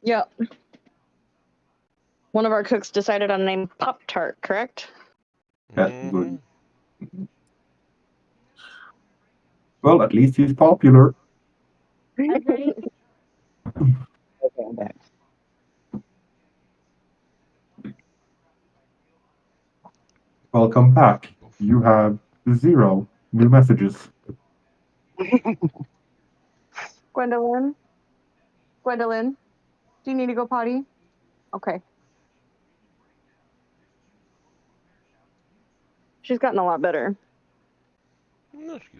Yeah. One of our cooks decided on a name Pop-Tart, correct? That would. Well, at least he's popular. Okay, I'm back. Welcome back. You have 0 new messages. Gwendolyn? Gwendolyn? Do you need to go potty? Okay. She's gotten a lot better.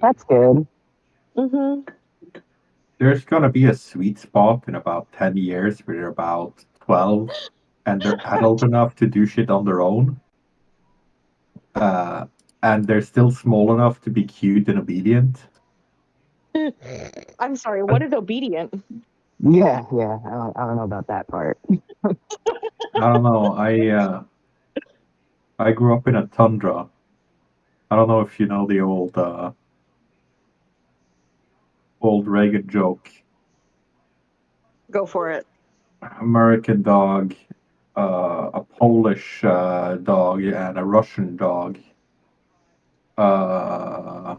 That's good. Mm-hmm. There's gonna be a sweet spot in about 10 years where they're about 12 and they're adult enough to do shit on their own. And they're still small enough to be cute and obedient. I'm sorry, what is obedient? Yeah. I don't know about that part. I don't know. I grew up in a tundra. I don't know if you know the old Reagan joke. Go for it. American dog, a Polish dog, and a Russian dog. Uh,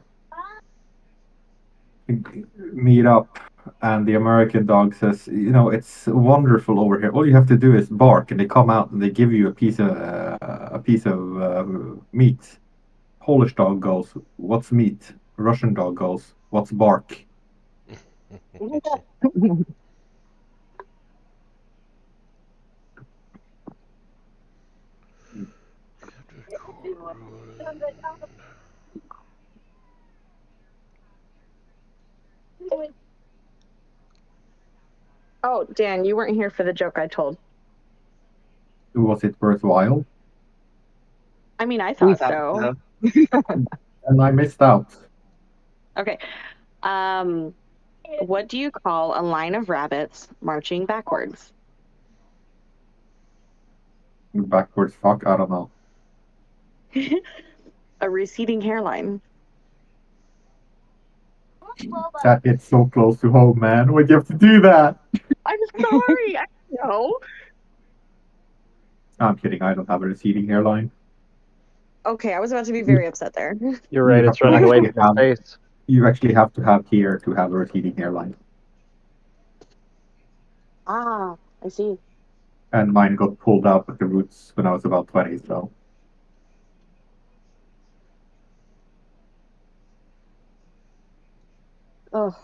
Meet up, and the American dog says, "You know, it's wonderful over here. All you have to do is bark, and they come out and they give you a piece of meat." Polish dog goes, "What's meat?" Russian dog goes, "What's bark?" Oh, Dan, you weren't here for the joke I told. Was it worthwhile? I mean, I We thought thought so. so. And I missed out. Okay. What do you call a line of rabbits marching backwards? Backwards fuck, I don't know. A receding hairline. That it's so close to home, man. Why'd you have to do that? I'm sorry. I know. I'm kidding. I don't have a receding hairline. Okay, I was about to be very upset there. You're right, You it's have to running away actually from his have- face. You actually have to have hair to have a receding hairline. Ah, I see. And mine got pulled out at the roots when I was about 20, so. Oh,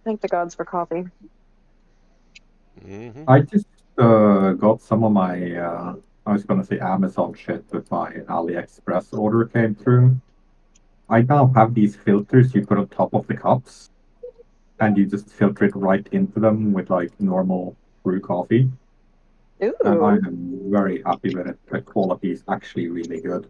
thank the gods for coffee. I just got some of my, I was gonna say Amazon shit, but my AliExpress order came through. I now have these filters you put on top of the cups, and you just filter it right into them with like normal brew coffee. And I Ooh. am very happy with it. The quality is actually really good.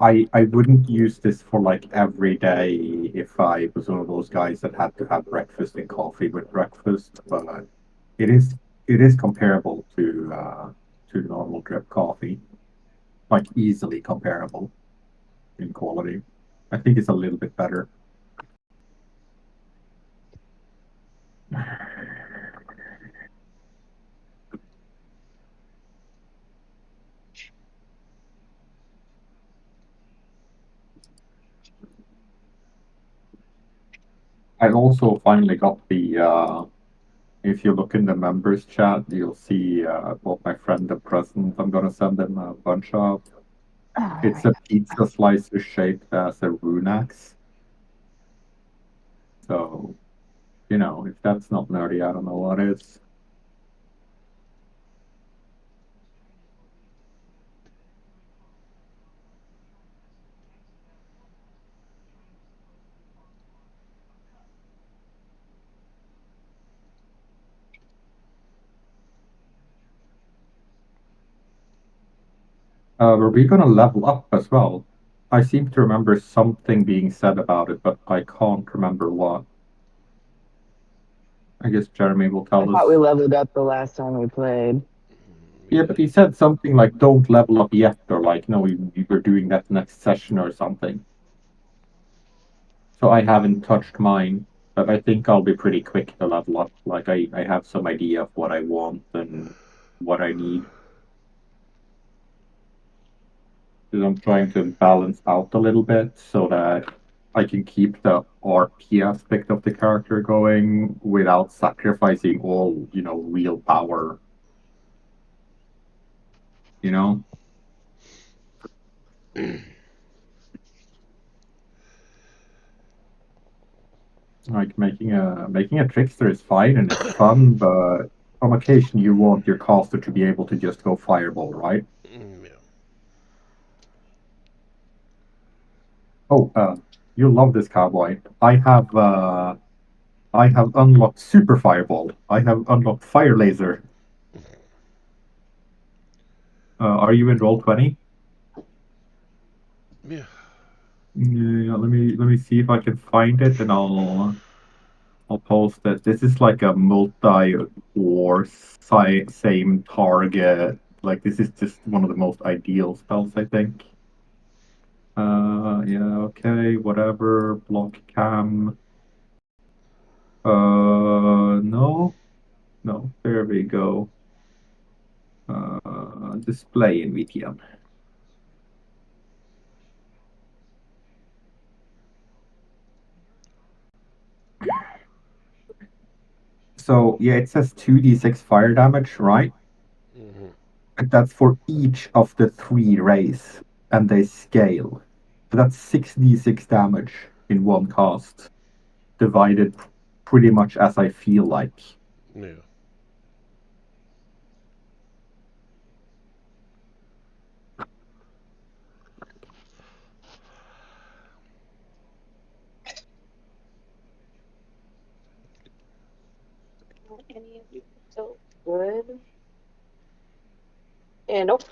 I wouldn't use this for like every day if I was one of those guys that had to have breakfast and coffee with breakfast, but it is it is comparable to normal drip coffee, like easily comparable in quality. I think it's a little bit better. I also finally got the if you look in the members chat, you'll see what my friend the present I'm gonna send him a bunch of. It's a pizza slicer shaped as a rune axe. So, you know, if that's not nerdy, I don't know what is. Were we gonna level up as well? I seem to remember something being said about it, but I can't remember what. I guess Jeremy will I tell thought we us. leveled up the last time we played. Yeah, but he said something like "Don't level up yet," or like "No, we were doing that next session" or something. So I haven't touched mine. But I think I'll be pretty quick to level up. Like I have some idea of what I want and what I need. Because I'm trying to balance out a little bit so that I can keep the RP aspect of the character going without sacrificing all, real power. You know? Like making a trickster is fine and it's fun, but on occasion you want your caster to be able to just go fireball, right? Yeah. Oh, you'll love this cowboy. I have unlocked super fireball. I have unlocked fire laser. Are you in Roll20? Yeah. Yeah, let me see if I can find it, and I'll post it. This is like a multi-war same target. Like this is just one of the most ideal spells, I think. Yeah, okay, whatever. Block cam. No, no. There we go. Display in VTM. So yeah, it says 2d6 fire damage, right? Hmm. And that's for each of the three rays, and they scale. So that's 6d6 damage in one cast, divided pretty much as I feel like. Yeah. Any of you so good? And nope.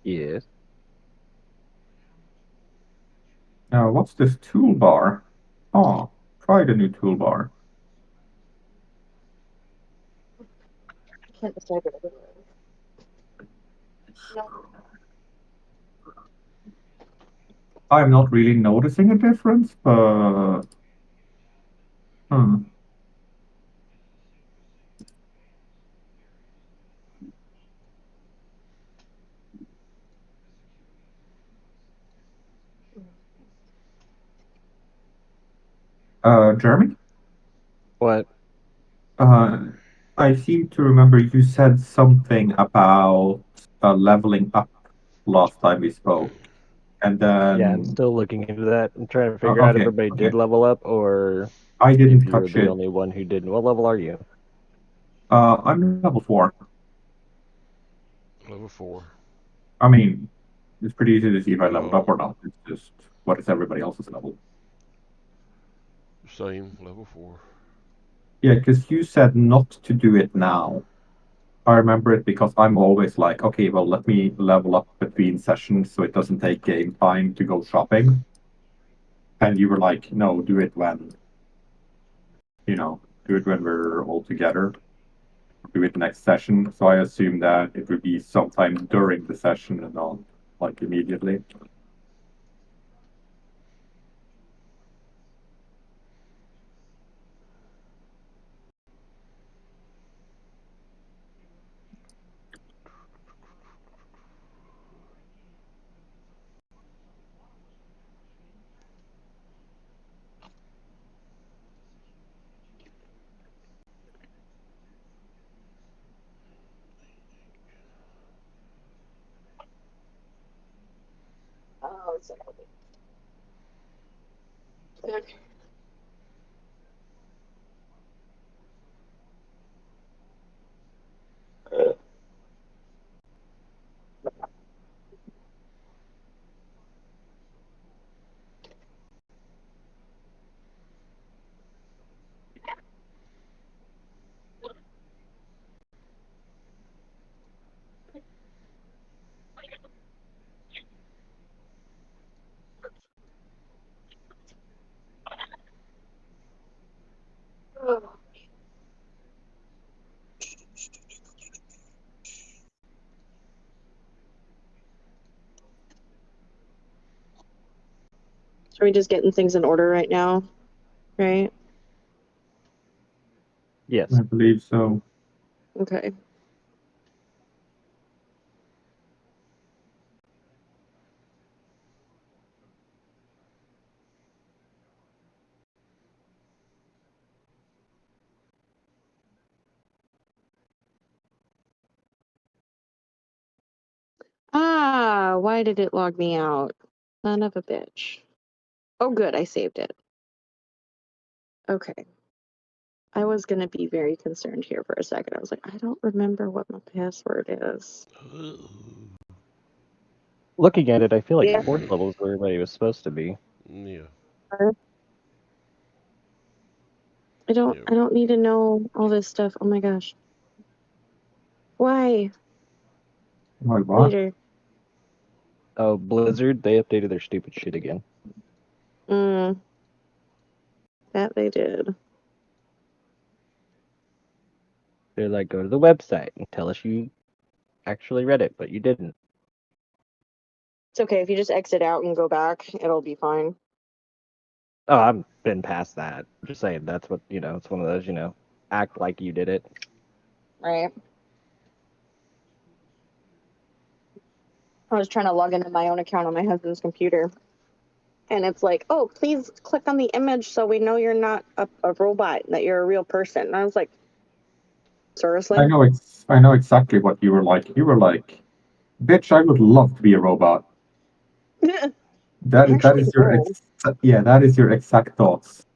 Yes. What's this toolbar? Oh, try the new toolbar. I can't decide what it is. No. I'm not really noticing a difference, but hmm. Jeremy? What? Uh, I seem to remember you said something about leveling up last time we spoke, and Yeah, I'm then still looking into that. I'm trying to figure out if okay, everybody okay. did level up or I if didn't you're touch the it. only one who didn't. What level are you? I'm level 4. Level 4. I mean, it's pretty easy to see if I leveled Oh, up or not. It's just what is everybody else's level. same. Level 4. Yeah, because you said not to do it now. I remember it because I'm always like, okay, well, let me level up between sessions so it doesn't take game time to go shopping. And you were like, no, do it when we're all together. Do it next session. So I assume that it would be sometime during the session and not like immediately. Oh, it's okay. Are we just getting things in order right now? Right? Yes. I believe so. Okay. Ah, why did it log me out? Son of a bitch. Oh, good, I saved it. Okay. I was going to be very concerned here for a second. I was like, I don't remember what my password is. Looking at it, I feel like Yeah. fourth level is where everybody was supposed to be. Yeah. I don't need to know all this stuff. Oh my gosh. Why? Like what? Later. Oh, Blizzard, they updated their stupid shit again. That they did. They're like, go to the website and tell us you actually read it, but you didn't. It's okay. If you just exit out and go back, it'll be fine. Oh, I've been past that. Just saying, that's what, it's one of those, act like you did it. Right. I was trying to log into my own account on my husband's computer. And it's like, oh, please click on the image so we know you're not a robot, that you're a real person. And I was like, seriously? I know exactly what you were like. You were like, bitch, I would love to be a robot. That Actually, is your no. that is your exact thoughts.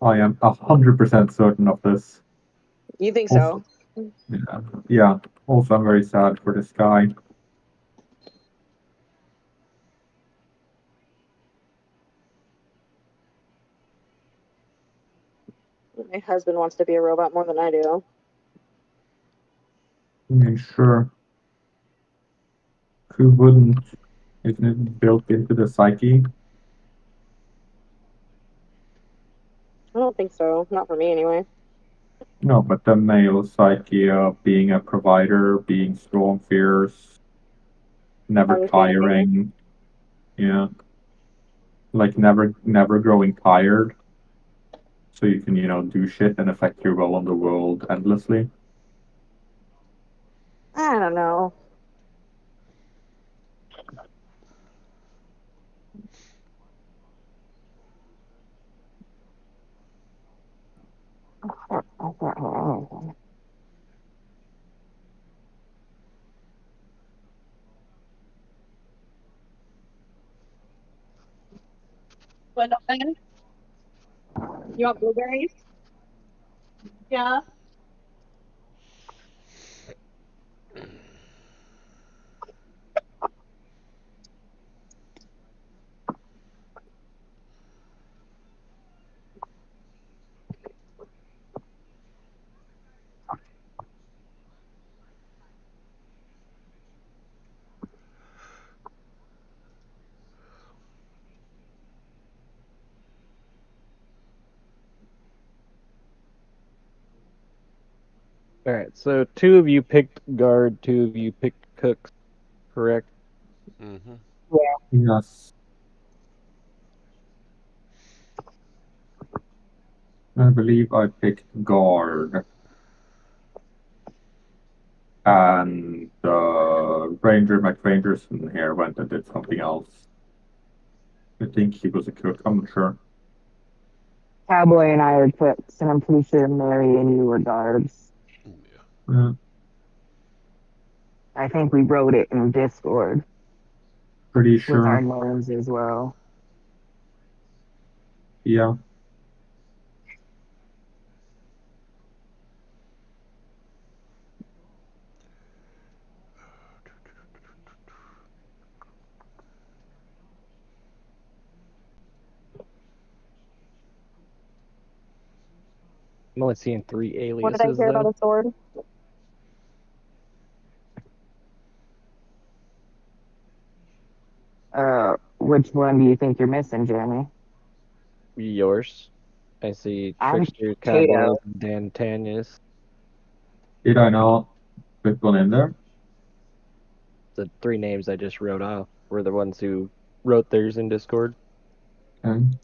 I am 100% certain of this. You think Also, so? yeah. Also, I'm very sad for this guy. My husband wants to be a robot more than I do. I mean, sure. Who wouldn't? Isn't it built into the psyche? I don't think so. Not for me, anyway. No, but the male psyche of being a provider, being strong, fierce, never Understanding. tiring. Yeah. Like never growing tired. So you can, do shit and affect your will on the world endlessly. I don't know. What, Diane? You want blueberries? Yeah. All right, so 2 of you picked guard, 2 of you picked cooks, correct? Mm-hmm. Yes. I believe I picked guard. And Ranger McRangerson here went and did something else. I think he was a cook. I'm not sure. Cowboy and I are cooks, and I'm pretty sure Mary and you were guards. Yeah. Yeah, I think we wrote it in Discord pretty with our sure. names as well. Yeah. I'm only seeing 3 What did I aliases, hear about though. a sword? Which one do you think you're missing, Jeremy? Yours. I see I'm Trickster, Cowboys, Kato. and Dan Tanyas. Did I not put one in there? The 3 names I just wrote off were the ones who wrote theirs in Discord. And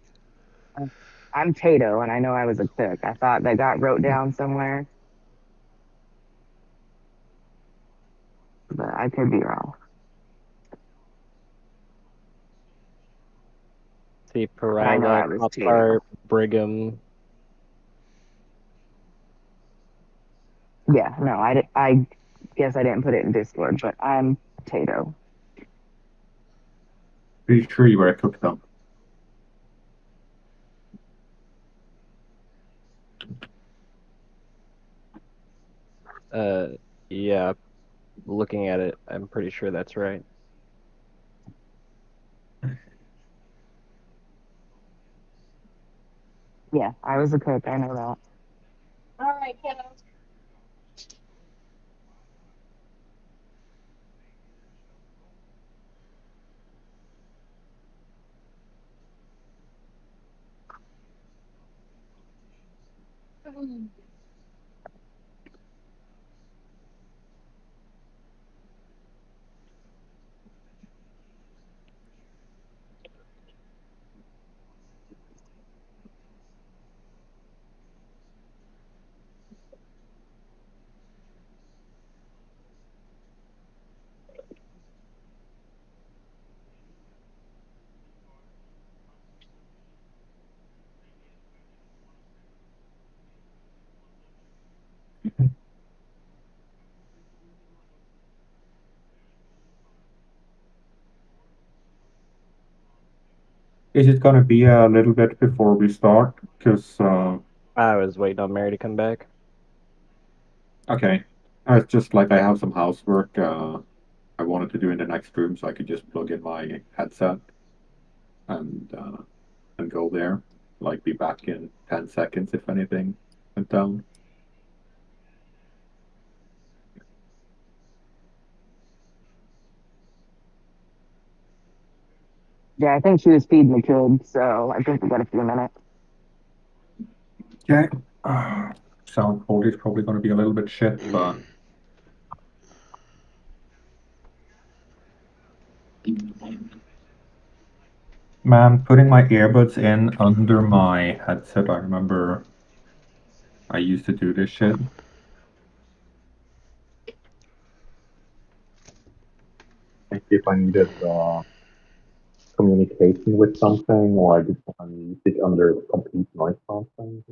I'm Tato, and I know I was a cook. I thought that got wrote down somewhere, but I could be wrong. See, But I know Perala, I was Copart, Tato. Brigham. Yeah, no, I guess I didn't put it in Discord, but I'm Tato. pretty sure you were a cook though. Yeah, looking at it, I'm pretty sure that's right. Yeah, I was a cook. I know that. All right, kiddos. Is it gonna be a little bit before we start? Because I was waiting on Mary to come back. okay, it's just like I have some housework I wanted to do in the next room, so I could just plug in my headset and go there. Like be back in 10 seconds if anything went down. Yeah, I think she was feeding the kids, so I think we got a few minutes. Okay. Sound quality is probably gonna be a little bit shit, but man, putting my earbuds in under my headset, I remember I used to do this shit. Like if I needed communication with something, or I just want to use it under complete noise cancelling,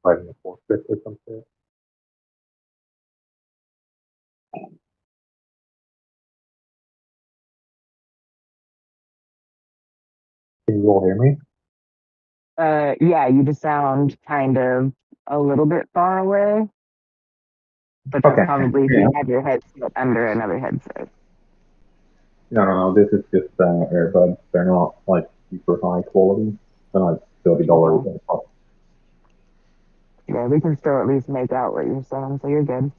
writing a portrait or something. Can you all hear me? Yeah, you just sound kind of a little bit far away, but that's Okay. probably if Yeah. you have your headset under another headset. No. This is just earbuds. They're not like super high quality. They're like $30. Okay. Yeah, we can still at least make out what you're saying, so you're good.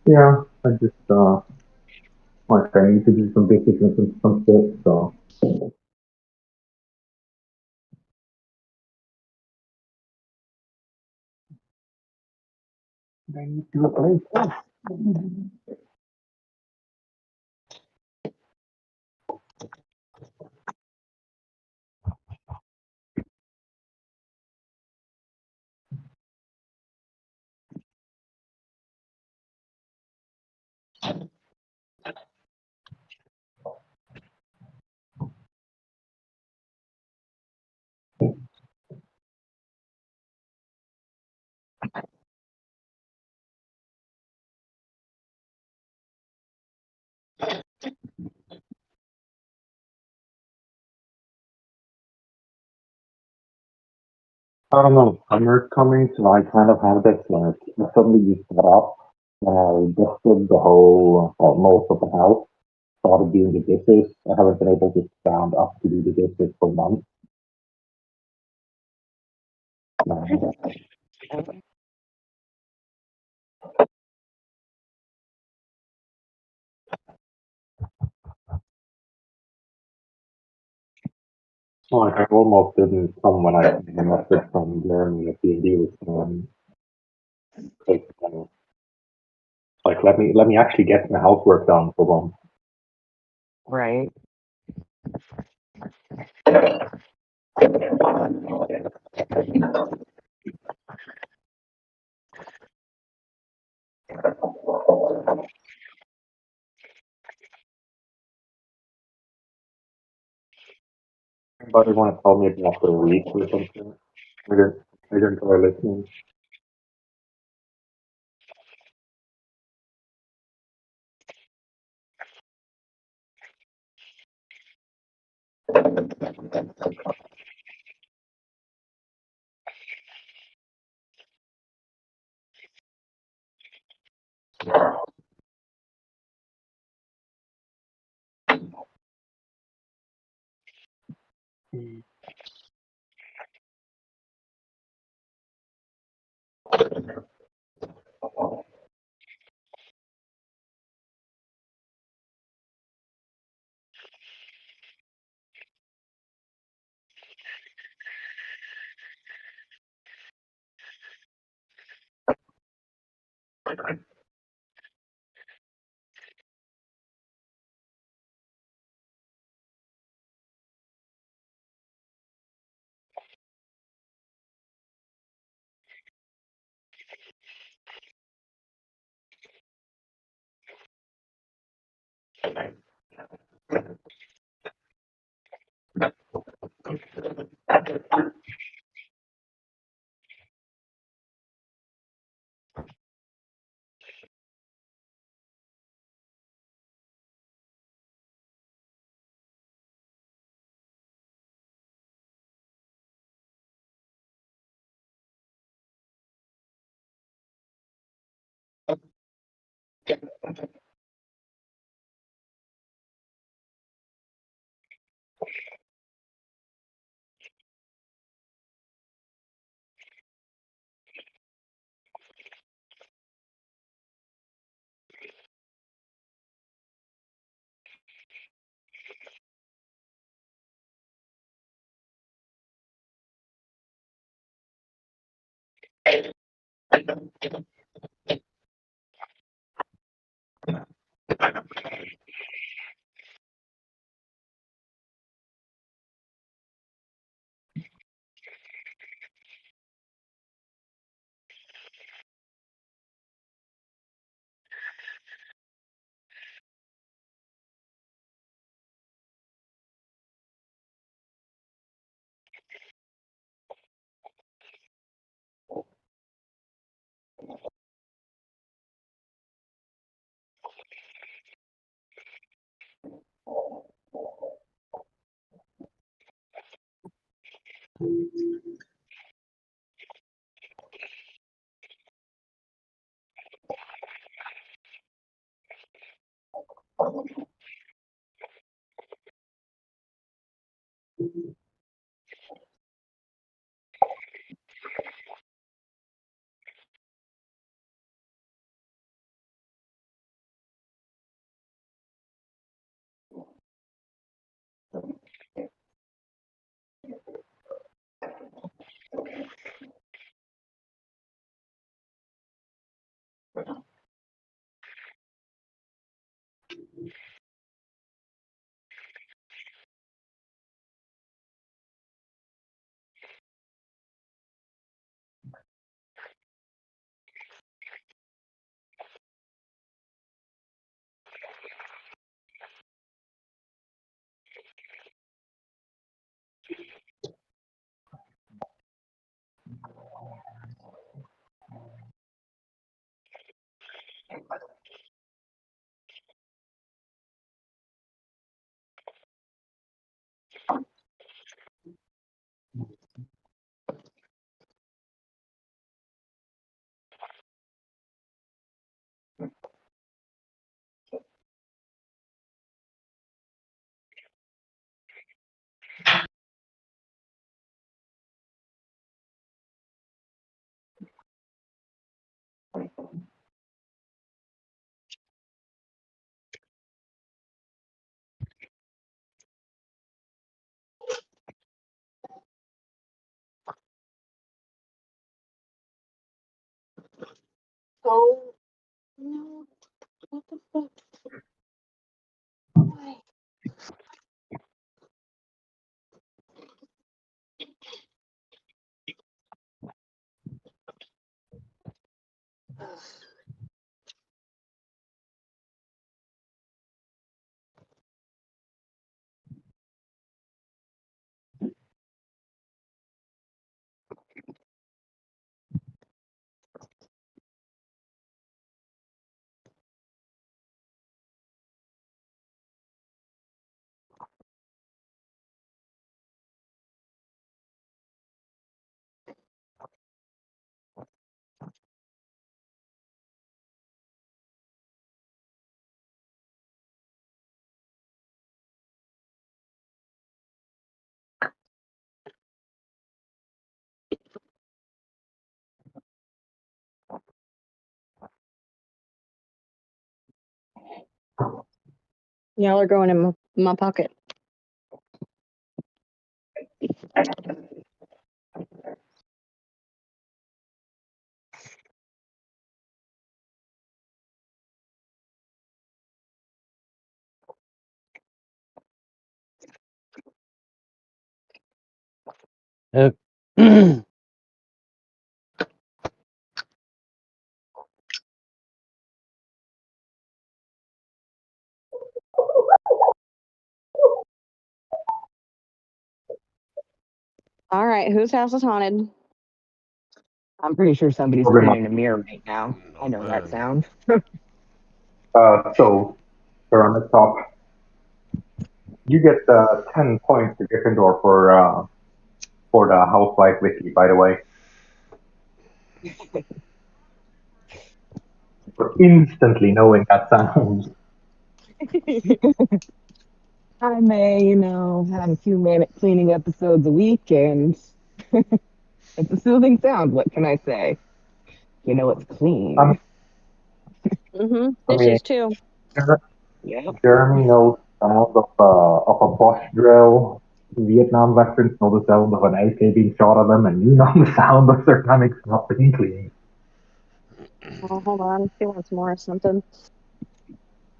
Yeah, I just like I need to do some basic and some shit, so I need to replace this. I don't know, summer's coming, so I kind of have this like I suddenly just got up and I dusted the whole most of the house, started doing the dishes. I haven't been able to stand up to do the dishes for months. Like I almost didn't come when I got the message from Jeremy at D&D was like let me actually get my housework done for them. Right. Anybody want to tell me about the week or something? I didn't try listening. Oh no! What the fuck? Why? Y'all are going in my pocket. Uh, All right, whose house is haunted? I'm pretty sure somebody's Probably cleaning a mirror right now. I know that mine. sound. So here on the top, you get 10 points to Gryffindor for the housewife wiki, by the way. For instantly knowing that sound. I may, have a few minute cleaning episodes a week, and it's a soothing sound. What can I say? It's Um, clean. I mean, Dishes too. Yep. Jeremy knows the sound of a Bosch drill. Vietnam veterans know the sound of an AK being shot at them, and you know the sound of ceramics not being clean. Oh, hold on. She wants more or something.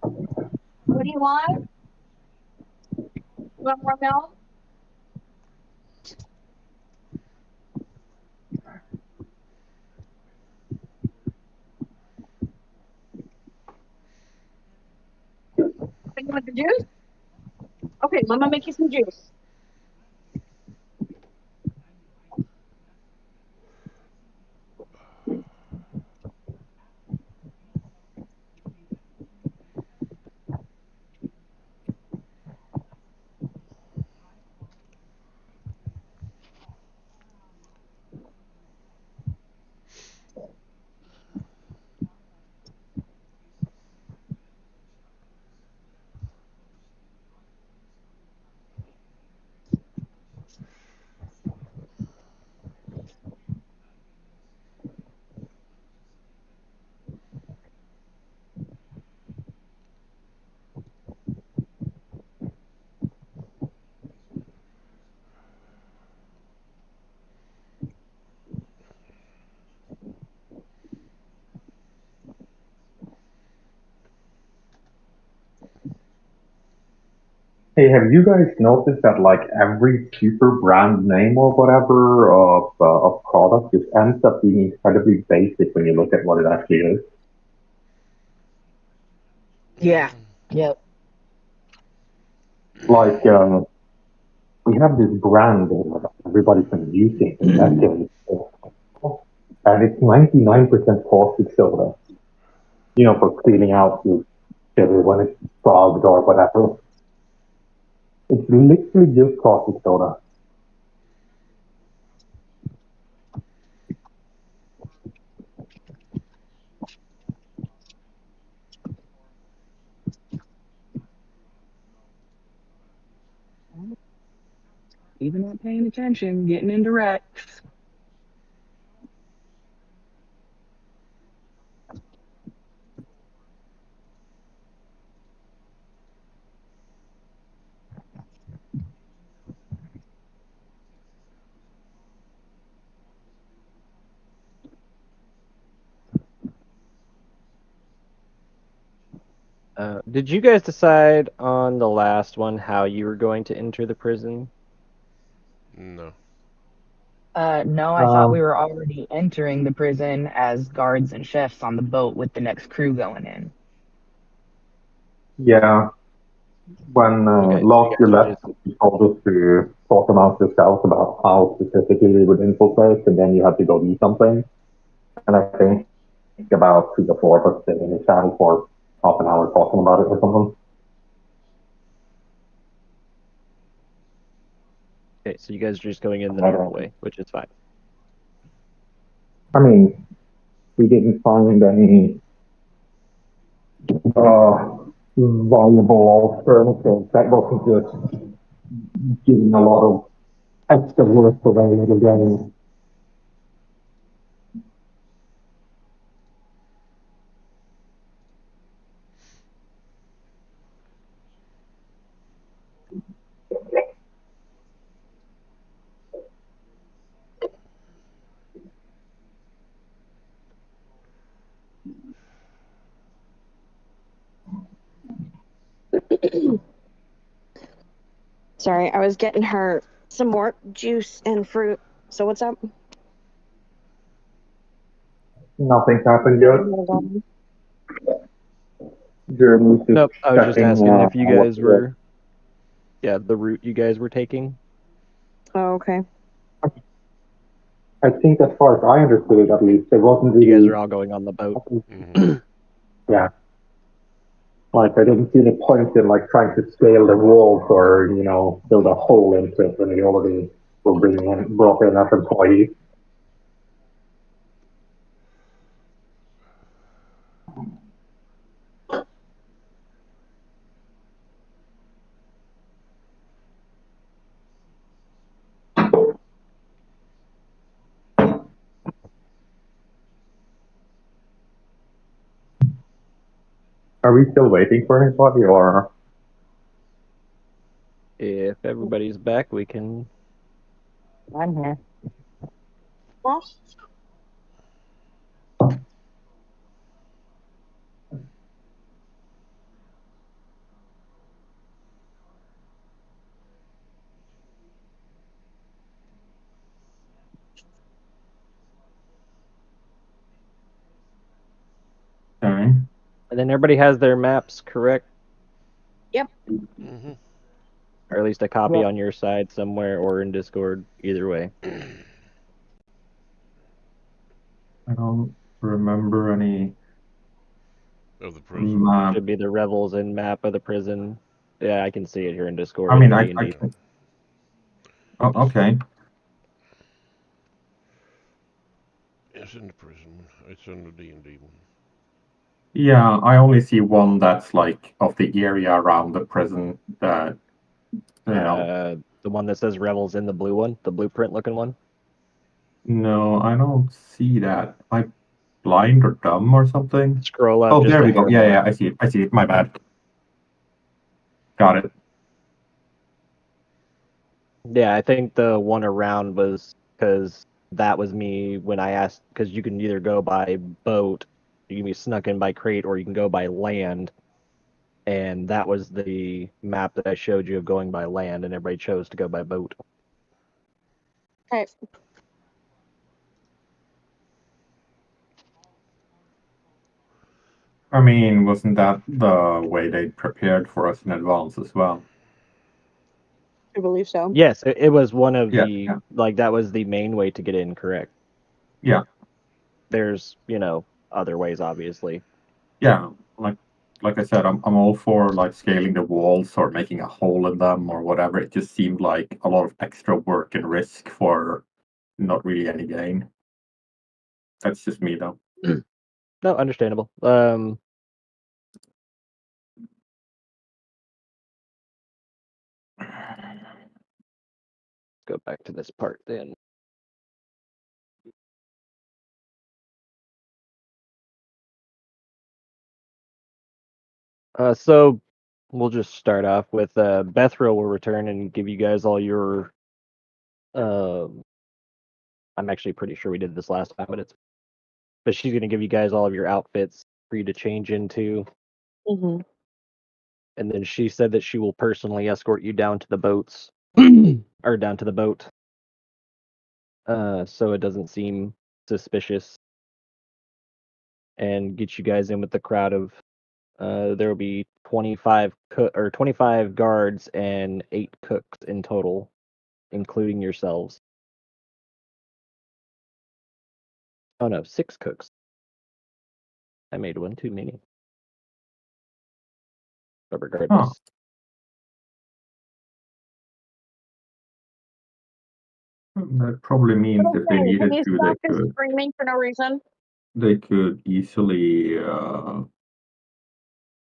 What do you want? You want more milk? You want the juice? Okay, Mama make you some juice. Hey, have you guys noticed that like every super brand name or whatever of product just ends up being incredibly basic when you look at what it actually is? Yeah. Yep. Like we have this brand that everybody's been using for decades, and it's 99% caustic soda. For cleaning out your chili when it's clogged or whatever. It's literally just caustic soda. Even not paying attention, getting into wrecks. did you guys decide on the last one how you were going to enter the prison? No. No, I thought we were already entering the prison as guards and chefs on the boat with the next crew going in. Yeah, when Okay, so last you you guys are left, just you told us to talk amongst yourselves about how specifically we would infiltrate, and then you had to go do something. And I think about 3 or 4 of us sitting in the channel for half an hour talking about it or something. okay. So you guys are just going in the normal way, which is fine. I mean, we didn't find any valuable alternatives. That wasn't just giving a lot of extra work for very little gain. Sorry, I was getting her some more juice and fruit. So what's up? Nothing's happened yet. Jeremy's just Nope. I was just checking, asking if you what guys the- were, the route you guys were taking. Oh, okay. I think as far as I understood it, at least, there wasn't You guys really. are all going on the boat. Mhm. Yeah. Like, I didn't see any point in, like, trying to scale the walls or, build a hole into it when we already were brought in as employees. Are we still waiting for anybody, or? If everybody's back, we can. I'm here. Well, Okay. And then everybody has their maps correct, Mhm. or at least a copy Yep. on your side somewhere or in Discord. Either way. I don't remember any Of the prison. map. Should be the Revels in map of the prison. Yeah, I can see it here in Discord. I mean, in I D&D. can. Oh, okay. It's in the prison. It's in the D&D one. Yeah, I only see one that's like of the area around the prison that, The one that says Revels in the blue one, the blueprint looking one. no, I don't see that. I'm blind or dumb or something. Scroll up. Oh, just there a we go. hair Yeah, more. yeah, I see it. I see it. My bad. Got it. Yeah, I think the one around was because that was me when I asked, because you can either go by boat, you can be snuck in by crate, or you can go by land. And that was the map that I showed you of going by land, and everybody chose to go by boat. okay. I mean, wasn't that the way they prepared for us in advance as well? I believe so. Yes, it was one of Yeah, the, yeah. like, that was the main way to get in, correct? Yeah. There's, other ways, obviously. Yeah, like I said, I'm all for like scaling the walls or making a hole in them or whatever. It just seemed like a lot of extra work and risk for not really any gain. That's just me though. No, understandable. Go back to this part then. So we'll just start off with Bethro will return and give you guys all your. I'm actually pretty sure we did this last time, but she's gonna give you guys all of your outfits for you to change into, Mm-hmm. and then she said that she will personally escort you down to the boats, or down to the boat, so it doesn't seem suspicious, and get you guys in with the crowd of. There will be 25 or 25 guards and 8 cooks in total, including yourselves. Oh no, 6 cooks. I made one too many. But regardless. That probably means if they Okay, needed can you to, stop just screaming for no reason? they could easily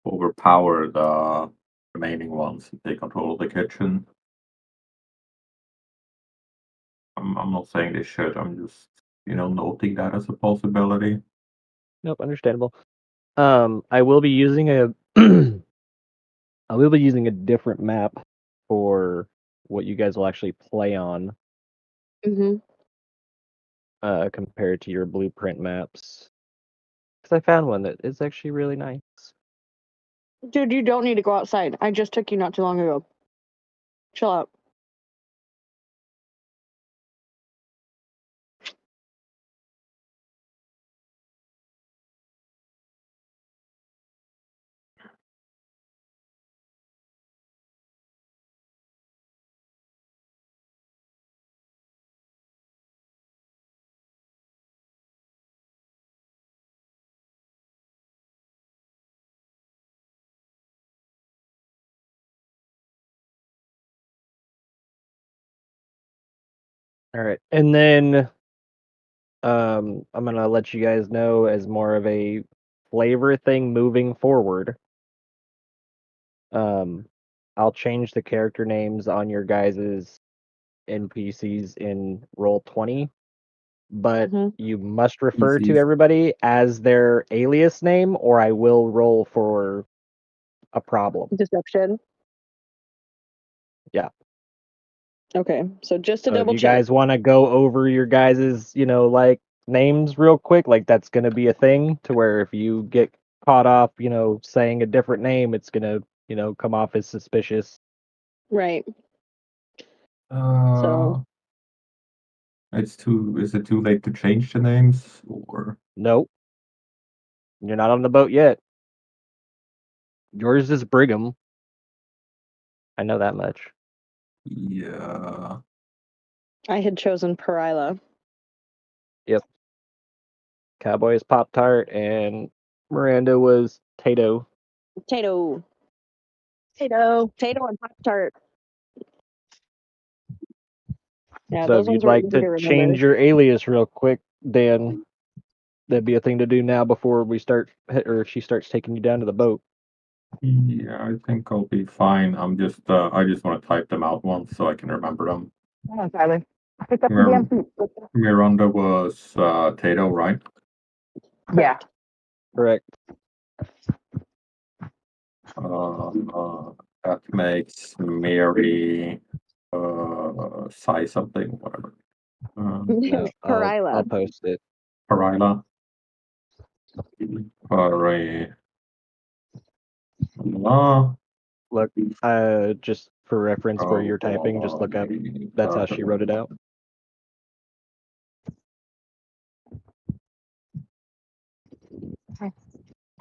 overpower the remaining ones and take control of the kitchen. I'm not saying they should. I'm just noting that as a possibility. Nope, understandable. I will be using a I will be using a different map for what you guys will actually play on, Mm-hmm. compared to your blueprint maps. Because I found one that is actually really nice. Dude, you don't need to go outside. I just took you not too long ago. Chill out. All right, and then I'm gonna let you guys know as more of a flavor thing moving forward. I'll change the character names on your guys's NPCs in Roll20, but Mhm. you must refer to PCs. everybody as their alias name, or I will roll for a problem. Deception. Yeah. Okay, so just to So if double you check. guys want to go over your guys's, like names real quick, like that's gonna be a thing to where if you get caught off, saying a different name, it's gonna, come off as suspicious. Right. Uh, So is it too late to change the names or? Nope. You're not on the boat yet. Yours is Brigham. I know that much. Yeah. I had chosen Perila. Cowboy is Pop Tart, and Miranda was Tato. Tato. Tato. Tato and Pop Tart. Yeah, So those if you'd ones were like easy to to remember. change your alias real quick, Dan, that'd be a thing to do now before we start, or she starts taking you down to the boat. Yeah, I think I'll be fine. I just want to type them out once so I can remember them. Come on, Tyler. Pick up the Mir- damn feet. Miranda was Tato, right? Yeah. Correct. That makes Mary Sai something, whatever. No, I'll Perila. post it. Parila. Parila. Look, just for reference where you're typing, just look up. That's how she wrote it out.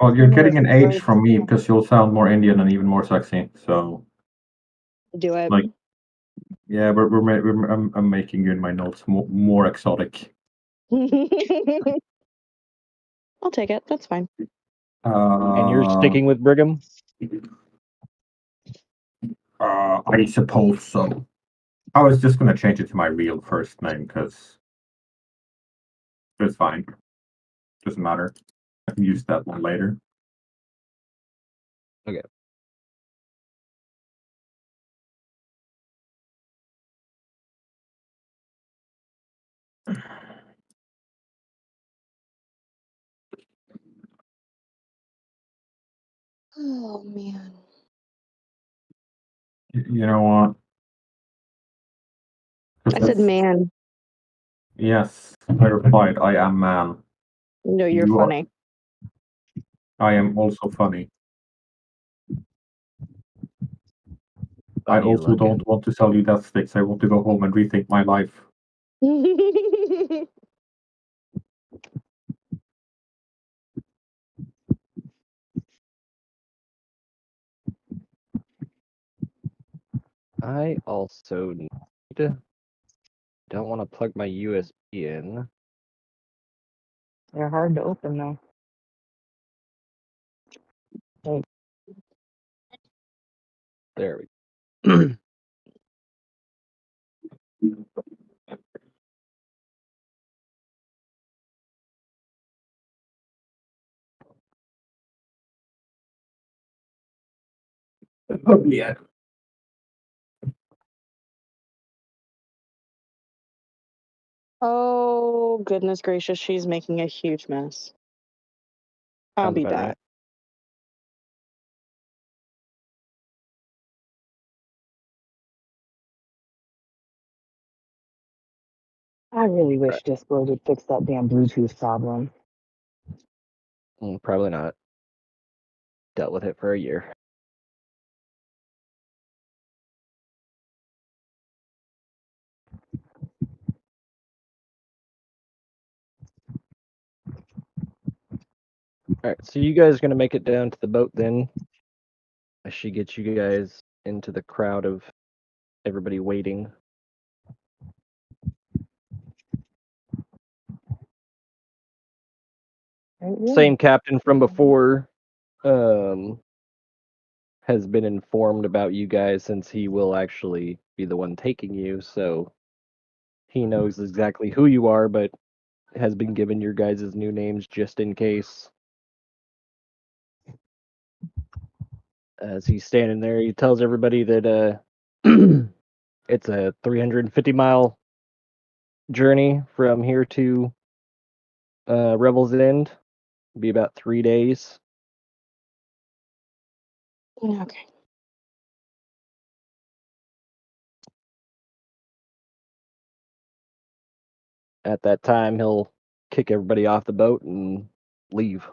Well, you're getting an H from me because you'll sound more Indian and even more sexy. So, Do it. like, yeah, I'm making you in my notes more exotic. I'll take it. That's fine. And you're sticking with Brigham? I suppose so. I was just gonna change it to my real first name because it's fine. Doesn't matter. I can use that one later. Okay. Oh man. You know what? I said man. Yes, I replied, I am man. No, you're You are- funny. I am also funny. I Funny also looking. don't want to sell you death sticks. I want to go home and rethink my life. I also need. Don't want to plug my USB in. They're hard to open though. There we go. Yeah. Oh goodness gracious, she's making a huge mess. I'll Sounds be about back. right. I really wish Discord would fix that damn Bluetooth problem. Probably not. Dealt with it for a year. All right, so you guys are gonna make it down to the boat then. I should get you guys into the crowd of everybody waiting. Same captain from before has been informed about you guys since he will actually be the one taking you, so he knows exactly who you are, but has been given your guys' new names just in case. As he's standing there, he tells everybody that it's a 350-mile journey from here to Rebel's End. Be about 3 days. Okay. At that time, he'll kick everybody off the boat and leave.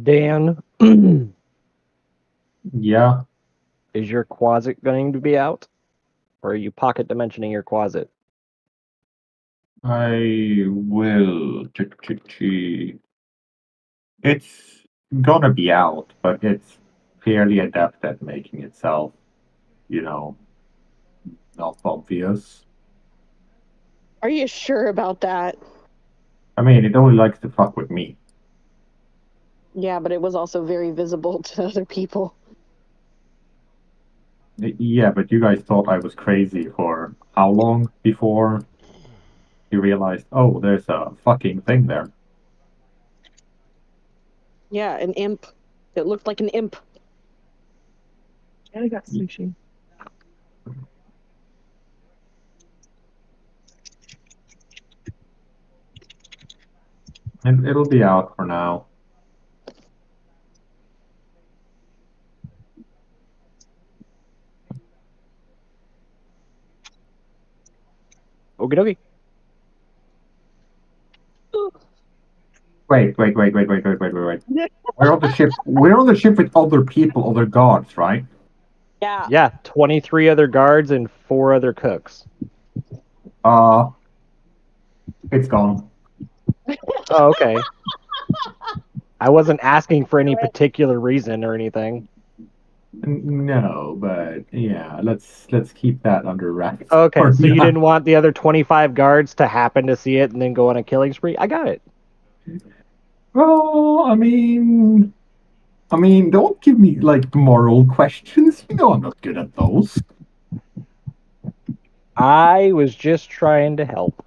Dan, Yeah, is your Quasit going to be out? Or are you pocket dimensioning your Quasit? I will. It's gonna be out, but it's fairly adept at making itself, you know, not obvious. Are you sure about that? I mean, it only likes to fuck with me. Yeah, but it was also very visible to other people. Yeah, but you guys thought I was crazy for how long before you realized, oh, there's a fucking thing there. Yeah, an imp. It looked like an imp. I got sushi. And it'll be out for now. Okie dokie. Wait. We're on the ship. We're on the ship with other people, other gods, right? Yeah. Yeah, 23 other guards and 4 other cooks. Uh, it's gone. Oh, okay. I wasn't asking for any particular reason or anything. No, but yeah, let's keep that under wraps. Okay, for so you now. didn't want the other 25 guards to happen to see it and then go on a killing spree? I got it. Well, I mean, don't give me like moral questions. You know, I'm not good at those. I was just trying to help.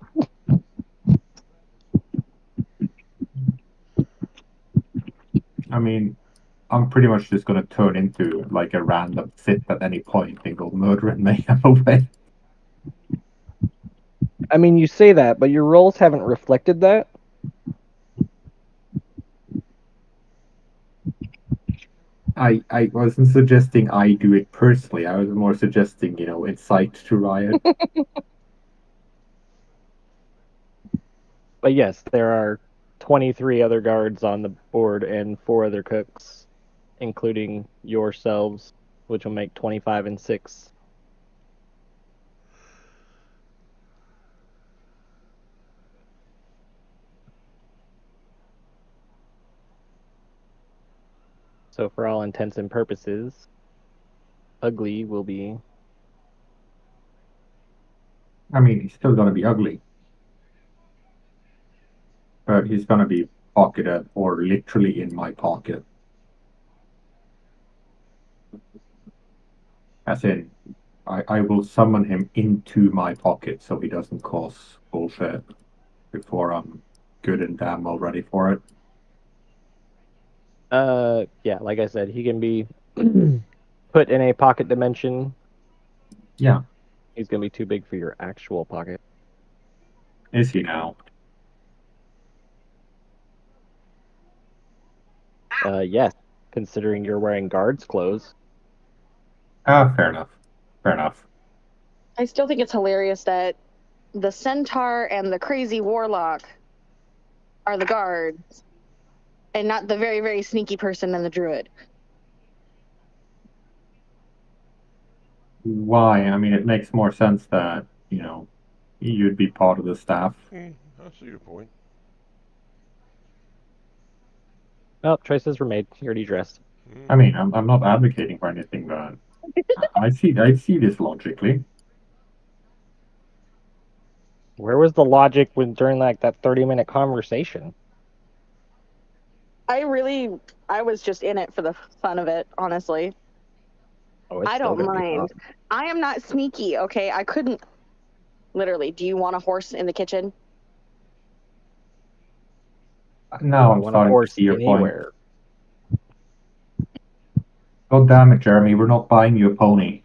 I mean, I'm pretty much just gonna turn into like a random Sith at any point and go murder and mayhem away. I mean, you say that, but your rolls haven't reflected that. I wasn't suggesting I do it personally. I was more suggesting, incite to riot. But yes, there are 23 other guards on the board and 4 other cooks, including yourselves, which will make 25 and 6. So for all intents and purposes, Ugly will be... I mean, he's still gonna be ugly, but he's gonna be pocketed or literally in my pocket. As in, I will summon him into my pocket so he doesn't cause bullshit before I'm good and damn well ready for it. Yeah, like I said, he can be put in a pocket dimension. Yeah, He's going to be too big for your actual pocket. is he now? Yes, considering you're wearing guards clothes. Fair enough. Fair enough. I still think it's hilarious that the centaur and the crazy warlock are the guards, and not the very, very sneaky person and the druid. Why? I mean, it makes more sense that, you'd be part of the staff. I see your point. Oh, choices were made. You already dressed. I mean, I'm not advocating for anything, but I see this logically. Where was the logic when during like that 30-minute conversation? I was just in it for the fun of it, honestly. Oh, it's I still don't gonna be mind. fun. I am not sneaky, okay? I couldn't. Literally, do you want a horse in the kitchen? Now I I'm want a starting to horse see your point. anywhere. God damn it, Jeremy, we're not buying you a pony.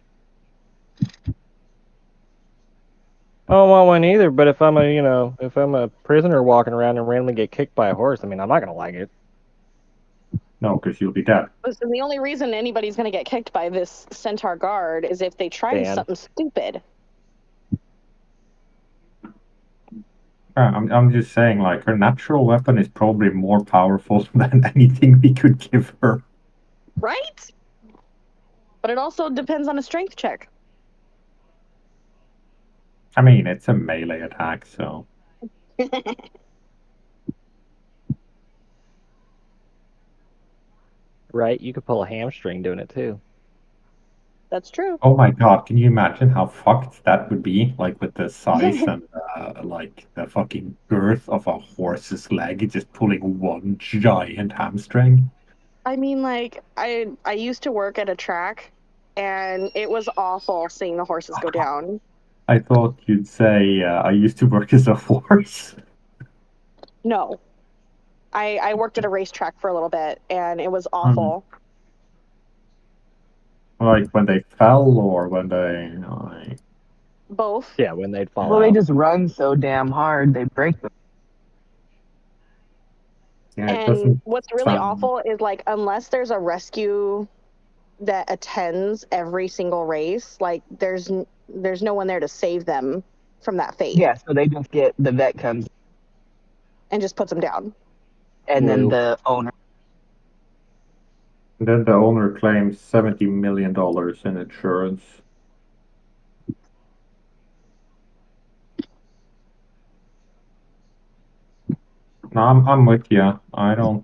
I don't want one either, but if I'm a prisoner walking around and randomly get kicked by a horse, I mean, I'm not gonna like it. No, because you'll be dead. Listen, the only reason anybody's going to get kicked by this centaur guard is if they try Dan. something stupid. I'm just saying, like, her natural weapon is probably more powerful than anything we could give her. Right? But it also depends on a strength check. I mean, it's a melee attack, so. Right? You could pull a hamstring doing it too. That's true. Oh my god, can you imagine how fucked that would be? Like, with the size and, like, the fucking girth of a horse's leg, just pulling one giant hamstring? I mean, like, I used to work at a track, and it was awful seeing the horses go down. I thought you'd say, I used to work as a horse. No. I worked at a racetrack for a little bit, and it was awful. Like, when they fell, or when they, like... Both. Yeah, when they'd fall Well, they out. just run so damn hard, they break them. Yeah, it And doesn't what's really sound- awful is, like, unless there's a rescue that attends every single race, like, there's no one there to save them from that fate. Yeah, so they just get the vet comes And just puts them down. and then Blue. the owner. And then the owner claims $70 million in insurance. No, I'm with you. I don't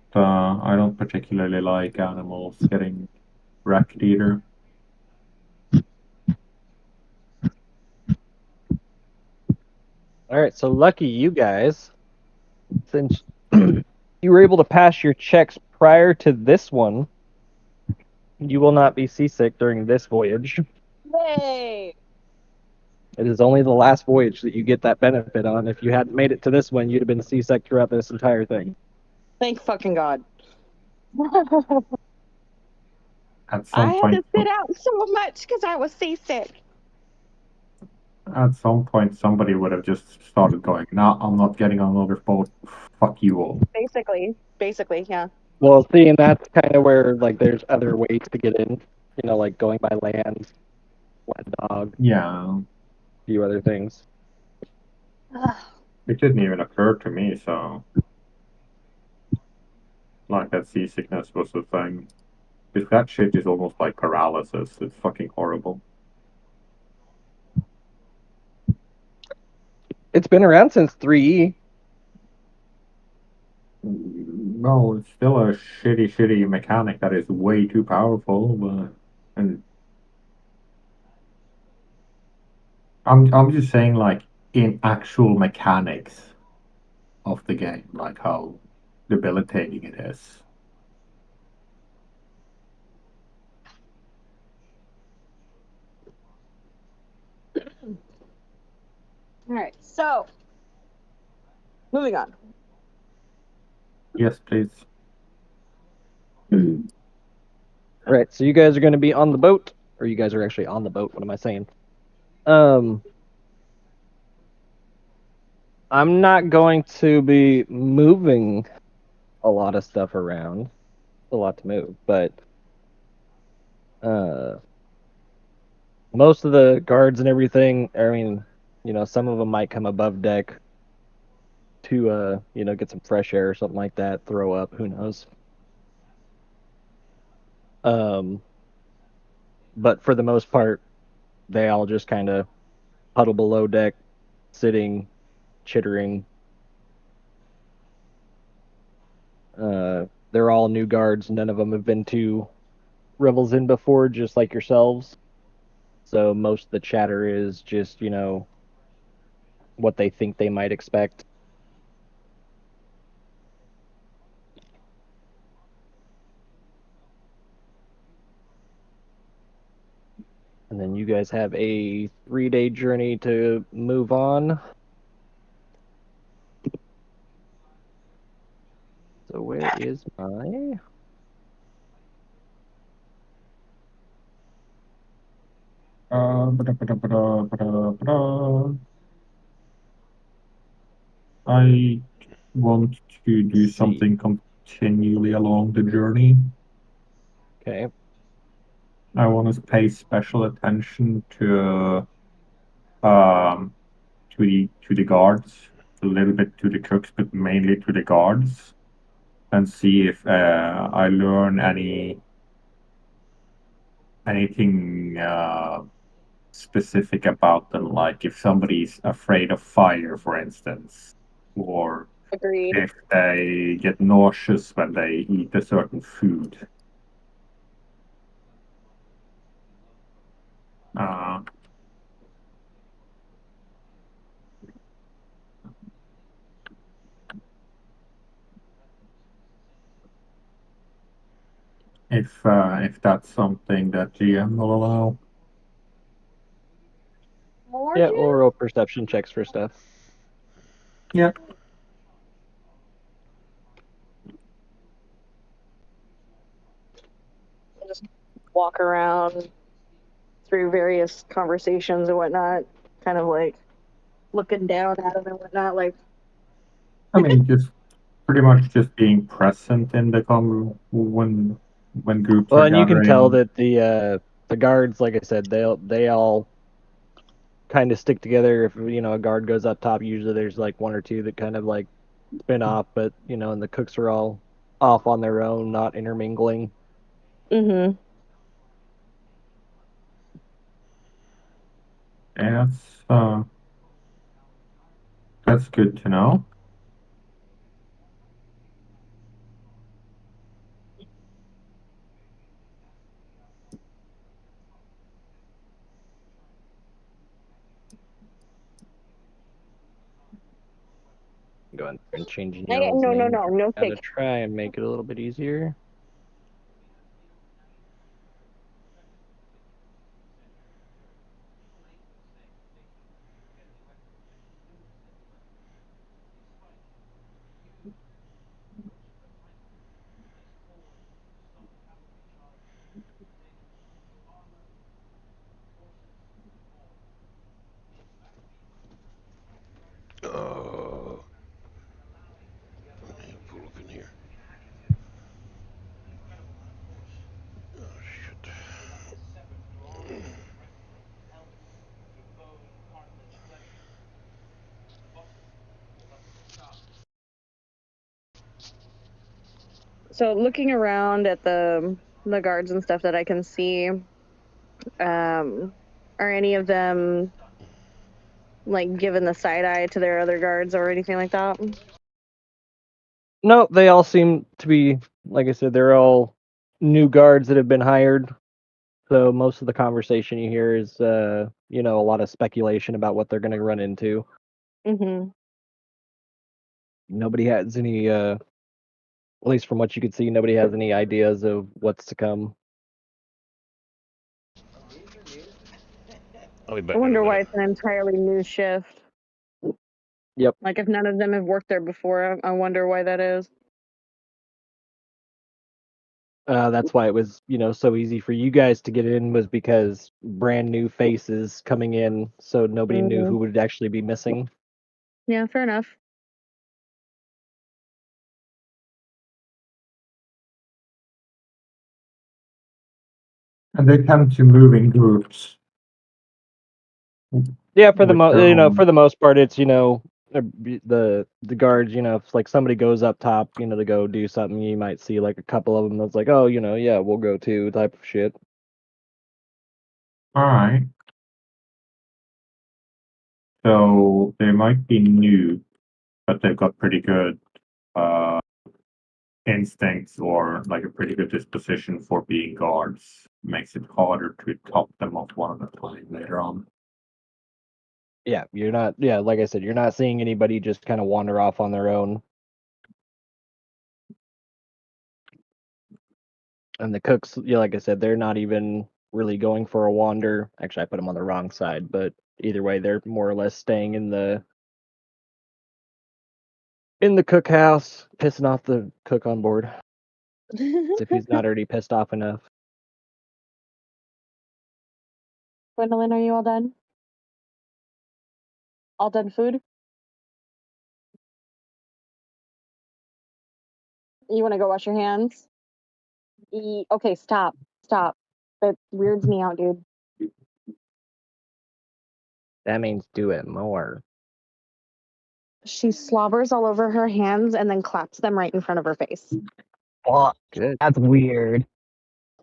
particularly like animals getting wrecked either. All right, so lucky you guys, since you were able to pass your checks prior to this one, you will not be seasick during this voyage. Yay! It is only the last voyage that you get that benefit on. If you hadn't made it to this one, you'd have been seasick throughout this entire thing. Thank fucking God. At I some had point, to sit out so much because I was seasick. somebody would have just started going, "No, I'm not getting on another boat. Fuck you all." Basically, yeah. Well, see, and that's kind of where like there's other ways to get in. Like going by land, wet dog, Yeah, a few other things. it didn't even occur to me. So, like, that seasickness was a thing. Because that shit is almost like paralysis. It's fucking horrible. It's been around since 3E. No, it's still a shitty mechanic that is way too powerful. And I'm just saying, like, in actual mechanics of the game, like how debilitating it is. All right, so moving on. Yes, please. All right, so you guys are going to be on the boat, or you guys are actually on the boat. What am I saying? I'm not going to be moving a lot of stuff around. a lot to move, but most of the guards and everything, I mean, some of them might come above deck to get some fresh air or something like that, throw up, who knows. But for the most part, they all just kind of huddle below deck, sitting, chittering. They're all new guards. None of them have been to Rebels Inn before, just like yourselves. So most of the chatter is just, what they think they might expect. And then you guys have a 3-day journey to move on. So where is my... I want to do something continually along the journey. Okay. I want to pay special attention to the guards, a little bit to the cooks, but mainly to the guards, and see if I learn anything specific about them, like if somebody's afraid of fire, for instance, or Agreed. if they get nauseous when they eat a certain food. Uh, if that's something that GM will allow. More Yeah, Jim? we'll roll perception checks for stuff. Yeah. Just walk around through various conversations and whatnot, kind of like looking down at them and whatnot, like. I mean, just pretty much just being present in the when groups Well, are and you can tell gathering. that the guards, like I said, they all kind of stick together. If a guard goes up top, usually there's like one or two that kind of like spin off, but and the cooks are all off on their own, not intermingling. Mm-hmm. Yeah, that's good to know. Go ahead and change No, y'all's no, names. no Gotta fake. try and make it a little bit easier. Oh. Let me pull up in here. Oh, shit. So looking around at the guards and stuff that I can see, are any of them like giving the side eye to their other guards or anything like that? No, they all seem to be, like I said, they're all new guards that have been hired. So most of the conversation you hear is, a lot of speculation about what they're going to run into. Mm-hmm. Nobody has any, at least from what you could see, nobody has any ideas of what's to come. I'll be I back in a wonder why minute. it's an entirely new shift. Yep. Like if none of them have worked there before, I wonder why that is. That's why it was, so easy for you guys to get in, was because brand new faces coming in, so nobody knew Mm-hmm. who would actually be missing. Yeah, fair enough. And they tend to move in groups. Yeah, for the With their own- for the most part, it's the guards. If like somebody goes up top, to go do something, you might see like a couple of them that's like, oh, yeah, we'll go too, type of shit. All right. So they might be new, but they've got pretty good instincts or like a pretty good disposition for being guards. Makes it harder to top them off one at a time later on. Yeah, you're not. Yeah, like I said, you're not seeing anybody just kind of wander off on their own. And the cooks, yeah, like I said, they're not even really going for a wander. Actually, I put them on the wrong side, but either way, they're more or less staying in the cookhouse, pissing off the cook on board. As if he's not already pissed off enough. Gwendolyn, are you all done? All done food? You want to go wash your hands? Okay, stop. Stop. That weirds me out, dude. That means do it more. She slobbers all over her hands and then claps them right in front of her face. Fuck, Good. that's weird.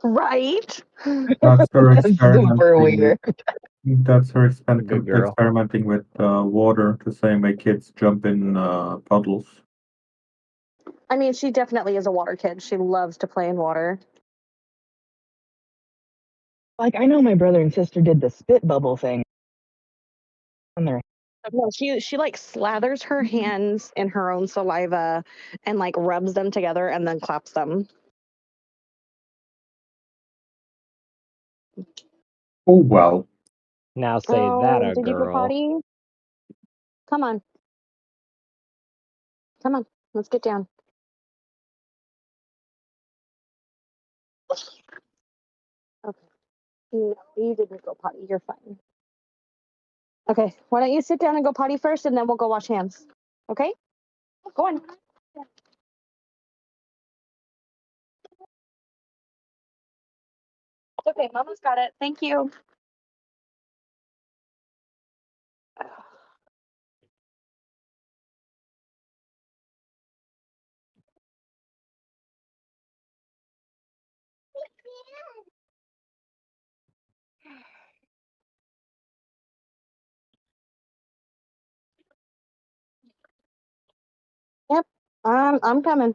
Right? That's her That's super experimenting weird. That's her Good girl. experimenting with water the same way kids jump in puddles. I mean, she definitely is a water kid. She loves to play in water. Like, I know my brother and sister did the spit bubble thing on their. No, she like slathers her hands in her own saliva and like rubs them together and then claps them. Oh well. Now say that a did you go girl. potty? Come on. Come on. Let's get down. Okay. No, you didn't go potty. You're fine. Okay. Why don't you sit down and go potty first and then we'll go wash hands. Okay? Go on. Okay, Mama's got it. Thank you. Yep. I'm coming.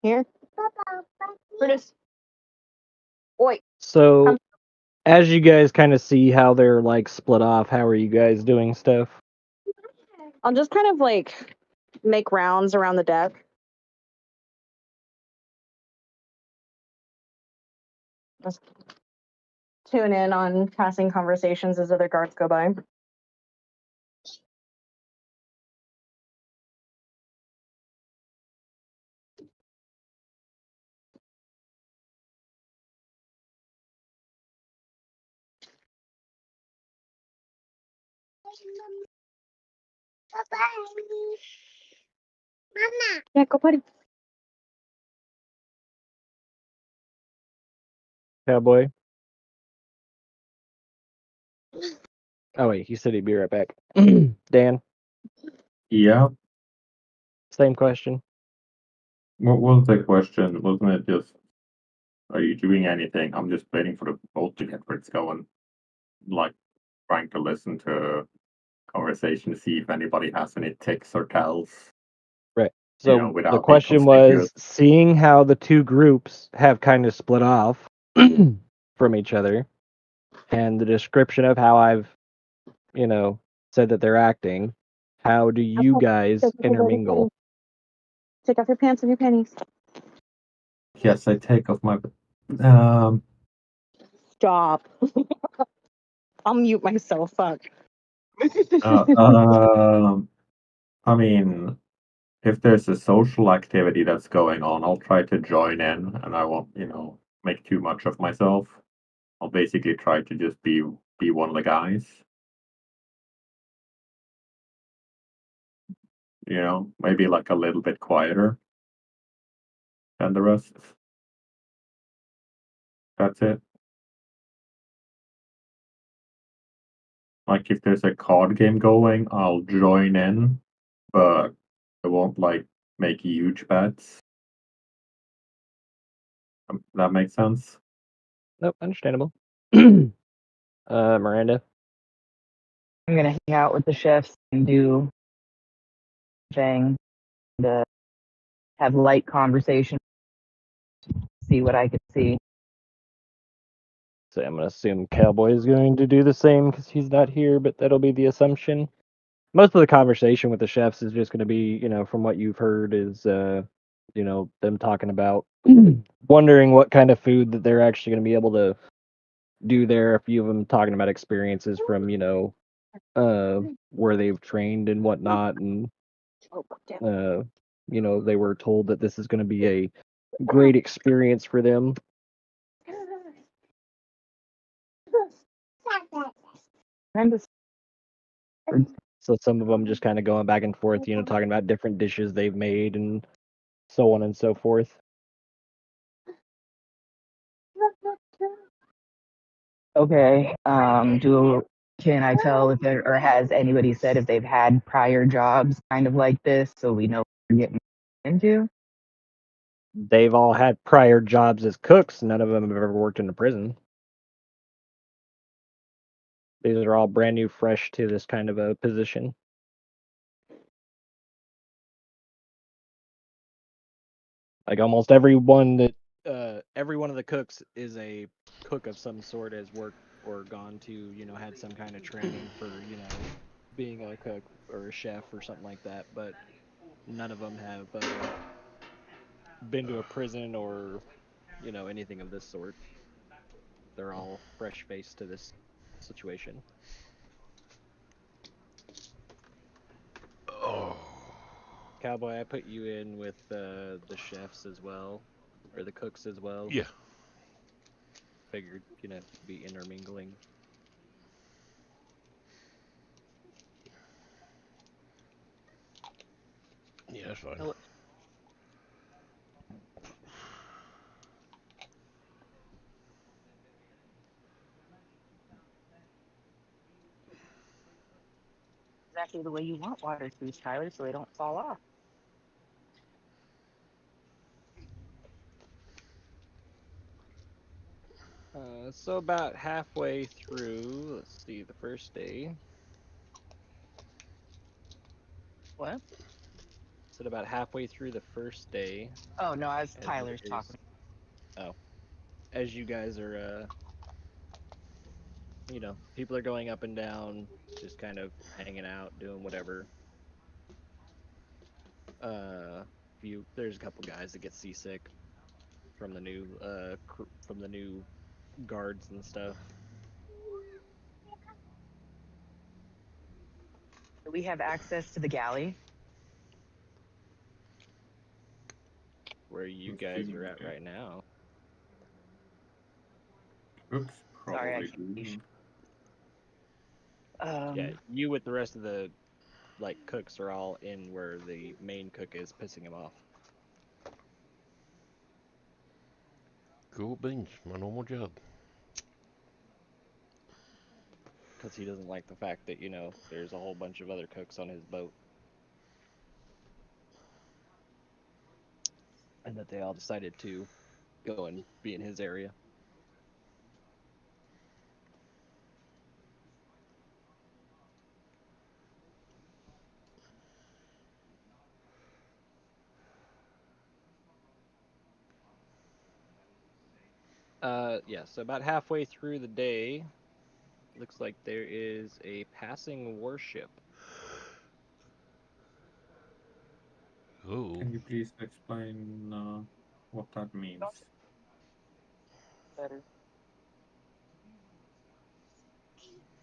Here. Brutus. Oi. So, Come. as you guys kind of see how they're like split off, how are you guys doing stuff? I'll just kind of like make rounds around the deck. Just tune in on passing conversations as other guards go by. Yeah, go potty. Cowboy? Oh wait, he said he'd be right back. Dan, Yeah. same question. What was the question? Wasn't it just, are you doing anything? I'm just waiting for the boat to get where it's going. Like, trying to listen to conversation, see if anybody has any ticks or tells. Right. So without the being question was, conspicuous. seeing how the two groups have kind of split off from each other, and the description of how I've, said that they're acting, how do you guys intermingle? Take off your pants and your panties. Yes, I take off my. Um. Stop. I'll mute myself. Fuck. I mean, if there's a social activity that's going on, I'll try to join in, and I won't, make too much of myself. I'll basically try to just be one of the guys. Maybe like a little bit quieter than the rest. That's it. Like if there's a card game going, I'll join in, but I won't like make huge bets. That makes sense. Nope, understandable. Miranda. I'm gonna hang out with the chefs and do thing to have light conversation, see what I can see. So I'm gonna assume Cowboy is going to do the same because he's not here, but that'll be the assumption. Most of the conversation with the chefs is just gonna be, from what you've heard, is them talking about wondering what kind of food that they're actually gonna be able to do there. A few of them talking about experiences from where they've trained and whatnot, and they were told that this is going to be a great experience for them. I'm just So some of them just kind of going back and forth, talking about different dishes they've made and so on and so forth. okay. Can I tell if there, or has anybody said if they've had prior jobs kind of like this, so we know what we're getting into? They've all had prior jobs as cooks. None of them have ever worked in a prison. These are all brand new, fresh to this kind of a position. Like almost every one of the cooks is a cook of some sort, has worked or gone to, had some kind of training for, being a cook or a chef or something like that. But none of them have been to a prison or, anything of this sort. They're all fresh faced to this situation. Oh. Cowboy, I put you in with the chefs as well, or the cooks as well. Yeah. Figured, be intermingling. Yeah, that's fine. Oh. Exactly the way you want water shoes, Tyler, so they don't fall off. So about halfway through, let's see, the first day. What? Said about halfway through the first day. Oh no, I was Tyler's talking. Oh, as you guys are, people are going up and down, just kind of hanging out, doing whatever. There's a couple guys that get seasick from the new guards and stuff. Do we have access to the galley? Where you guys are at right now. Oops, Sorry, I probably can't. do. Yeah, you with the rest of the cooks are all in where the main cook is, pissing him off. Cool beans. My normal job. Because he doesn't like the fact that, there's a whole bunch of other cooks on his boat. And that they all decided to go and be in his area. Yeah, so about halfway through the day, looks like there is a passing warship. Ooh. Can you please explain what that means? Better.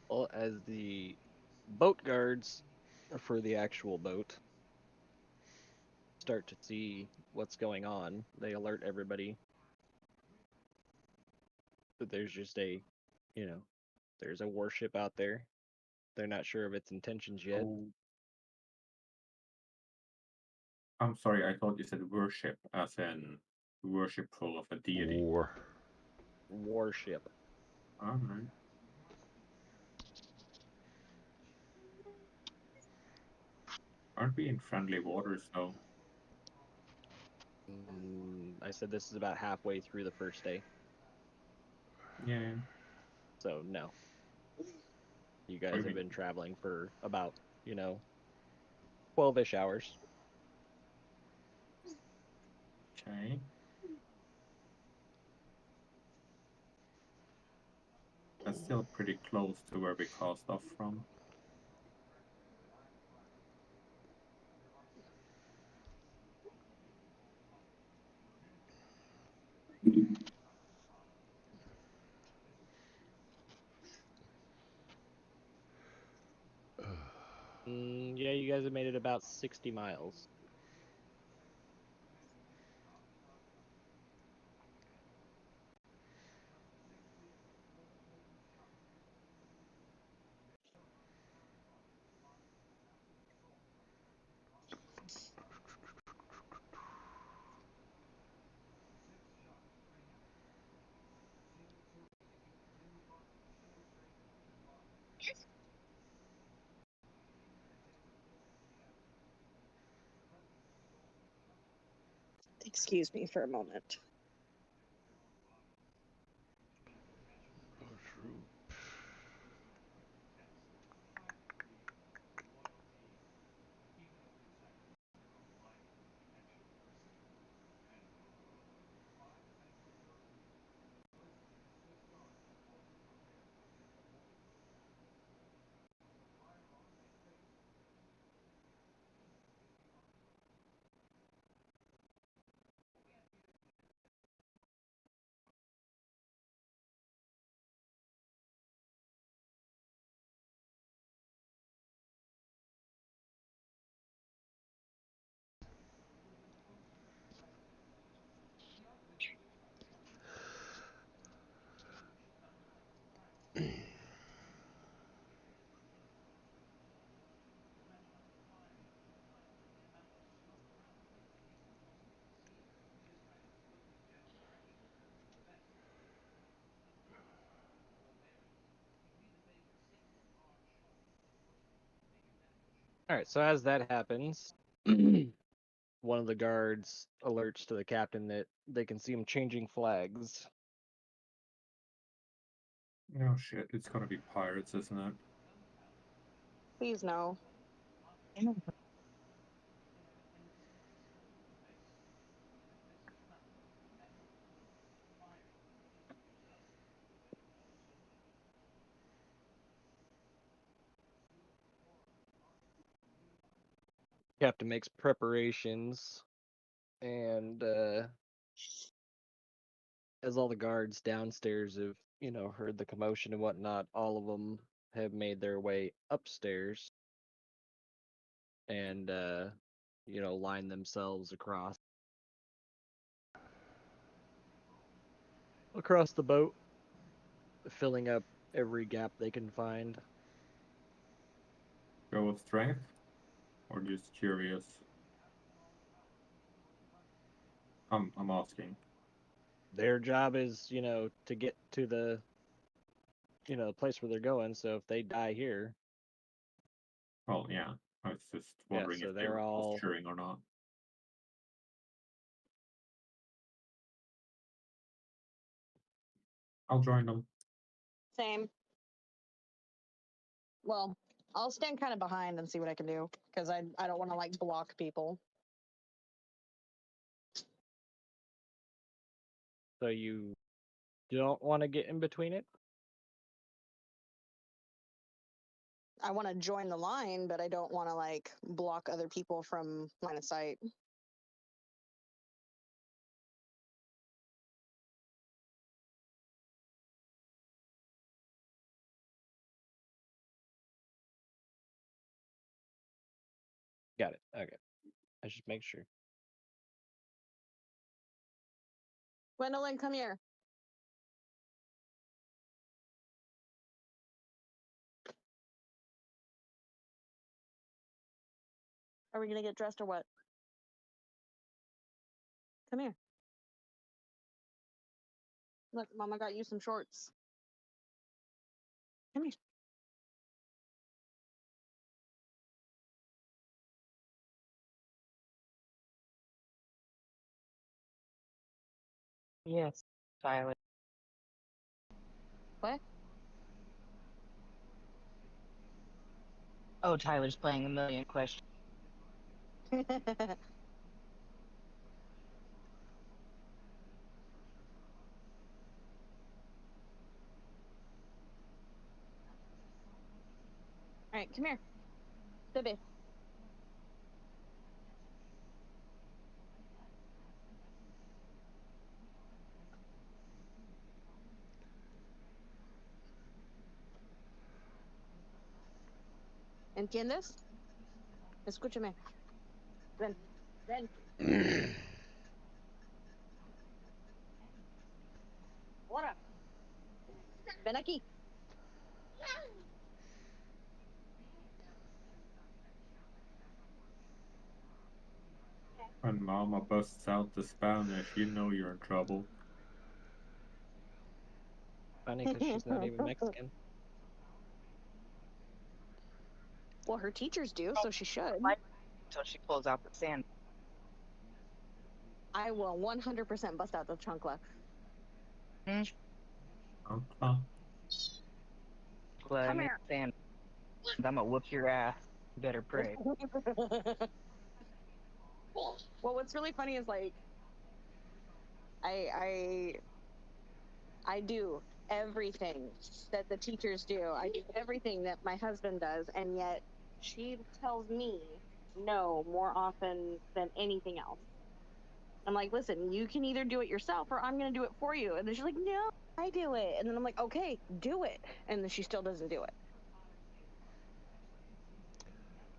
Well, as the boat guards for the actual boat start to see what's going on, they alert everybody that there's just there's a warship out there. They're not sure of its intentions yet. Oh. I'm sorry, I thought you said worship, as in worshipful of a deity. Warship. Alright. Aren't we in friendly waters though? I said this is about halfway through the first day, Yeah. so no. You What do guys you have mean? been traveling for about, 12-ish hours. Okay. That's still pretty close to where we cast off from. Yeah, you guys have made it about 60 miles. Excuse me for a moment. Oh, true. All right, so as that happens, one of the guards alerts to the captain that they can see him changing flags. Oh shit, it's gonna be pirates, isn't it? Please no. Captain makes preparations, and as all the guards downstairs have, heard the commotion and whatnot, all of them have made their way upstairs and, line themselves across the boat, filling up every gap they can find. Go with strength? Or just curious? I'm asking. Their job is, to get to the, place where they're going. So if they die here, Well, yeah. I was just yeah, wondering so if they they're were all posturing or not. I'll join them. Same. Well, I'll stand kind of behind and see what I can do because I don't want to like block people. so you don't want to get in between it. I want to join the line, but I don't want to like block other people from line of sight. Got it. Okay. I should make sure. Gwendolyn, come here. Are we gonna get dressed or what? Come here. Look, Mama got you some shorts. Come here. Yes, Tyler. What? Oh, Tyler's playing a million questions. All right, come here. Bibby. ¿Entiendes? Escúchame. Ven. Ven. Ahora. Ven aquí. When Mama busts out the Spanish, you know you're in trouble. Funny because she's not even Mexican. Well, her teachers do, so she should. Until she pulls out the sand. I will 100% bust out the chancla. Okay. Come here. Sand. I'm gonna whoop your ass. You better pray. Well, what's really funny is like, I do everything that the teachers do. I do everything that my husband does, and yet she tells me no more often than anything else. I'm like, listen, you can either do it yourself or I'm going to do it for you. And then she's like, no, I do it. And then I'm like, okay, do it. And then she still doesn't do it.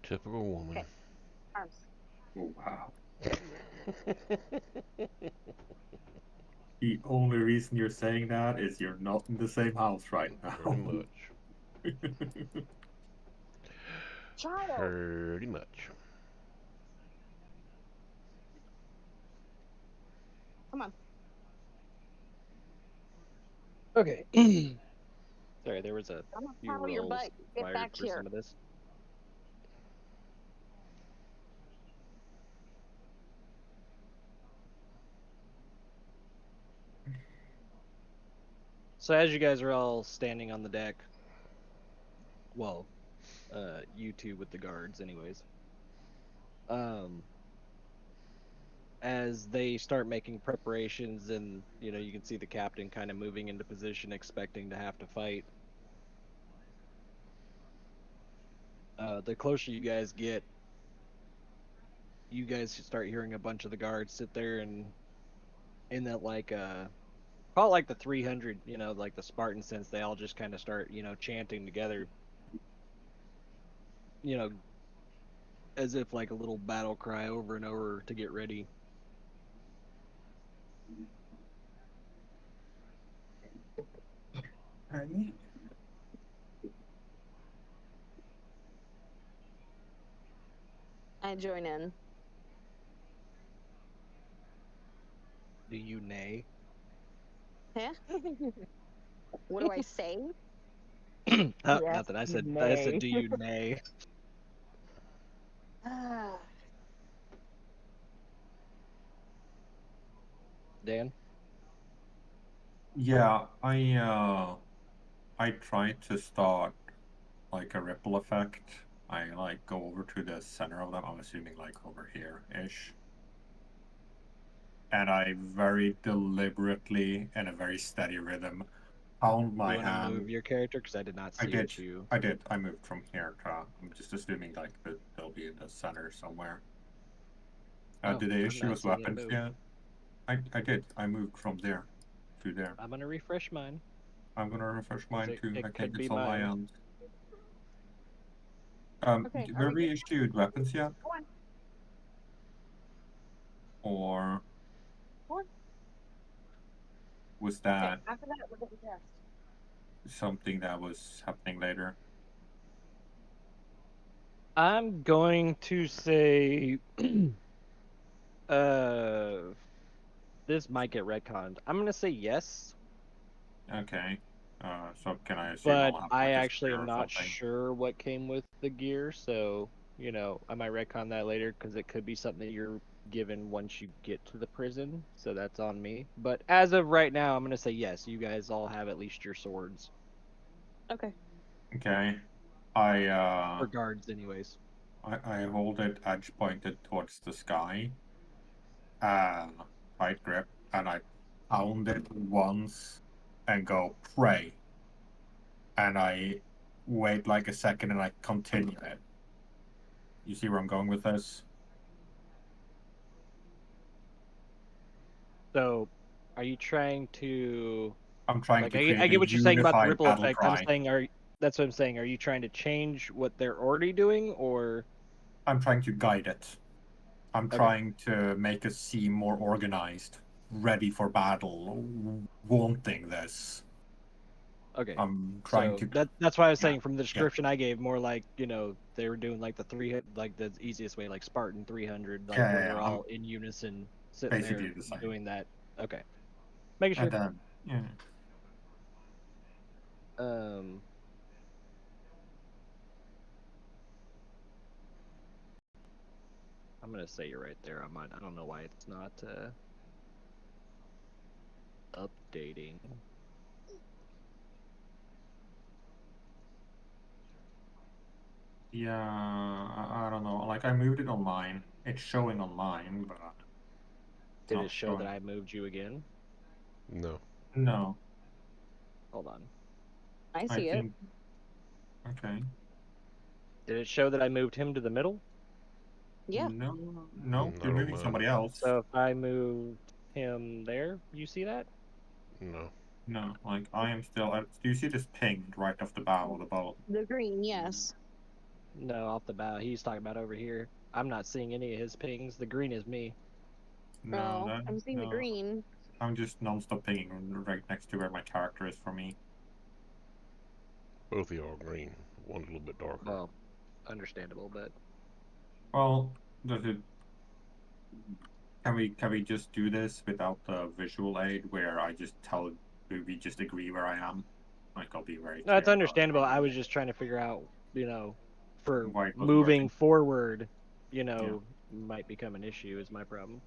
Typical woman. Okay. Arms. Oh, wow. The only reason you're saying that is you're not in the same house right now. Pretty much. Child. Pretty much. Come on. Okay. Sorry, there was a I'm going to few follow your rolls butt. Get required back for here. some of this. So as you guys are all standing on the deck, well, you two with the guards anyways, as they start making preparations and, you know, you can see the captain kind of moving into position expecting to have to fight. The closer you guys get, you guys start hearing a bunch of the guards sit there and in that like call it like the 300, you know, like the Spartan sense, they all just kind of start, you know, chanting together, you know, as if like a little battle cry over and over to get ready. Honey? I join in. Do you neigh? Huh? What do I say? Nothing. I you said, neigh. do you neigh? Dan? Yeah, I tried to start like a ripple effect. I like go over to the center of them. I'm assuming like over here-ish. And I very deliberately, in a very steady rhythm, pound my You want to hand. move your character? Because I did not see what you... I did. I moved from here to, I'm just assuming like that they'll be in the center somewhere. Oh, Did they I'm issue not us seeing it weapons move. yet? I did. I moved from there to there. I'm going to refresh mine. I'm gonna refresh mine It- too. it I could think be it's on my mine. end. Okay, Were are we we good? issued weapons yet? Go on. Or Go on. was Okay, that after that, we're getting dressed. something that was happening later? I'm going to say... this might get retconned. I'm going to say yes. Okay. So can I assume But I'll have I like a actually spear am or not something? sure what came with the gear, so, you know, I might retcon that later because it could be something that you're given once you get to the prison, so that's on me. But as of right now, I'm gonna say yes. You guys all have at least your swords, Okay. Okay. or guards, anyways. I hold it edge pointed towards the sky. And tight grip, and I pound it once and go pray. And I wait like a second and I continue it. You see where I'm going with this? So, are you trying to I'm trying like? to I create get a what you're saying about the unified ripple battle effect. I'm cry. saying, that's what I'm saying. Are you trying to change what they're already doing, or I'm trying to guide it. I'm Okay. trying to make us seem more organized, ready for battle, wanting this. okay? I'm trying So to. that's why I was Yeah, saying from the description I gave, more like they were doing like like the easiest way, like Spartan 300, like where they're I'm all in unison, sitting basically there the same. doing that. Okay, making sure. And then, yeah. Um, I'm gonna say you're right there. I don't know why it's not updating. Yeah, I don't know. Like I moved it online. It's showing online, but Did not it show that showing. I moved you again? No. No, Hold on. I I see it. think. Okay. Did it show that I moved him to the middle? Yeah. No, Not you're on moving mine. somebody else. So if I moved him there, you see that? No. No, like I am still. Do you see this pinged right off the bow of the boat? The green, yes. No, off the bow. He's talking about over here. I'm not seeing any of his pings. The green is me. No, No, I'm seeing the no. green. I'm just non-stop pinging right next to where my character is for me. Both of y'all are green. One's a little bit darker. Well, understandable, but Well, does it? Can we just do this without the visual aid, where I just tell we just agree where I am? Like I'll be very no, it's clear about understandable. I was just trying to figure out, for why it wasn't moving working. forward, Yeah. might become an issue is my problem.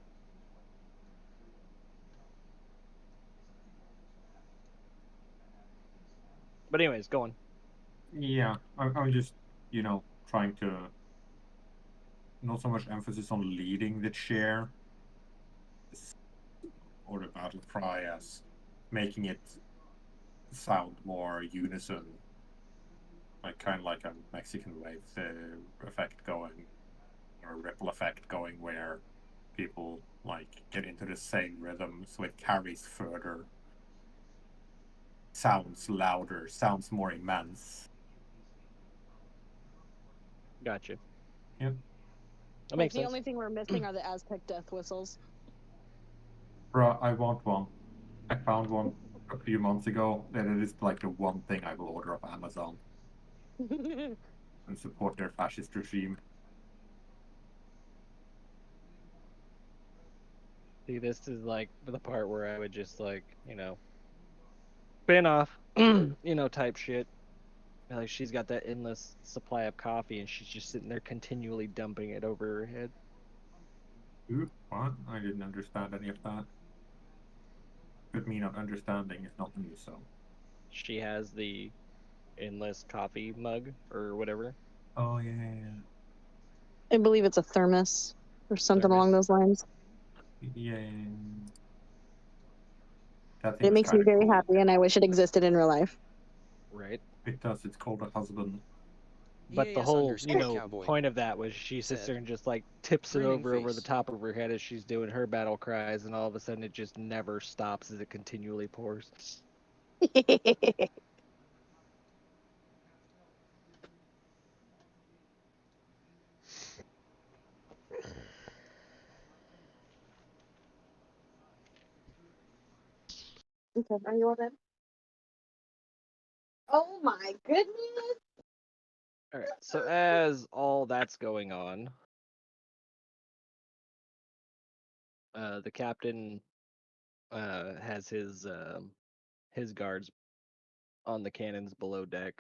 But anyways, go on. Yeah, I'm just, trying to not so much emphasis on leading the chair or the battle cry as making it sound more unison, like kind of like a Mexican wave effect going, or a ripple effect going, where people like get into the same rhythm, so it carries further, sounds louder, sounds more immense. Gotcha. Yep. That Like makes the sense. only thing we're missing are the Aztec death whistles. Bruh, I want one. I found one a few months ago, and it is like the one thing I will order off Amazon and support their fascist regime. See, this is like the part where I would just spin off, type shit. Like she's got that endless supply of coffee, and she's just sitting there continually dumping it over her head. Ooh, what? I didn't understand any of that. But me not understanding is not new, so. She has the endless coffee mug or whatever. Oh, yeah. I believe it's a thermos or something along Thermos. those lines. Yeah. That It thing's makes me kind of very cool. happy, and I wish it existed in real life. Right. It does, it's called a husband. But the EAS whole, _cowboy point of that was she sits said, there and just like tips it "Grinning over the face. top of her head as she's doing her battle cries, and all of a sudden it just never stops as it continually pours. Okay, are you all done? Oh my goodness! All right. So as all that's going on, the captain has his guards on the cannons below deck.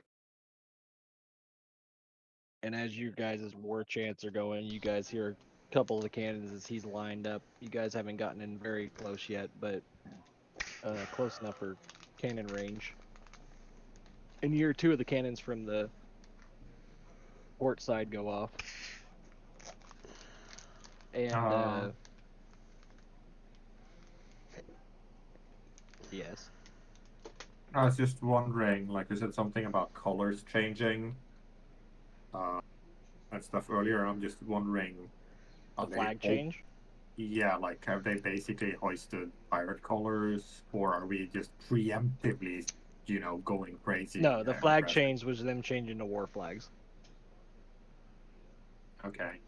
And as you guys' war chants are going, you guys hear couple of the cannons as he's lined up. You guys haven't gotten in very close yet, but close enough for cannon range. And you hear two of the cannons from the port side go off. And yes. I was just wondering, like, you said something about colors changing and stuff earlier. I'm just wondering. A flag change? Yeah, like, have they basically hoisted pirate colors, or are we just preemptively, going crazy? No, the flag aggressive? change was them changing to war flags. Okay.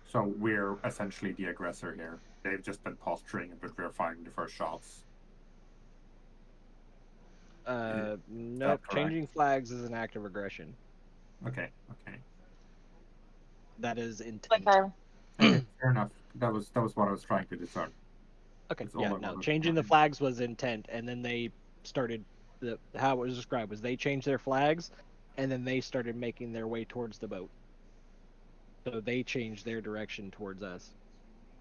So we're essentially the aggressor here. They've just been posturing, but we're firing the first shots. Nope. Changing flags is an act of aggression. Okay. That is intent. Okay, fair enough. That was what I was trying to discern. Okay. That's all Yeah. I No. wanted. Changing the flags was intent, and then they started how it was described was they changed their flags, and then they started making their way towards the boat. So they changed their direction towards us.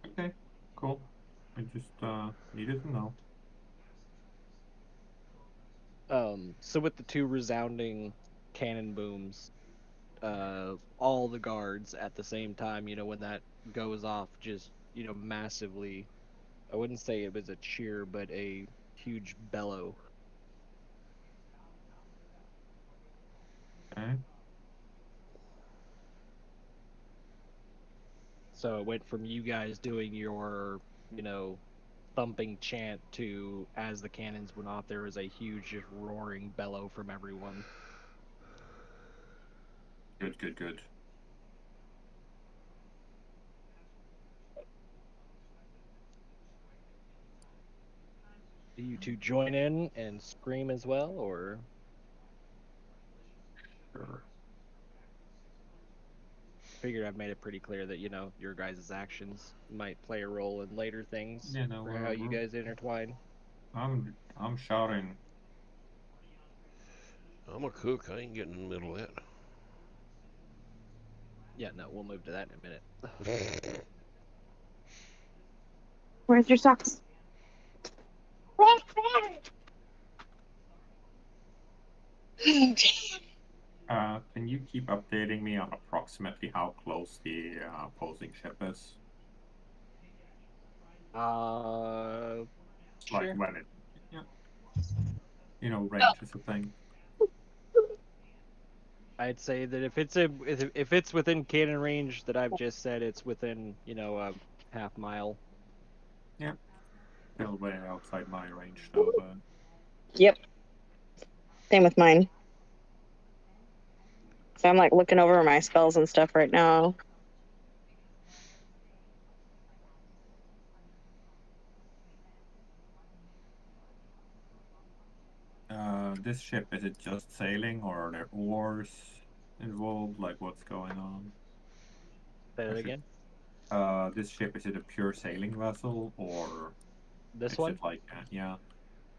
Okay, cool. I just needed to know. So with the two resounding cannon booms, all the guards at the same time, when that goes off, just, massively, I wouldn't say it was a cheer, but a huge bellow. Okay. So it went from you guys doing your, thumping chant to, as the cannons went off, there was a huge just roaring bellow from everyone. Good. Do you two join in and scream as well, or? Sure. Figured I've made it pretty clear that, your guys' actions might play a role in later things Yeah, no, for how you guys intertwine. I'm shouting. I'm a cook. I ain't getting in the middle of that. Yeah, no, we'll move to that in a minute. Where's your socks? Can you keep updating me on approximately how close the opposing ship is? Like Sure. when it, range is a thing. I'd say that if it's within cannon range that I've just said, it's within, a half mile. Yeah. Still way outside my range though, but Yep. Same with mine. So I'm like looking over my spells and stuff right now. this ship, is it just sailing or are there oars involved? Like what's going on? Say that again. This ship, is it a pure sailing vessel or This is one? it like yeah?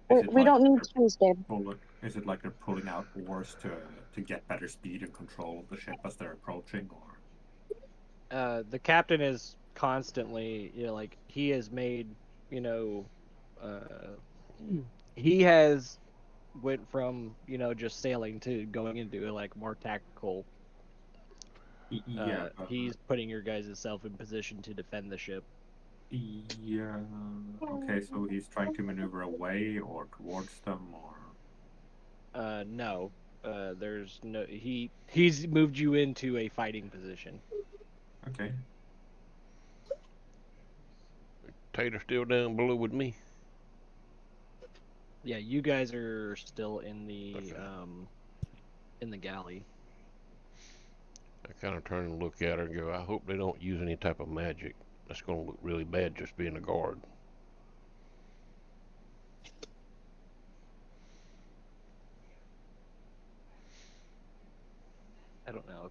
We don't need trees, babe. Is it like they're pulling out oars to get better speed and control of the ship as they're approaching, or? The captain is constantly, like he has made, he has went from just sailing to going into like more tactical. Yeah. He's putting your guys' self in position to defend the ship. Yeah. Okay, so he's trying to maneuver away or towards them, or? No. There's no. He's moved you into a fighting position. Okay. Tater still down below with me. Yeah, you guys are still in the Okay. In the galley. I kind of turn and look at her and go, I hope they don't use any type of magic. That's going to look really bad just being a guard. I don't know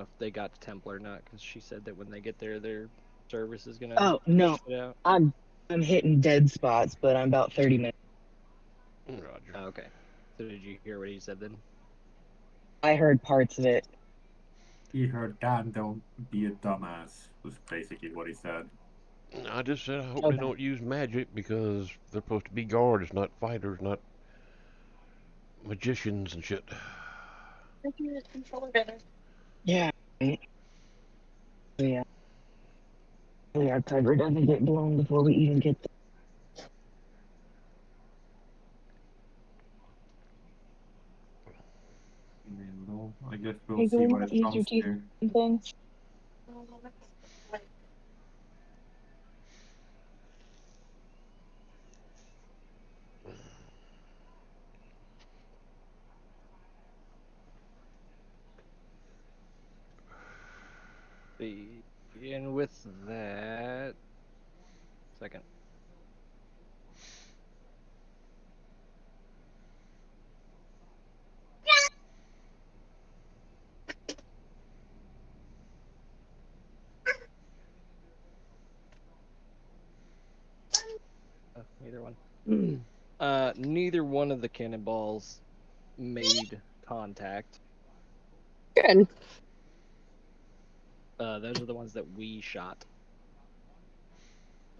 if they got to Temple or not, because she said that when they get there, their service is gonna. Oh no, out. I'm hitting dead spots, but I'm about 30 minutes. Roger. Oh, okay. So did you hear what he said then? I heard parts of it. He heard Dan, don't be a dumbass, was basically what he said. I just said I hope Okay. they don't use magic because they're supposed to be guards, not fighters, not magicians and shit. Yeah. Right. Yeah. Our cover doesn't get blown before we even get there. Well, I guess we'll Hey, see Glenn, what it use your comes teeth to. and things. And with that, second. Neither one. Neither one of the cannonballs made contact. Good. Those are the ones that we shot.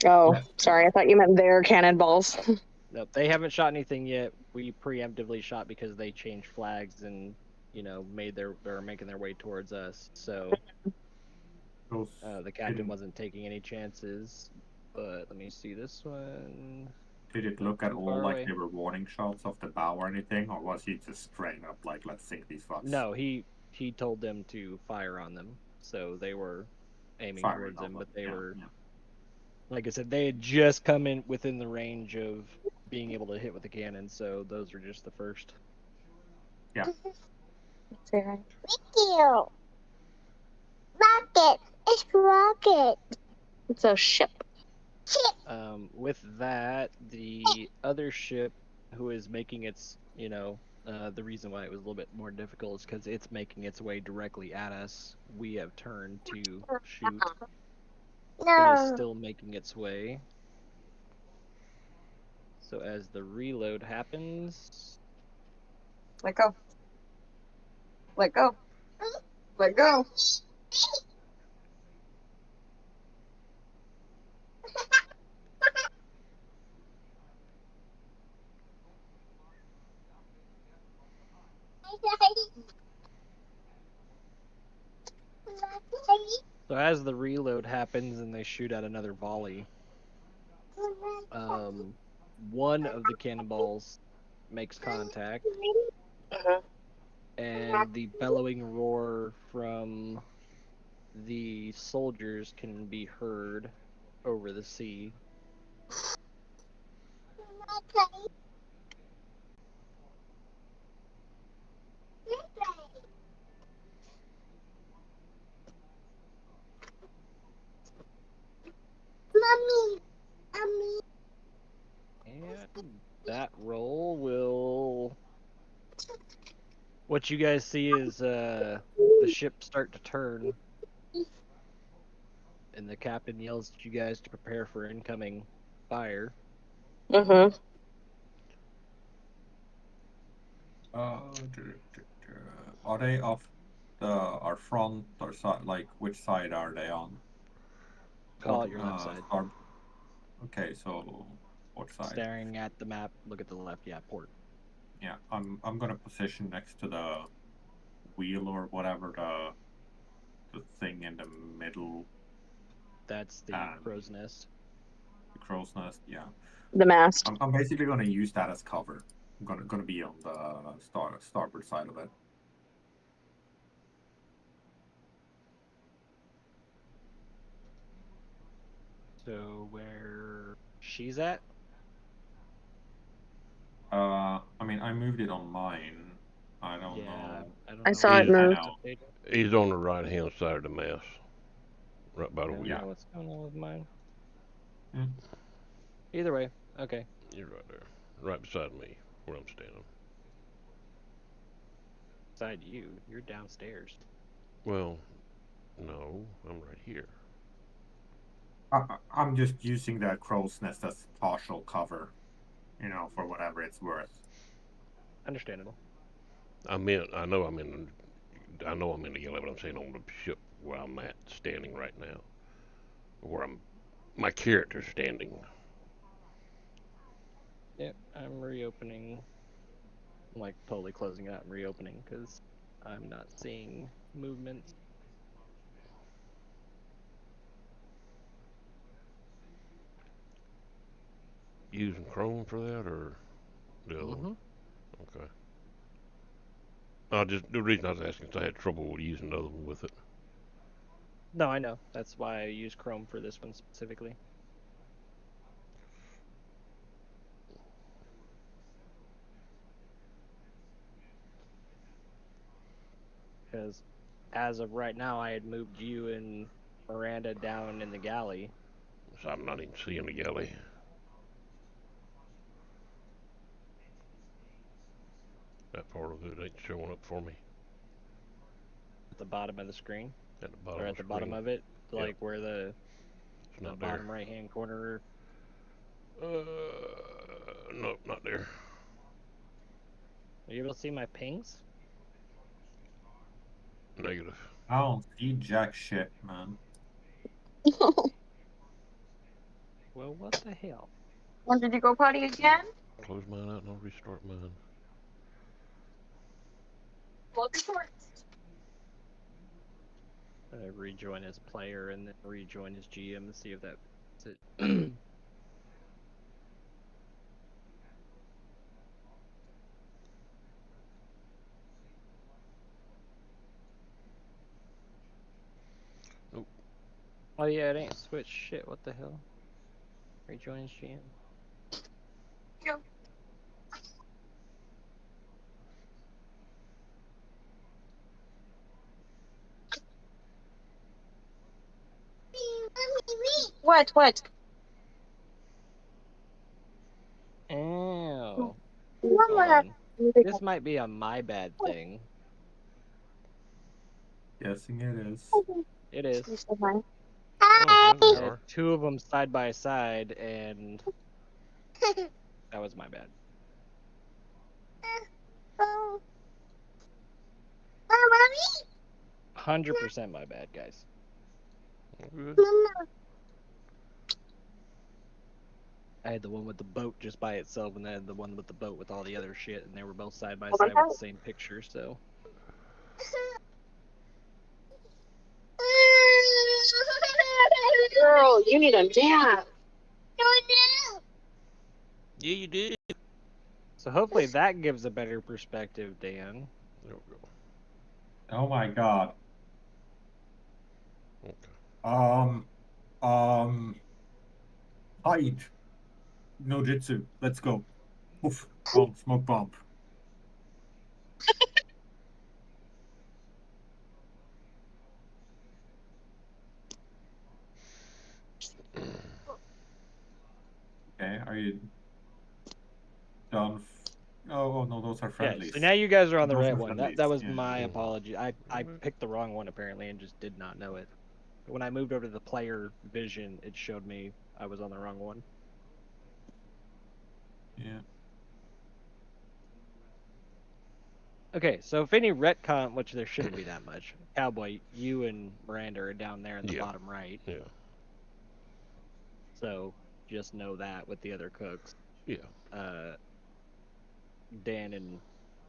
Oh, sorry. I thought you meant their cannonballs. Nope, they haven't shot anything yet. We preemptively shot because they changed flags and they're making their way towards us. So Those the captain didn't- wasn't taking any chances. But let me see this one. Did it Not look at too all far like away. they were warning shots of the bow or anything, or was he just straight up like, let's sink these fucks? No, he told them to fire on them, so they were aiming Firing towards on them. them, But they yeah, were, yeah. like I said, they had just come in within the range of being able to hit with the cannon. So those were just the first. Say hi. Thank you. Rocket. It's rocket. It's a ship. With that, the other ship, who is making its, the reason why it was a little bit more difficult is because it's making its way directly at us. We have turned to shoot. It is still making its way. So as the reload happens, Let go. Let go. Let go. and they shoot out another volley. One of the cannonballs makes contact, and the bellowing roar from the soldiers can be heard over the sea. Mommy. And that roll will. What you guys see is the ship start to turn, and the captain yells at you guys to prepare for incoming fire. Mm-hmm. Are they off our front or side? Like, which side are they on? Call it your left side. Okay, so what side? Staring at the map, look at the left. Yeah, port. Yeah, I'm gonna position next to the wheel or whatever, the thing in the middle. That's the crow's nest. The crow's nest, yeah. The mast. I'm basically gonna use that as cover. I'm gonna be on the starboard side of it. So where she's at? I mean, I moved it on mine. I don't know. I don't I know saw where it she's move. at. He's on the right hand side of the mast, right by I the don't wheel. know what's going on with mine. Hmm. Either way, okay. You're right there, right beside me, where I'm standing. Beside you, you're downstairs. Well, no, I'm right here. I'm just using the crow's nest as partial cover, for whatever it's worth. Understandable. I know I'm in I know I'm in the galley, but I'm saying on the ship where I'm at, standing right now, where my character's standing. Yep, I'm reopening. I'm like totally closing it out and reopening because I'm not seeing movements. Using Chrome for that, or the other one? Okay. The reason I was asking is I had trouble using the other one with it. No, I know. That's why I use Chrome for this one specifically. Because as of right now, I had moved you and Miranda down in the galley. So I'm not even seeing the galley. That part of it ain't showing up for me. At the bottom of the screen, At the bottom or of at the the bottom screen. of it, Yep. like where the Not bottom there. right-hand corner. Nope, not there. Are you able to see my pings? Negative. I don't see jack shit, man. Well, what the hell? When did you go potty again? Close mine out and I'll restart mine. Close the shorts. Rejoin as player and then rejoin as GM and see if that's it. Nope. Oh yeah, it ain't switched. Shit, what the hell? Rejoin as GM. Go. What? Ew. Mama. Hold on. This might be a my bad thing. Guessing it is. It is. You said hi. Oh, there I we had are. two of them side by side, and that was my bad. Oh. 100% my bad, guys. Good. Mama. I had the one with the boat just by itself, and I had the one with the boat with all the other shit, and they were both side by side with the same picture, so. Girl, you need a nap. Yeah, you did. So hopefully that gives a better perspective, Dan. There we go. Oh my god. Okay. Hide. No jitsu. Let's go. Oof. Bomb. Smoke bomb. Okay, are you done? Oh no, those are Yeah, friendlies. so now you guys are on the Those right are one. friendlies, That was yeah. my apology. I picked the wrong one apparently and just did not know it. When I moved over to the player vision, it showed me I was on the wrong one. Yeah. Okay, so if any retcon, which there shouldn't be that much, Cowboy, you and Miranda are down there in the Yeah. bottom right. Yeah. So just know that with the other cooks. Yeah. Dan and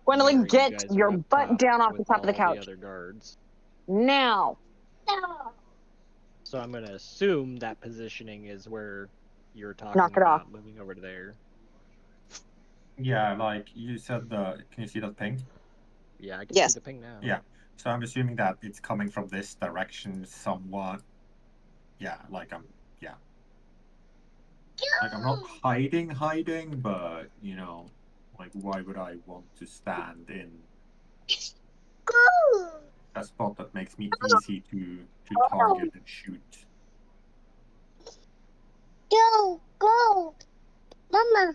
Gwendolyn, Mary, you get guys are your up butt top down off the with top of the all couch. other guards. Now. So I'm gonna assume that positioning is where you're talking Knock it off. about moving over to there. Yeah, like you said, can you see that ping? Yeah, I can Yes. see the ping now. Yeah. So I'm assuming that it's coming from this direction somewhat. Yeah, like yeah. Like I'm not hiding, but you know, like why would I want to stand in a spot that makes me easy to target and shoot? Go. Mama.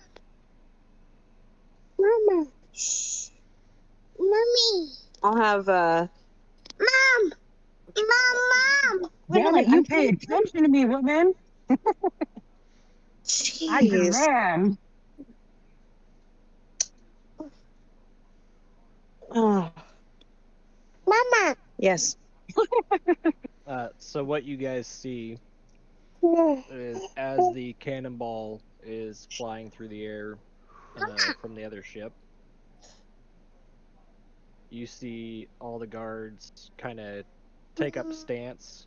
Shh. Mommy. I'll have Mom. Damn it, you pay attention to me, woman. I Jeez. demand. Oh. Mama. Yes. So what you guys see is as the cannonball is flying through the air from the other ship, you see all the guards kind of take up stance,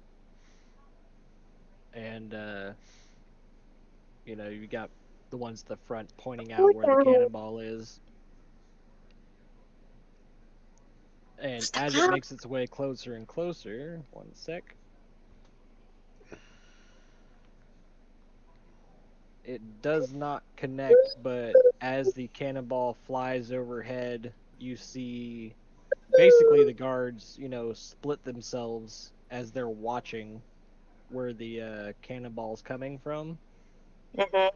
and you got the ones at the front pointing out where the cannonball is. And as it makes its way closer and closer, one sec. It does not connect, but as the cannonball flies overhead, you see basically the guards, split themselves as they're watching where the cannonball's coming from Mhm.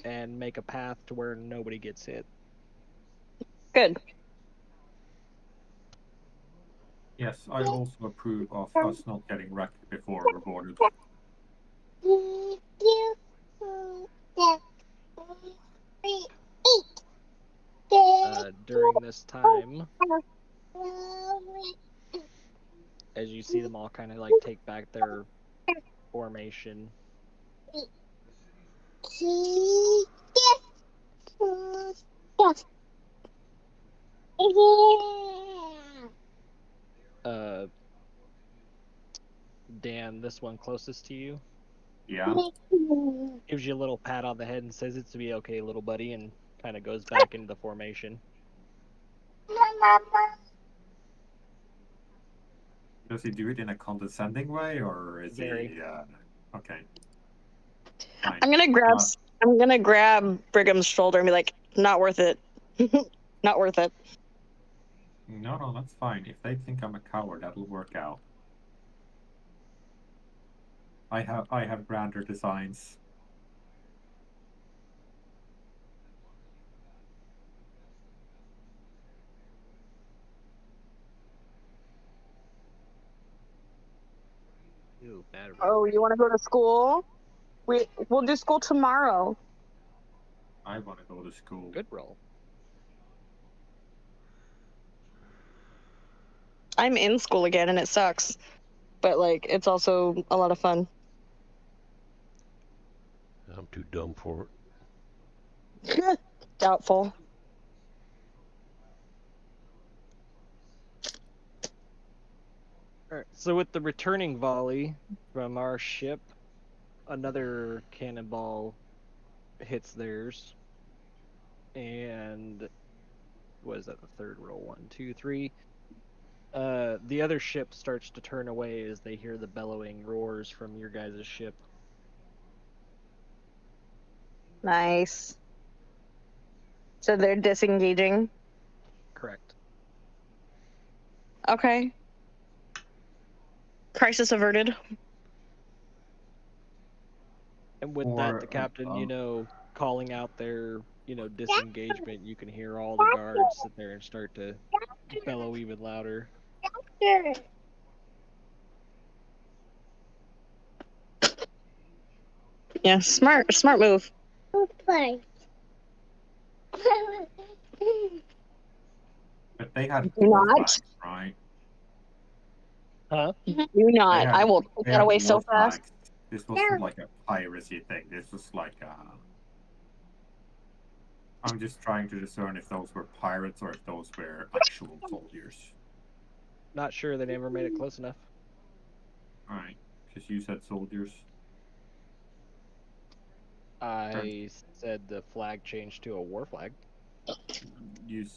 and make a path to where nobody gets hit. Good. Yes, I also approve of us not getting wrecked before we're boarded. During this time, as you see them all kind of like take back their formation, Dan, this one closest to you, Yeah. gives you a little pat on the head and says it's to be okay, little buddy, and kind of goes back into the formation. Does he do it in a condescending way, or is Very. he? Okay. Fine. I'm gonna grab Brigham's shoulder and be like, "Not worth it. Not worth it." No, that's fine. If they think I'm a coward, that'll work out. I have grander designs. Ooh, bad roll. Oh, you want to go to school? We'll do school tomorrow. I want to go to school. Good roll. I'm in school again, and it sucks, but like it's also a lot of fun. I'm too dumb for it. Doubtful. All right, so with the returning volley from our ship, another cannonball hits theirs. And what is that, the third roll? 1, 2, 3. The other ship starts to turn away as they hear the bellowing roars from your guys' ship. Nice. So they're disengaging. Correct. Okay. Crisis averted. And with Or, that, the captain, calling out their, disengagement, you can hear all the guards sit there and start to bellow even louder. Yeah, smart move. But they had Do war not. flags, right? Huh? Do not. I will take They that had away war so fast. flags. This was like a piracy thing. This was like I'm just trying to discern if those were pirates or if those were actual soldiers. Not sure, they never made it close enough. Alright, because you said soldiers. I said the flag changed to a war flag. You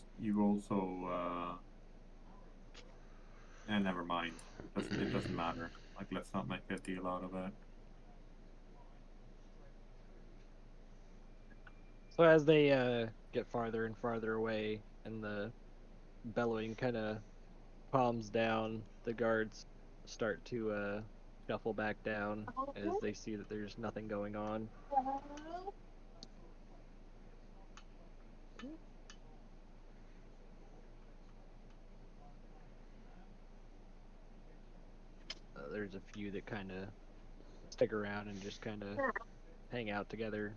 also never mind. It doesn't matter. Like, let's not make a deal out of it. So as they get farther and farther away and the bellowing kind of calms down, the guards start to shuffle back down as they see that there's nothing going on. There's a few that kind of stick around and just kind of hang out together.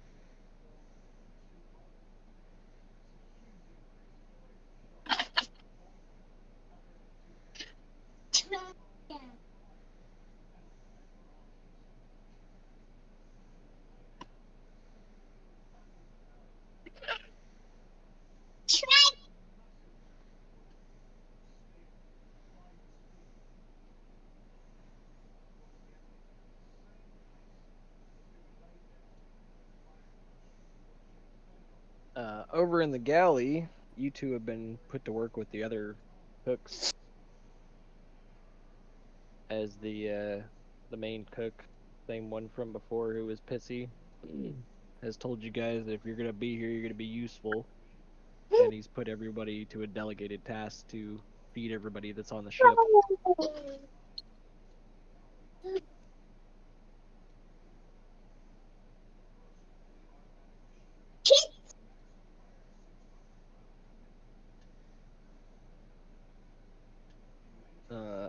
Over in the galley, you two have been put to work with the other cooks. As the main cook, same one from before who was pissy, has told you guys that if you're gonna be here, you're gonna be useful. And he's put everybody to a delegated task to feed everybody that's on the ship.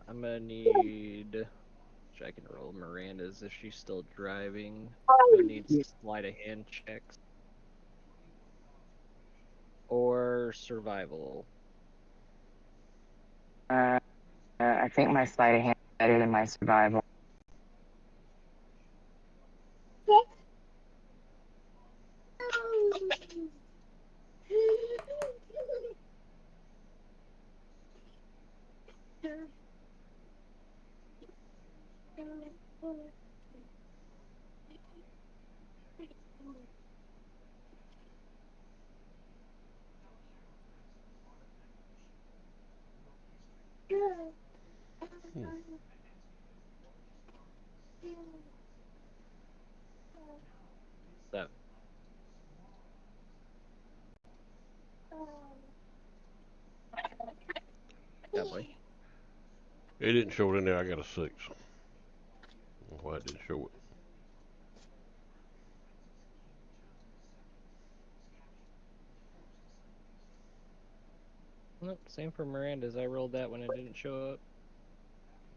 I'm gonna need. I can roll Miranda's if she's still driving. I'm gonna need sleight of hand checks. Or survival. I think my sleight of hand is better than my survival. So. Yeah, boy. It didn't show it in there. I got a 6. Why it didn't show it? Nope, same for Miranda's. I rolled that when it didn't show up.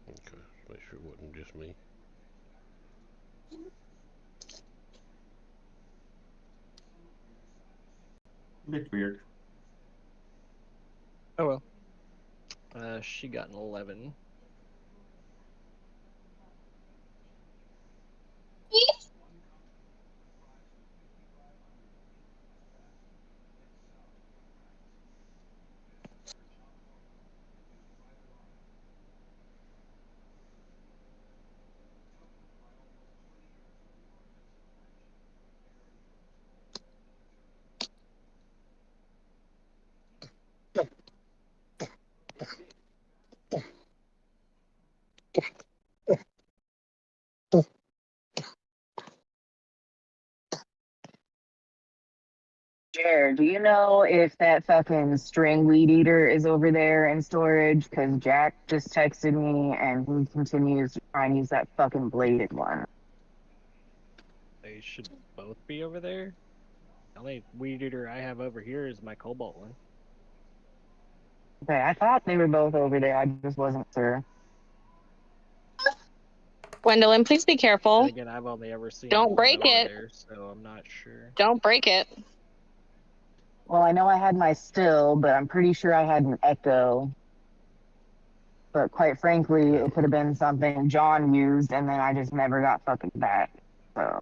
Okay, make sure it wasn't just me. Bit weird. Oh well. She got an 11. Jared, do you know if that fucking string weed eater is over there in storage? Because Jack just texted me and he continues to try and use that fucking bladed one. They should both be over there. The only weed eater I have over here is my cobalt one. Okay, I thought they were both over there. I just wasn't sure. Gwendolyn, please be careful. And again, I've only ever seen Don't one break over it. there, so I'm not sure. Don't break it. Well, I know I had my still, but I'm pretty sure I had an echo. But quite frankly, it could have been something John used, and then I just never got fucking back. So,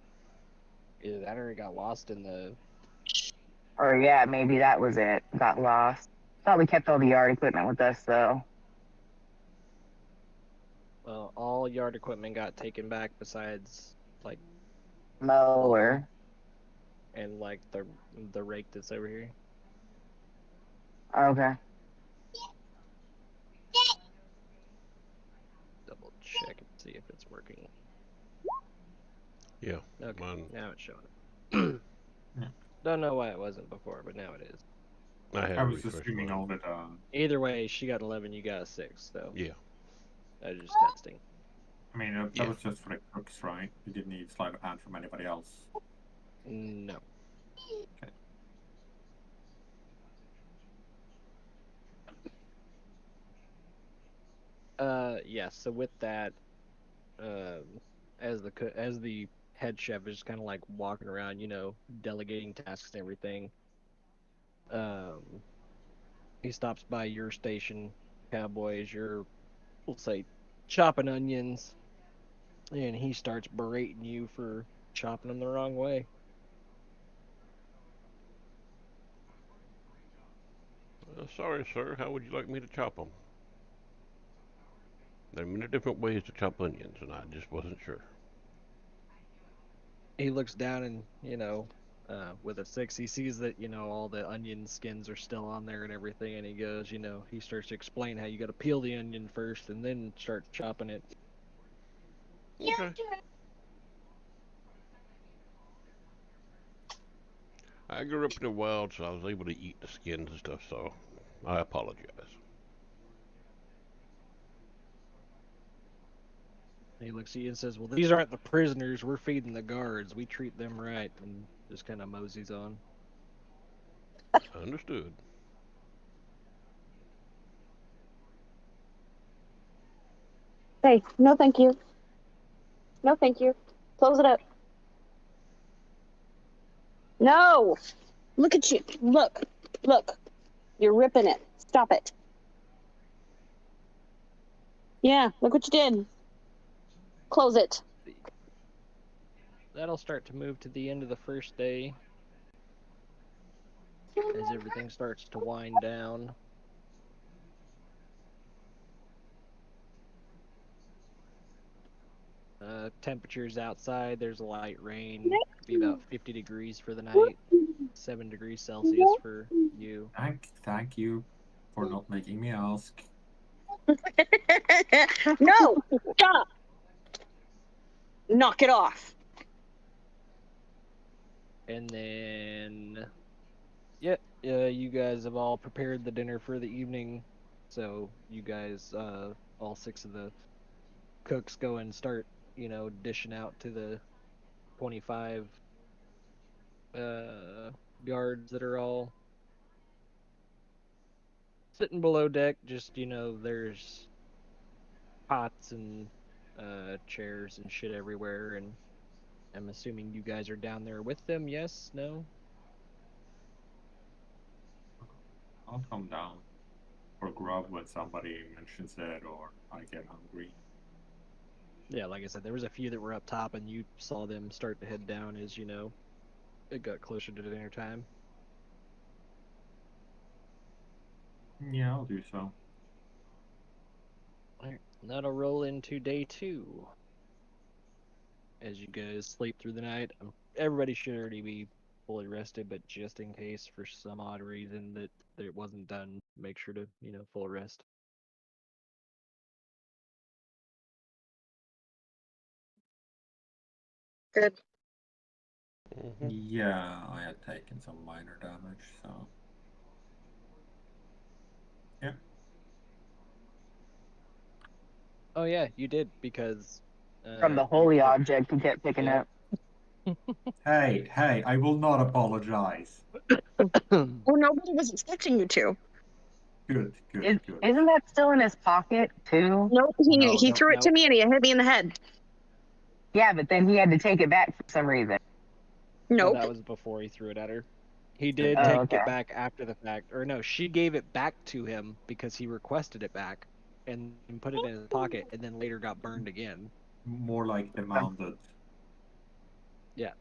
Either that or it got lost in the. or yeah, maybe that was it. Got lost. Thought we kept all the yard equipment with us, though. Well, all yard equipment got taken back besides like Mower. and like the rake that's over here. Okay. Double check and see if it's working. Yeah, Okay, mine. now it's showing it. Yeah. Don't know why it wasn't before, but now it is. I had I to was refresh assuming mine. all that. Either way, she got 11, you got a 6, so Yeah. I was just testing. I mean, that Yeah. was just for the cooks, right? You didn't need sleight of hand from anybody else. No. Okay. Yeah. So with that, as the head chef is kind of like walking around, delegating tasks and everything. He stops by your station, Cowboys. We'll say, chopping onions, and he starts berating you for chopping them the wrong way. Sorry, sir. How would you like me to chop them? There are many different ways to chop onions, and I just wasn't sure. He looks down and with a 6. He sees that, all the onion skins are still on there and everything, and he goes, he starts to explain how you got to peel the onion first and then start chopping it. Okay. I grew up in the wild, so I was able to eat the skins and stuff, so I apologize. And he looks at you and says, well, these aren't the prisoners. We're feeding the guards. We treat them right. And just kind of moseys on. Understood. Hey, no thank you. No thank you. Close it up. No! Look at you. Look. Look. You're ripping it. Stop it. Yeah, look what you did. Close it. That'll start to move to the end of the first day. As everything starts to wind down. Temperatures outside, there's a light rain. It'll be about 50 degrees for the night. 7 degrees Celsius for you. Thank you for not making me ask. No! Stop! Knock it off. And then, you guys have all prepared the dinner for the evening. So you guys, all 6 of the cooks go and start, dishing out to the 25 guards that are all sitting below deck. Just, there's pots and chairs and shit everywhere, and I'm assuming you guys are down there with them. Yes? No? I'll come down for grub when somebody mentions it or I get hungry. Yeah, like I said, there was a few that were up top, and you saw them start to head down as, it got closer to dinner time. Yeah, I'll do so. Alright, that'll roll into day 2. As you guys sleep through the night. Everybody should already be fully rested, but just in case for some odd reason that it wasn't done, make sure to, full rest. Good. Mm-hmm. Yeah, I had taken some minor damage, so. Yeah. Oh yeah, you did, because From the holy object he kept picking Yeah. up. Hey, I will not apologize. Oh, nobody was expecting you to. Good. Isn't that still in his pocket too? Nope, he threw it to me and he hit me in the head. Yeah, but then he had to take it back for some reason. No, Nope. that was before he threw it at her. He did Oh, take okay. it back after the fact. Or no, she gave it back to him because he requested it back and put it in his pocket, and then later got burned again. More like demanded. Yeah.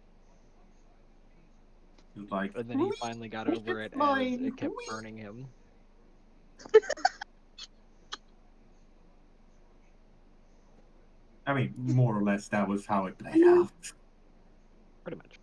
It was like, And then he finally got over it as it kept burning him. I mean, more or less that was how it played out. Pretty much.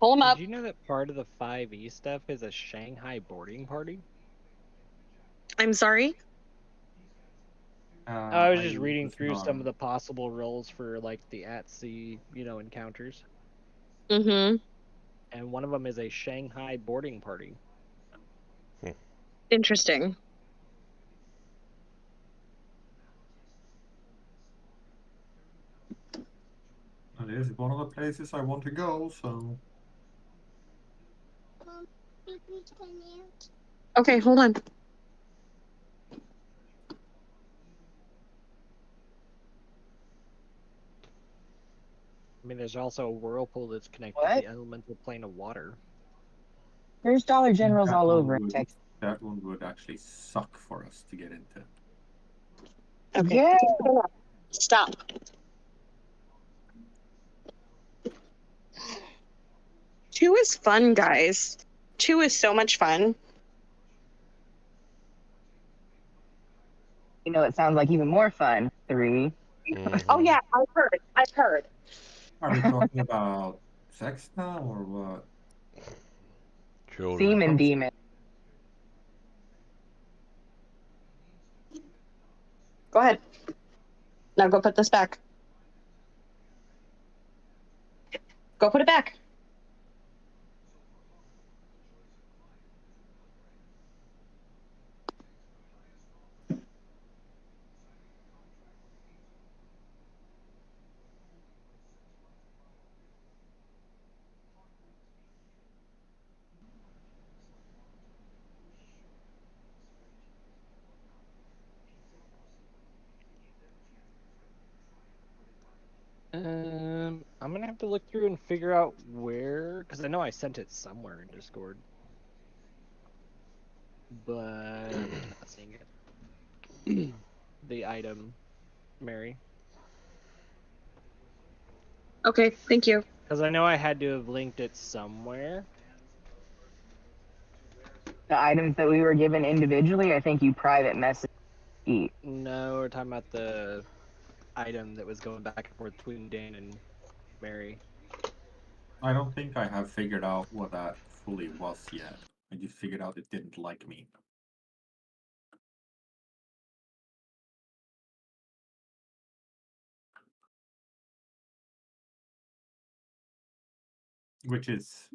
Pull him up. Did you know that part of the 5e stuff is a Shanghai boarding party? I'm sorry. I was just reading was through not- some of the possible roles for like the at-sea, encounters, Mm-hmm. and one of them is a Shanghai boarding party. Interesting. It is one of the places I want to go, so. Okay, hold on. I mean, there's also a whirlpool that's connected to What? the elemental plane of water. There's Dollar Generals That all one over in would- Texas. That one would actually suck for us to get into. Okay. Yeah. Stop. Two is fun, guys. Two is so much fun. You know, it sounds like even more fun. 3. Oh yeah, I've heard. I've heard. Are we talking about sex now or what? Children. Semen Demon. Go ahead. Now go put this back. Go put it back. I'm gonna have to look through and figure out where, because I know I sent it somewhere in Discord, but I'm not seeing it. The item, Mary, Okay, thank you. because I know I had to have linked it somewhere. The items that we were given individually, I think you private message each. No, we're talking about the item that was going back and forth between Dan and Mary. I don't think I have figured out what that fully was yet. I just figured out it didn't like me. Which is,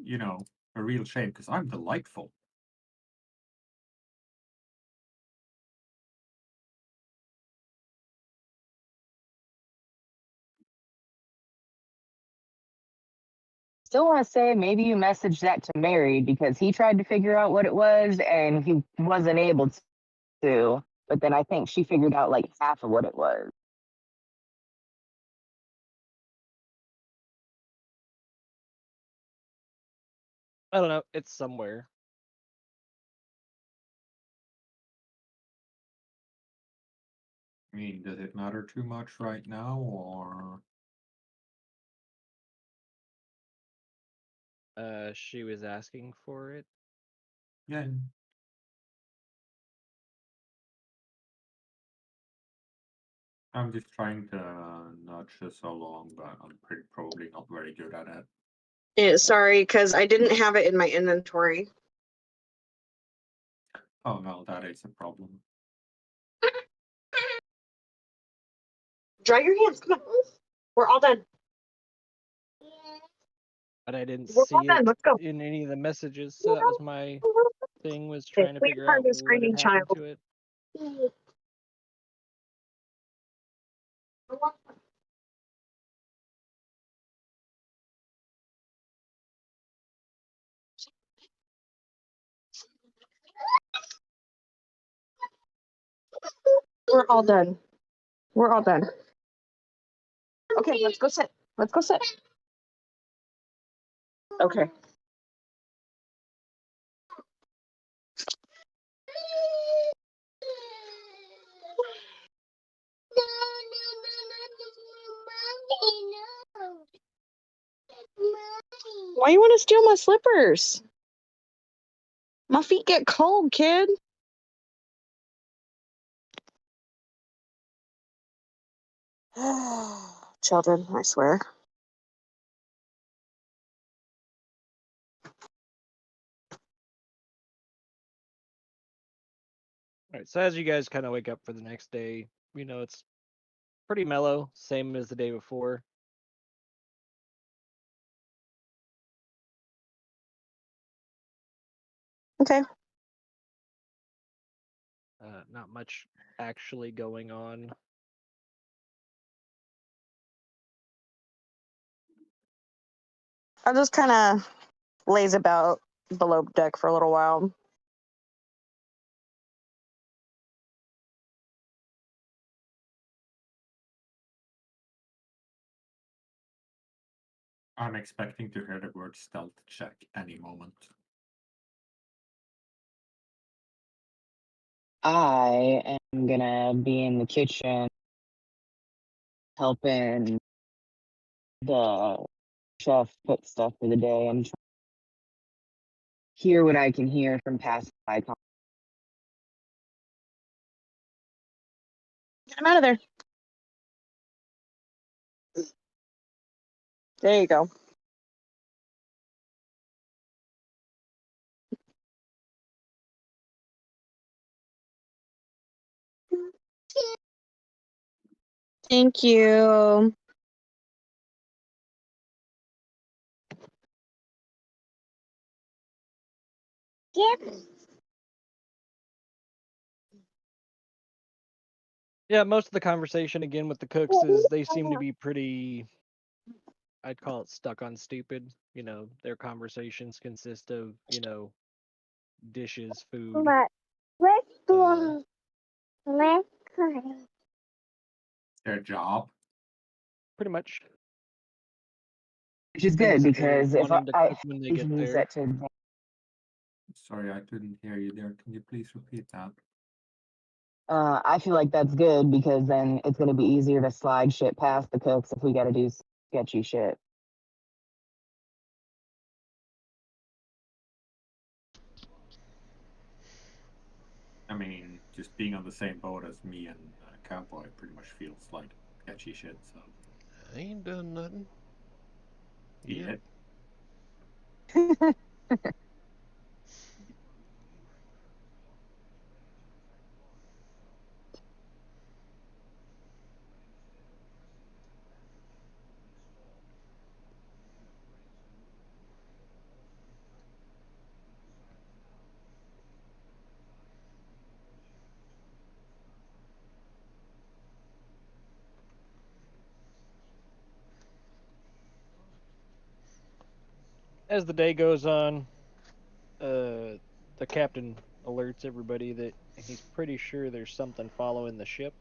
a real shame because I'm delightful. Still want to say maybe you messaged that to Mary because he tried to figure out what it was and he wasn't able to. But then I think she figured out like half of what it was. I don't know. It's somewhere. I mean, does it matter too much right now or? She was asking for it. Yeah. I'm just trying to nudge this along, but I'm probably not very good at it. Yeah, sorry, because I didn't have it in my inventory. Oh no, that is a problem. Dry your hands. Come on. We're all done. But I didn't We're all see done. it Let's go. in any of the messages, so that was my thing, was Okay, trying to clear figure part out of the what screaming had happened child. to it. We're all done. We're all done. Okay, let's go sit. Let's go sit. Okay. Why you want to steal my slippers? My feet get cold, kid. Children, I swear. Alright, so as you guys kind of wake up for the next day, it's pretty mellow, same as the day before. Okay. Not much actually going on. I'll just kind of laze about below deck for a little while. I'm expecting to hear the word stealth check any moment. I am gonna be in the kitchen helping the chef cook stuff for the day and hear what I can hear from past icons. Get him out of there. There you go. Thank you. Yeah, most of the conversation again with the cooks is they seem to be pretty, I'd call it stuck on stupid. You know, their conversations consist of, you know, dishes, food. Their job. Pretty much. Which is Things good that they're because if wanting to I cook when they can get use there. that to Sorry, I couldn't hear you there. Can you please repeat that? I feel like that's good because then it's going to be easier to slide shit past the cooks if we got to do sketchy shit. I mean, just being on the same boat as me and Cowboy pretty much feels like sketchy shit, so. I ain't done nothing. Yeah. As the day goes on, the captain alerts everybody that he's pretty sure there's something following the ship.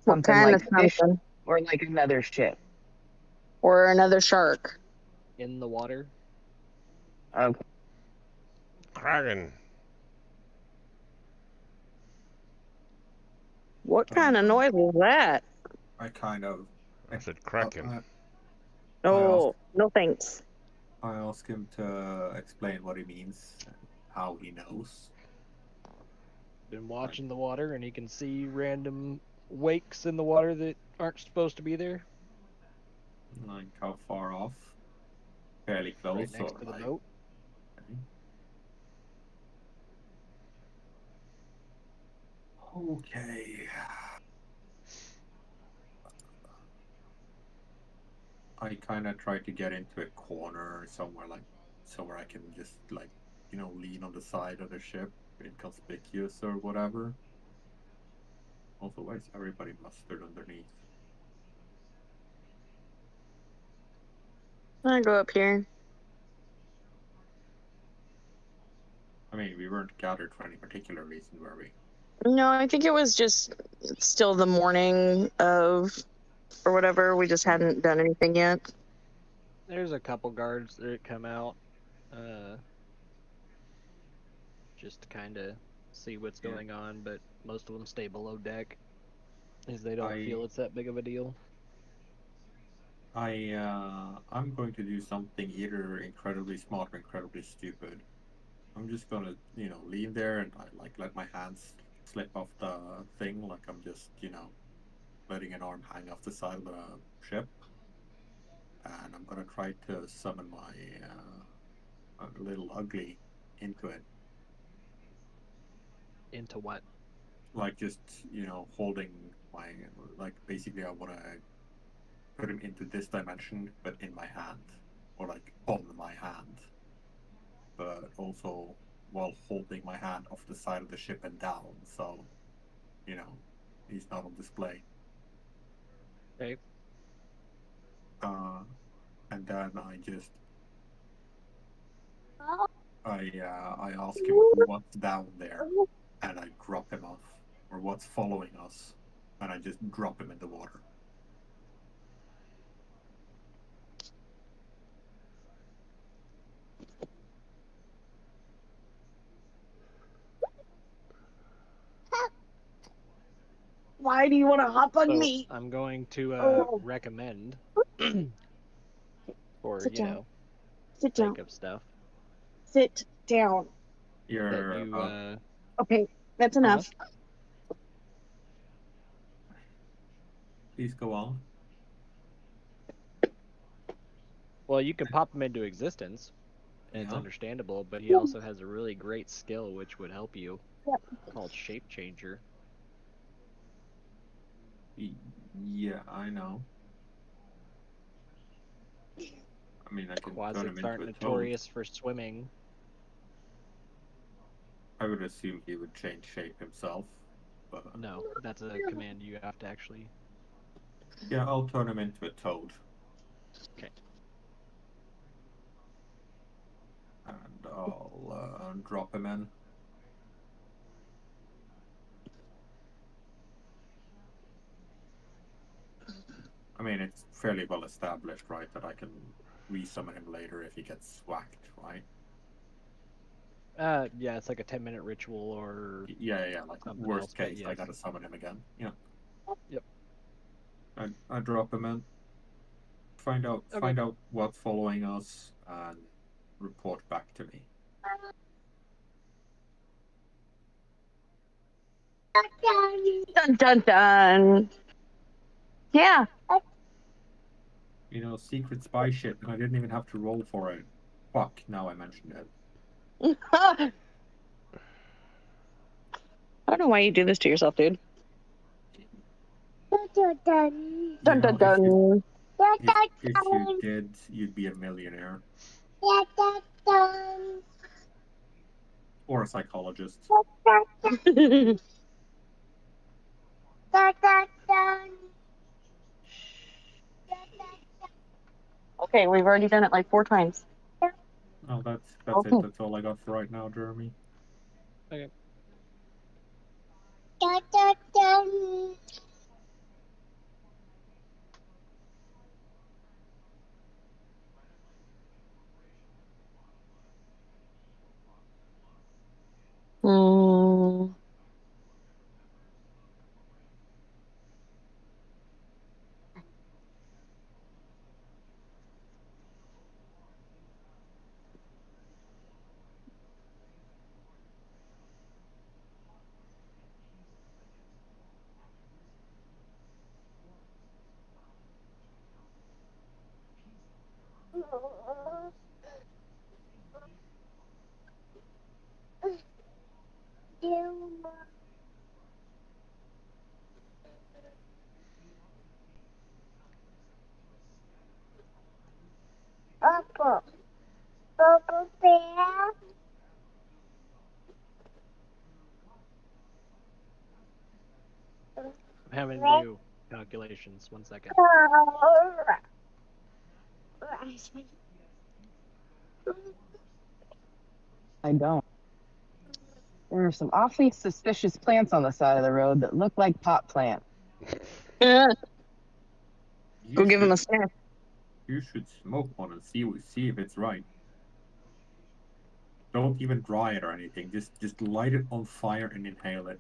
What Something kind like of fish something? or like another ship. Or another shark? In the water. Okay. Kraken. What kind of noise was that? I kind of. I said Kraken. Oh, no thanks. I ask him to explain what he means and how he knows. Been watching the water and he can see random wakes in the water that aren't supposed to be there. Like how far off? Fairly close, Right next or to the like. boat. Okay. I kind of try to get into a corner somewhere, like somewhere I can just like, lean on the side of the ship, inconspicuous or whatever. Also, why is everybody mustered underneath? I go up here. I mean, we weren't gathered for any particular reason, were we? No, I think it was just still the morning of, or whatever. We just hadn't done anything yet. There's a couple guards that come out, just to kind of see what's going on, but most of them stay below deck, as they don't feel it's that big of a deal. I'm going to do something either incredibly smart or incredibly stupid. I'm just gonna, lean there and let my hands slip off the thing, like I'm just, letting an arm hang off the side of the ship. And I'm gonna try to summon my little ugly into it. Into what? Like just, holding my, basically I want to put him into this dimension, but in my hand, or like on my hand, but also while holding my hand off the side of the ship and down, so he's not on display. Okay. And then I ask him what's down there, and I drop him off, or what's following us, and I just drop him in the water. Why do you want to hop on So me? I'm going to Oh. recommend for Sit down. Sit sake down. of stuff Sit down. that You're, you Okay, that's enough. please go on. well, you can pop him into existence, and it's Yeah. understandable. But he also has a really great skill which would help you, called Shape Changer. Yeah, I know. I mean, I can turn him Quasics into aren't a toad. notorious for swimming. I would assume he would change shape himself, but No, that's a command you have to actually. yeah, I'll turn him into a toad. Okay. And I'll drop him in. I mean, it's fairly well established, right, that I can resummon him later if he gets whacked, right? Yeah, it's like a 10-minute ritual or Yeah, like something worst else, but case, I yes. gotta summon him again. Yeah. Yep. I drop him in. Find out what's following us and report back to me. Dun dun dun. Yeah. You know, secret spy shit, and I didn't even have to roll for it. Fuck, now I mentioned it. I don't know why you do this to yourself, dude. Dun dun You know, dun. if you did, you'd be a millionaire. Or a psychologist. Okay, we've already done it like 4 times. Oh, that's Okay. it. That's all I got for right now, Jeremy. Okay. Mm. I'm having to do calculations. 1 second. I don't. There are some awfully suspicious plants on the side of the road that look like pot plants. Yeah. You Go give him a should- sniff. You should smoke one and see if it's right. Don't even dry it or anything. Just light it on fire and inhale it.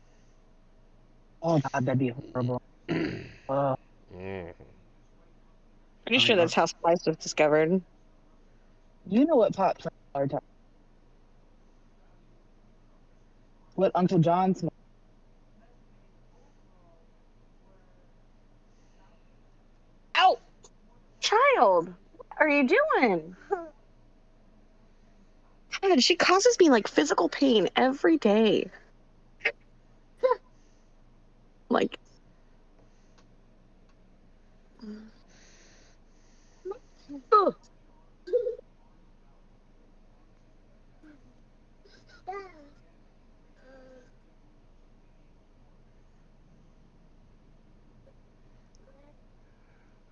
Oh God, that'd be horrible. Mm. Pretty I sure mean, that's how spice was discovered. You know what pot plants are? What Uncle John smoked. Ow! Child, what are you doing? God, she causes me like physical pain every day. Like, ugh.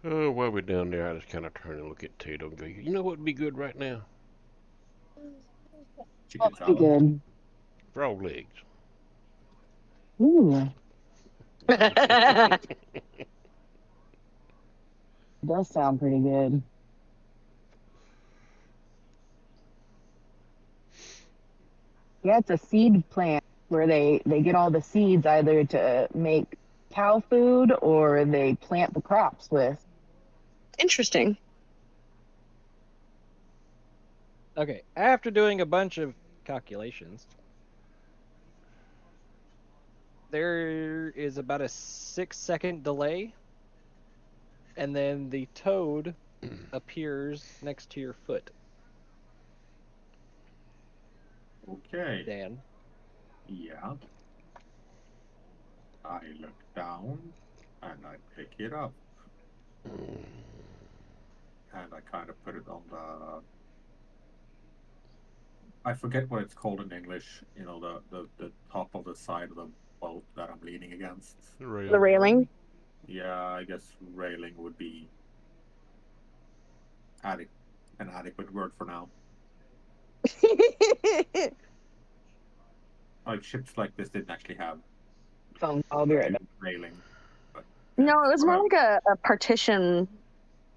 Oh, while we're down there, I just kind of turn and look at Tato and go, you know what would be good right now? Chicken Be salad. good. Frog legs. Ooh, does sound pretty good. Yeah, it's a seed plant where they get all the seeds either to make cow food or they plant the crops with. Interesting. Okay, after doing a bunch of calculations, there is about a 6-second delay, and then the toad appears next to your foot, Okay. Dan. Yeah. I look down and I pick it up and I kind of put it on the. I forget what it's called in English. You know, the top of the side of the boat that I'm leaning against. The rail. The railing. Yeah, I guess railing would be an adequate word for now. Like ships like this didn't actually have Phone. I'll be right back. railing. But No, it was more like a partition.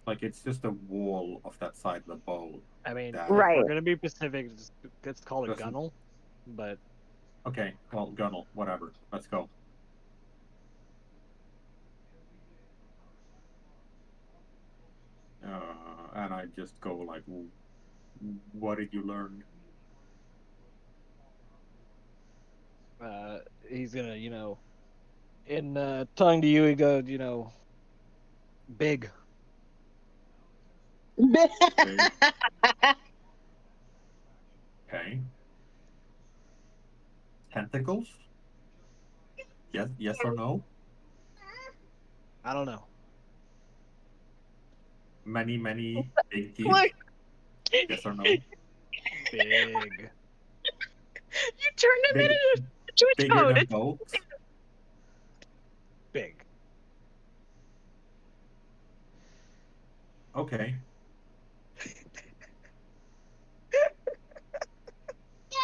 like it's just a wall of that side of the boat. I mean, That- if we're Right. gonna be specific, it's called a Doesn't- gunnel, but Okay, well, gunnel, whatever. Let's go. And I just go like, what did you learn? he's gonna, in tongue to you, he goes, big. Okay. Tentacles? Yes or no? I don't know. Many big teeth? Look, Yes or no? Big. you turned him Big, into a bigger toad. than boats? Big. Okay.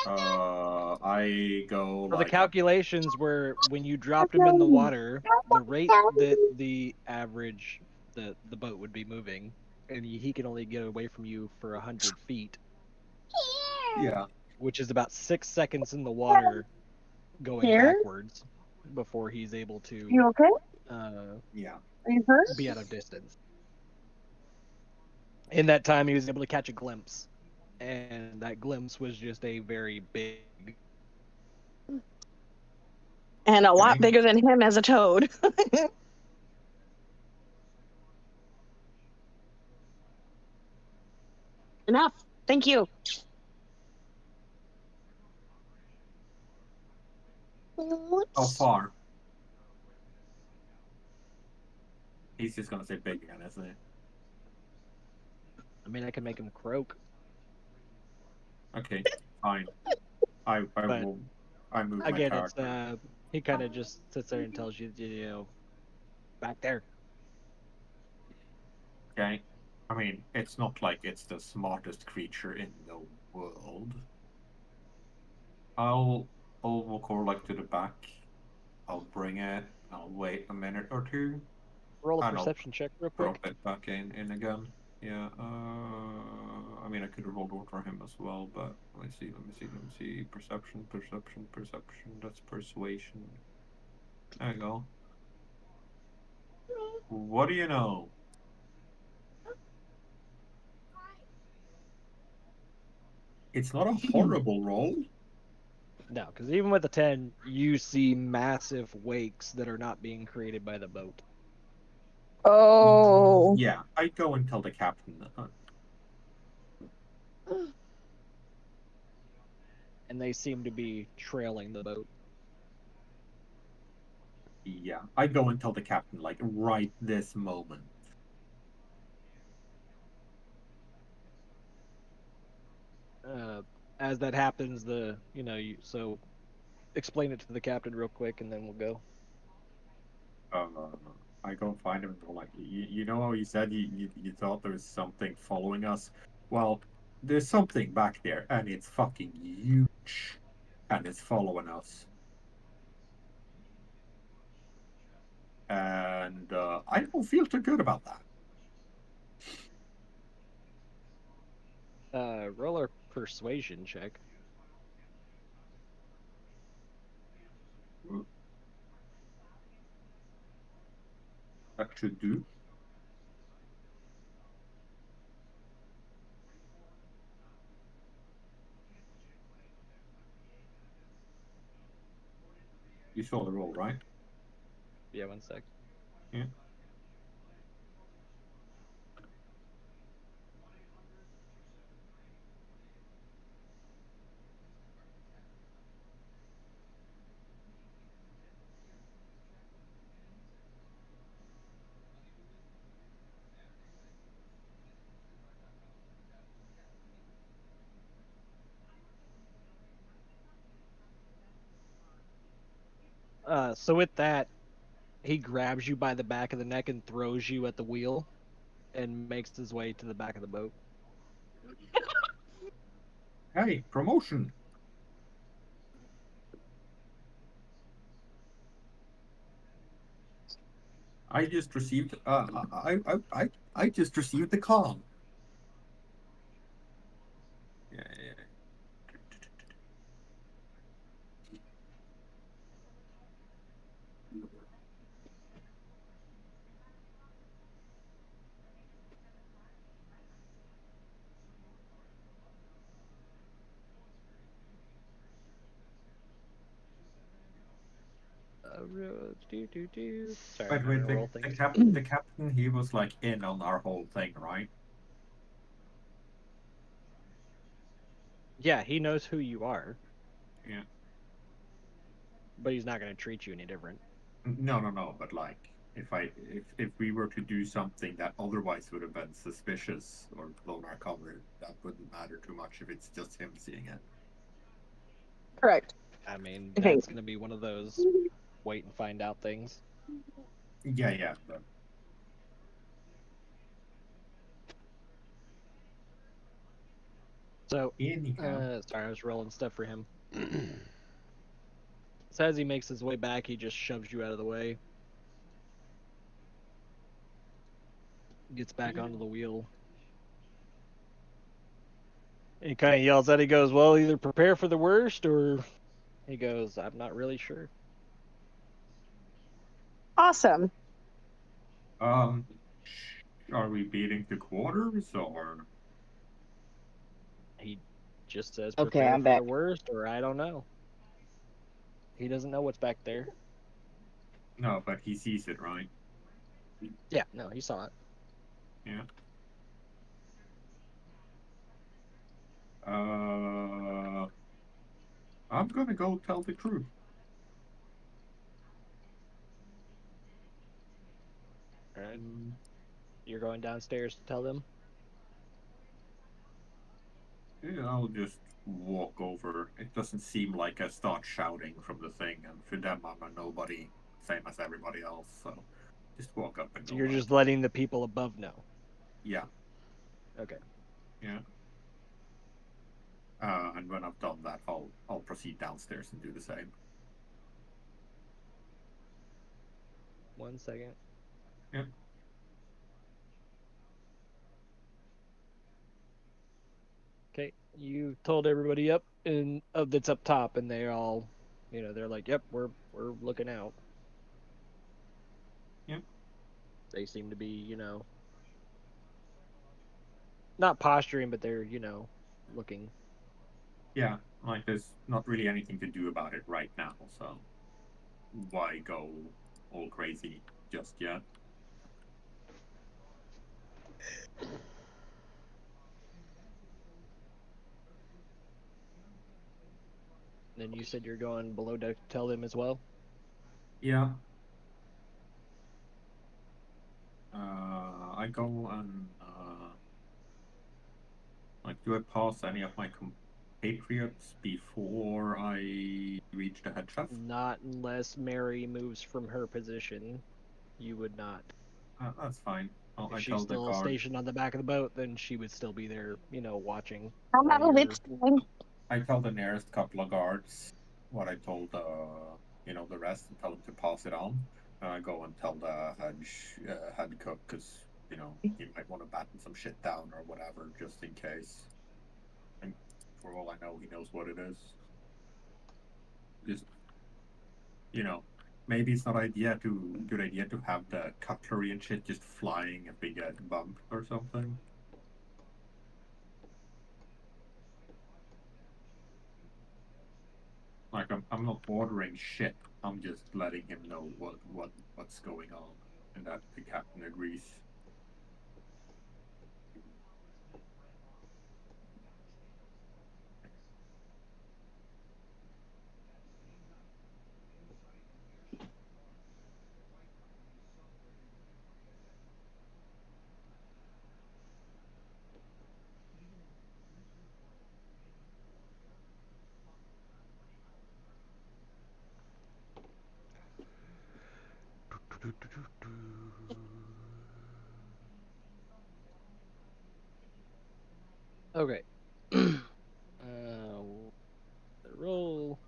I go So like the calculations were when you dropped him in the water, the rate that the average the boat would be moving, and he can only get away from you for 100 feet, yeah. which is about 6 seconds in the water going Here? backwards before he's able to You okay? Yeah. Are you hurt? be out of distance. In that time, he was able to catch a glimpse, and that glimpse was just a very big. And a lot Okay. bigger than him as a toad. Enough. Thank you. How far? He's just gonna say big again, isn't he? I mean, I can make him croak. Okay, fine. I But will. I move my Again, it's character. he kind of just sits there and tells you, back there. Okay. I mean, it's not like it's the smartest creature in the world. I'll walk over like to the back. I'll bring it. I'll wait a minute or two. Roll a I know. perception check real quick. Drop it back in again. Yeah. I mean, I could have rolled over for him as well, but let me see. Perception. That's persuasion. There you go. What do you know? It's not a horrible roll. No, because even with the 10, you see massive wakes that are not being created by the boat. Oh. Yeah, I go and tell the captain. And they seem to be trailing the boat. Yeah, I go and tell the captain like right this moment. As that happens, so explain it to the captain real quick, and then we'll go. I go find him and go like, you know how you said you thought there was something following us? Well, there's something back there, and it's fucking huge, and it's following us. And I don't feel too good about that. Roll a persuasion check. That should do. You saw the roll, right? Yeah, 1 sec. Yeah. So with that, he grabs you by the back of the neck and throws you at the wheel, and makes his way to the back of the boat. Hey, promotion. I just received. I just received the call. Yeah. Sorry, By I'm the way, trying to roll things. the captain, he was like in on our whole thing, right? Yeah, he knows who you are, Yeah. but he's not going to treat you any different. No. But like, if we were to do something that otherwise would have been suspicious or blown our cover, that wouldn't matter too much if it's just him seeing it. Correct. I mean, I think. that's going to be one of those wait and find out things. Yeah. But So, anyhow, sorry, I was rolling stuff for him. So as he makes his way back, he just shoves you out of the way. Gets back onto the wheel. He kind of yells out, he goes, well, either prepare for the worst, or he goes, I'm not really sure. Awesome. are we beating the quarters or? He just says Okay, prepare I'm for back. the worst, or I don't know. He doesn't know what's back there. No, but he sees it, right? Yeah, no, he saw it. Yeah. I'm gonna go tell the crew. All right. You're going downstairs to tell them? Yeah, I'll just walk over. It doesn't seem like I start shouting from the thing, and for them, I'm a nobody, same as everybody else. So, just walk up and So go you're like, just letting the people above know. yeah, Okay. yeah. And when I've done that, I'll proceed downstairs and do the same. 1 second. Yeah. Okay, you told everybody up and that's up top, and they all, they're like, "Yep, we're looking out." Yeah. They seem to be, not posturing, but they're, looking. Yeah, like there's not really anything to do about it right now, so why go all crazy just yet? Then you said you're going below deck to tell them as well. Yeah. I go and like, do I pass any of my compatriots before I reach the head chef? Not unless Mary moves from her position. You would not. That's fine. If I she's tell the still guard. stationed on the back of the boat, then she would still be there, watching. I'm while out of you're- it. Fine. I tell the nearest couple of guards what I told the rest, and tell them to pass it on. And I go and tell the head cook, because he might want to batten some shit down or whatever, just in case. And for all I know, he knows what it is. Just maybe it's not good idea to have the cutlery and shit just flying if we get bumped or something. Like I'm not ordering shit. I'm just letting him know what's going on, and that the captain agrees. Okay. Roll.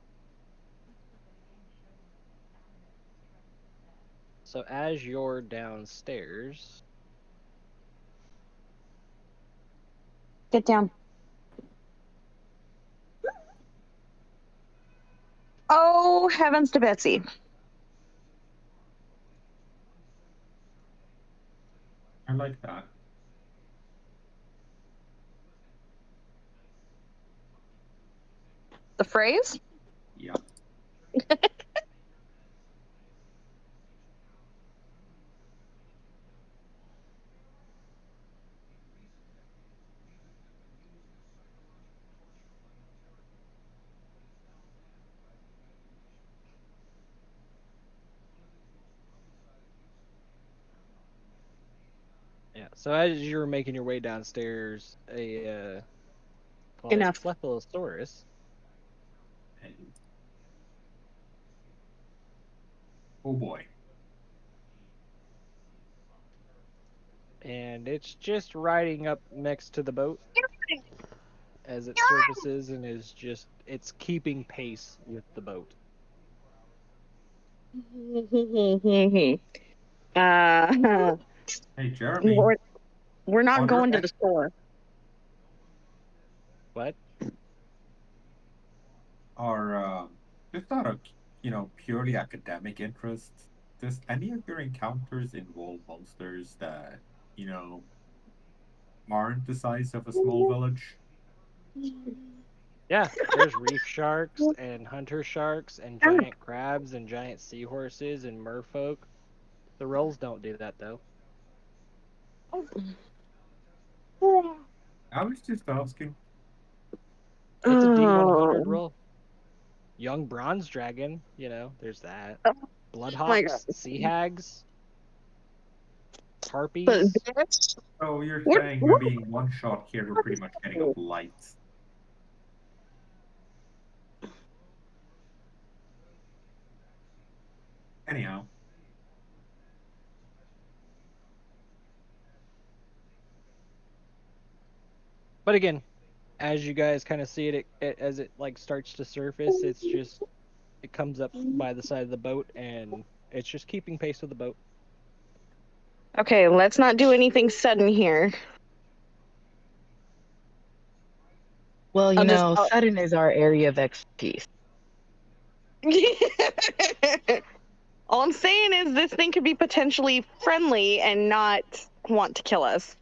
So as you're downstairs, Get down. Oh, heavens to Betsy. I like that. The phrase? Yeah. yeah. So as you're making your way downstairs, a Enough. Cephalosaurus And... oh boy. and it's just riding up next to the boat as it surfaces and it's keeping pace with the boat. Hey Jeremy, we're not Are there going to any- the store. What? are just out of purely academic interest, does any of your encounters involve monsters that aren't the size of a small village? Yeah, there's reef sharks and hunter sharks and giant crabs and giant seahorses and merfolk. The rolls don't do that though. I was just asking. It's a Oh. D100 roll. Young bronze dragon, there's that. Oh my Bloodhawks, God. sea hags, But harpies. bitch, So you're what? saying we're being one shot here, we're pretty much getting up lights. Anyhow. But again, as you guys kind of see it as it like starts to surface, it comes up by the side of the boat and it's just keeping pace with the boat. Okay, let's not do anything sudden here. Well, I'll just- sudden is our area of expertise. All I'm saying is this thing could be potentially friendly and not want to kill us.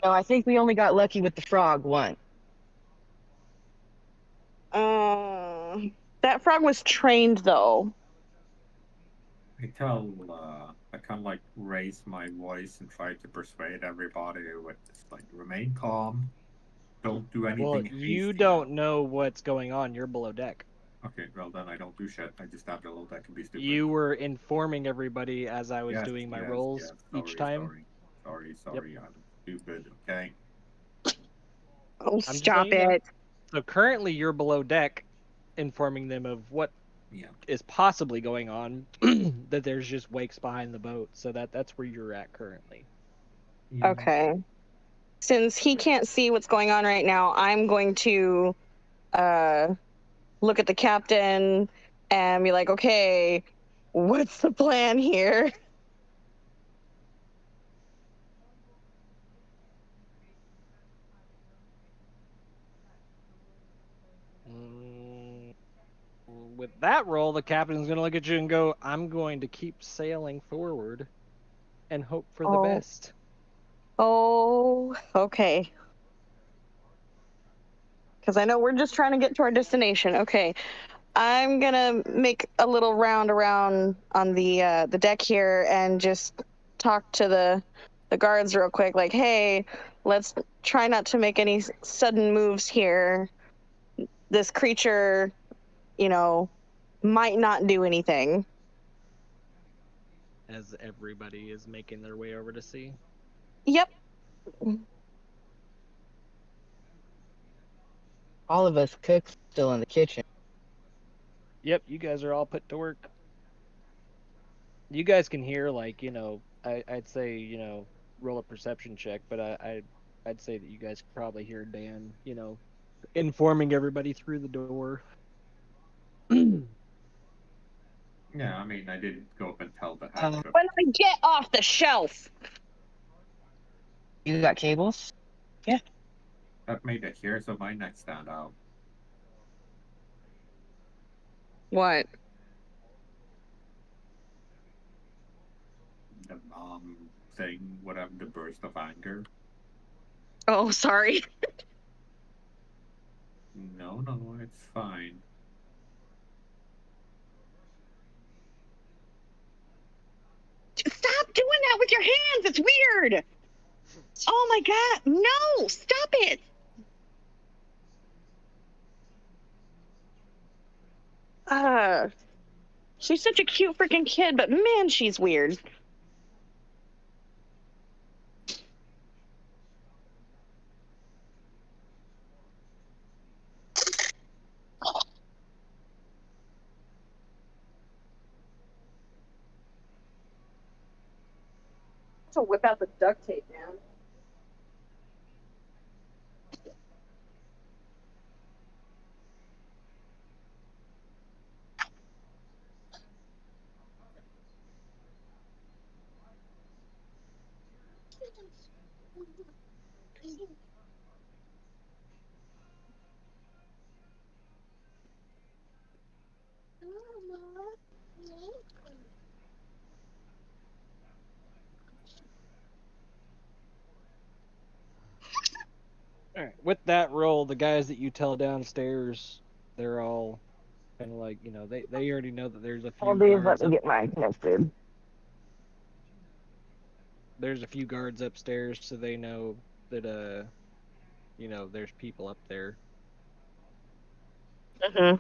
I think we only got lucky with the frog once. That frog was trained though. I kind of like raise my voice and try to persuade everybody with this, like, remain calm, don't do anything Well, hasty you now. don't know what's going on. You're below deck. Okay, well then I don't do shit. I just stand below deck and be stupid. You were informing everybody as I was Yes, doing my yes, rolls yes. each time. Sorry. I'm stupid. Okay. Oh, just stop letting you know. it. So currently you're below deck, informing them of what Yeah. is possibly going on. That there's just wakes behind the boat. So that's where you're at currently. Yeah. Okay. Since he can't see what's going on right now, I'm going to look at the captain and be like, okay, what's the plan here? with that roll, the captain's gonna look at you and go, "I'm going to keep sailing forward, and hope for the Oh. best." Oh, okay. Because I know we're just trying to get to our destination. Okay, I'm gonna make a little round around on the deck here and just talk to the guards real quick. Like, hey, let's try not to make any sudden moves here. This creature, you know, might not do anything. As everybody is making their way over to sea. Yep. All of us cooks still in the kitchen. Yep, you guys are all put to work. You guys can hear, like, I'd say, roll a perception check, but I'd say that you guys could probably hear Dan, informing everybody through the door. Yeah, I mean, I did go up and tell the head cook. When I get off the shelf. You got cables? That made the hairs of my neck stand out. What? The mom saying whatever, the burst of anger. Oh, sorry. No, it's fine. Stop doing that with your hands. It's weird. Oh my God. No, stop it. She's such a cute freaking kid, but man, she's weird. To whip out the duct tape, man. All right. With that roll, the guys that you tell downstairs, they're all kind of like, they already know that there's a few All these, let guards me get mine connected. there's a few guards upstairs, so they know that there's people up there. Mm-hmm.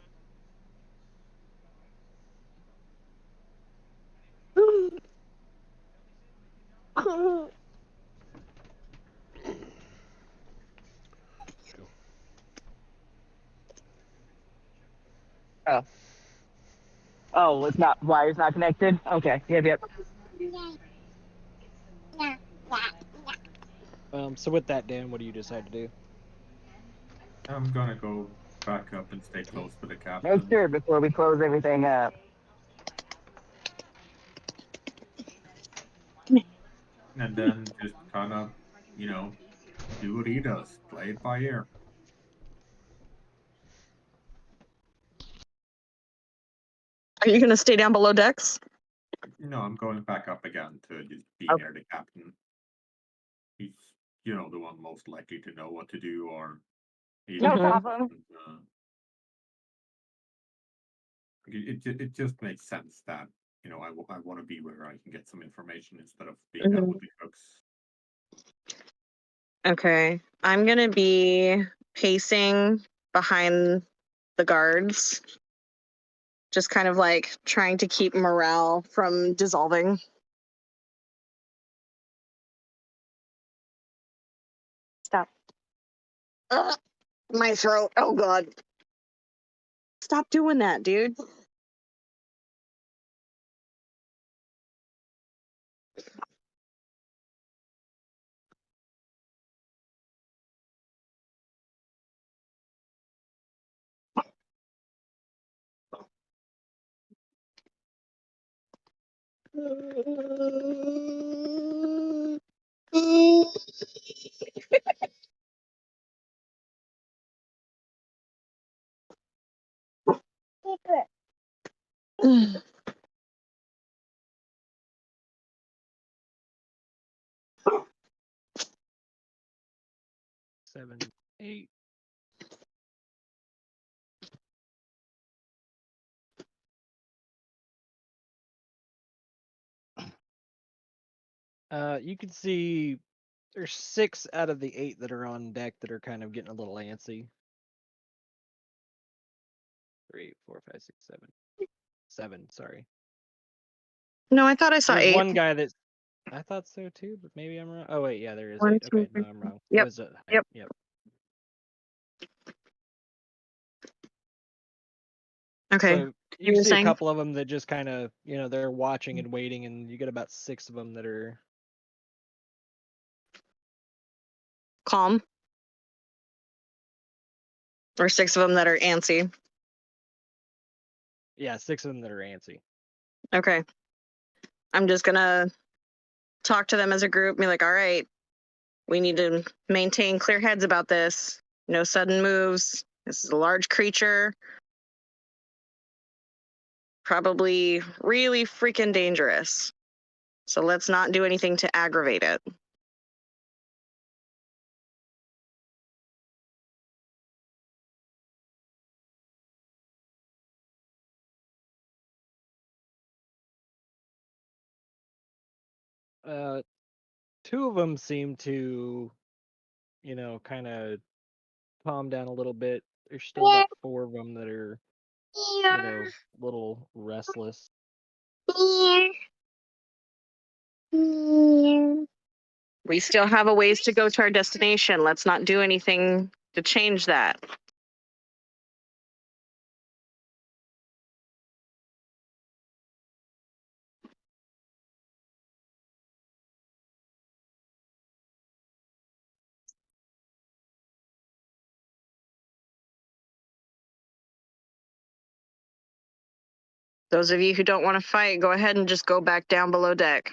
Oh, it's not, wire's not connected? Okay, yep. So with that, Dan, what do you decide to do? I'm gonna go back up and stay close to the Make captain. sure before we close everything up. And then just kind of, do what he does. Play it by ear. Are you gonna stay down below decks? No, I'm going back up again to just be Okay. near the captain. He's, the one most likely to know what to do, or he's No Mhm. problem. it just makes sense that I want to be where I can get some information instead of being out with the cooks. Okay. I'm gonna be pacing behind the guards. Just kind of like trying to keep morale from dissolving. Stop. Ugh, my throat. Oh God. Stop doing that, dude. 7, 8. You can see there's 6 out of the 8 that are on deck that are kind of getting a little antsy. 3, 4, 5, 6, 7. 7, sorry. No, I thought I saw There's 8. one guy that I thought so too, but maybe I'm wrong. Oh wait, yeah, there is 1, 8. 2, Okay, 3, no, I'm wrong. Yep. It was Yep. Yep. Okay. So you were see a saying? couple of them that just kind of, they're watching and waiting, and you get about 6 of them that are. Calm. Or 6 of them that are antsy. Yeah, 6 of them that are antsy. Okay. I'm just gonna talk to them as a group and be like, all right, we need to maintain clear heads about this. No sudden moves. This is a large creature. Probably really freaking dangerous. So let's not do anything to aggravate it. Two of them seem to, kind of calm down a little bit. There's still about 4 of them that are, a little restless. We still have a ways to go to our destination. Let's not do anything to change that. Those of you who don't want to fight, go ahead and just go back down below deck.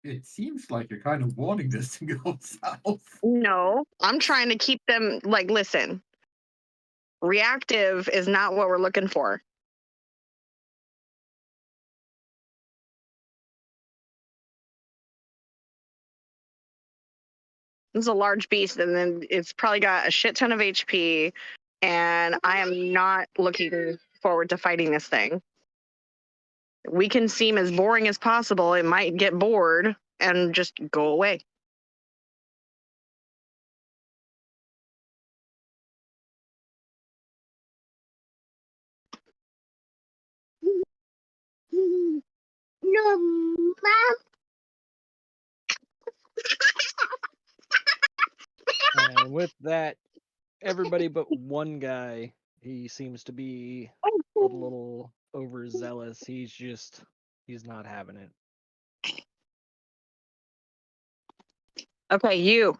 It seems like you're kind of wanting this to go south. No, I'm trying to keep them, like, listen. Reactive is not what we're looking for. This is a large beast, and then it's probably got a shit ton of HP, and I am not looking forward to fighting this thing. We can seem as boring as possible. It might get bored and just go away. And with that, everybody but one guy, he seems to be a little overzealous. He's not having it. Okay, you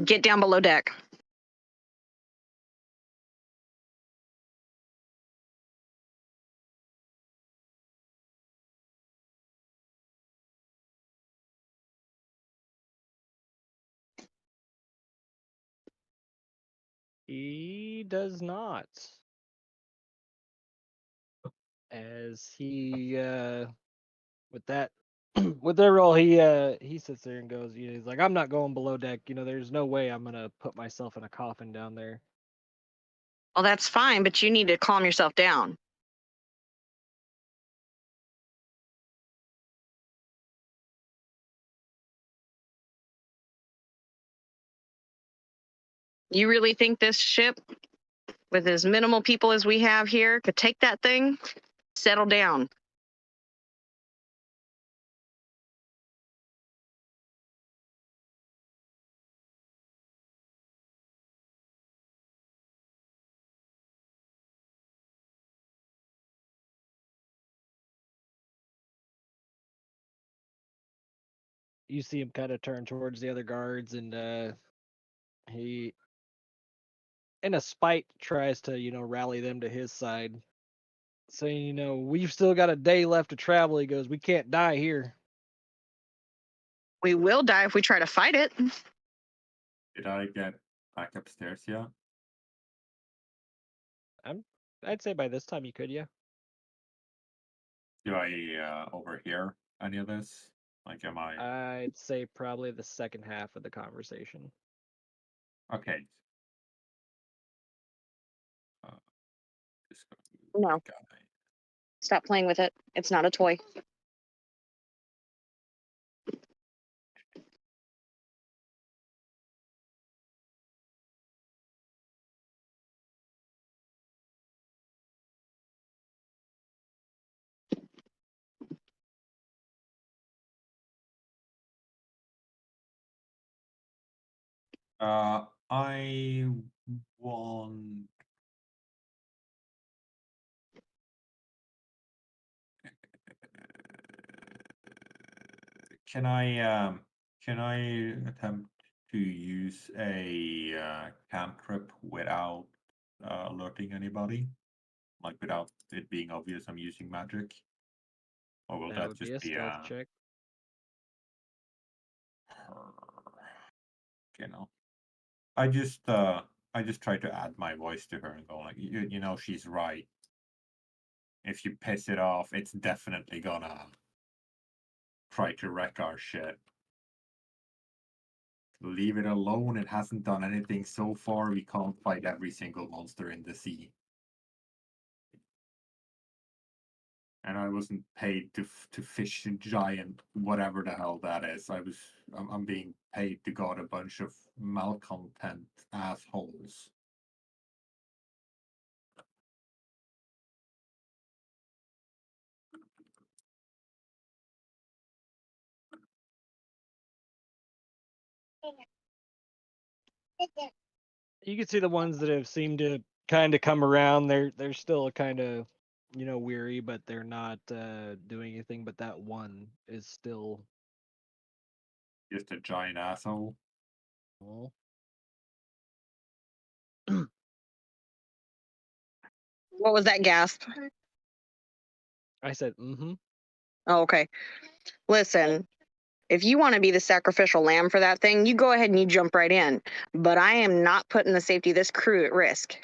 get down below deck. He does not. As he with that with their roll, he sits there and goes, he's like, I'm not going below deck. There's no way I'm gonna put myself in a coffin down there. Well, that's fine, but you need to calm yourself down. You really think this ship, with as minimal people as we have here, could take that thing? Settle down. You see him kind of turn towards the other guards, and he, in a spite, tries to rally them to his side, saying, we've still got a day left to travel. He goes, we can't die here. We will die if we try to fight it. Did I get back upstairs yet? I'd say by this time you could, yeah. Do I overhear any of this? Like, am I I'd say probably the second half of the conversation. okay? Just gonna move No. my guy. Stop playing with it. It's not a toy. I want. Can I attempt to use a cantrip without alerting anybody? Like without it being obvious I'm using magic? Or will That that would be just a be stealth a check. you know? I just try to add my voice to her and go like, you know, she's right. If you piss it off, it's definitely gonna try to wreck our shit. Leave it alone. It hasn't done anything so far. We can't fight every single monster in the sea. And I wasn't paid to fish a giant, whatever the hell that is. I'm being paid to guard a bunch of malcontent assholes. You can see the ones that have seemed to kind of come around. They're still kind of, weary, but they're not doing anything. But that one is still. Just a giant asshole. Well, What was that gasp? I said, mm-hmm. Oh, okay. Listen, if you want to be the sacrificial lamb for that thing, you go ahead and you jump right in. But I am not putting the safety of this crew at risk.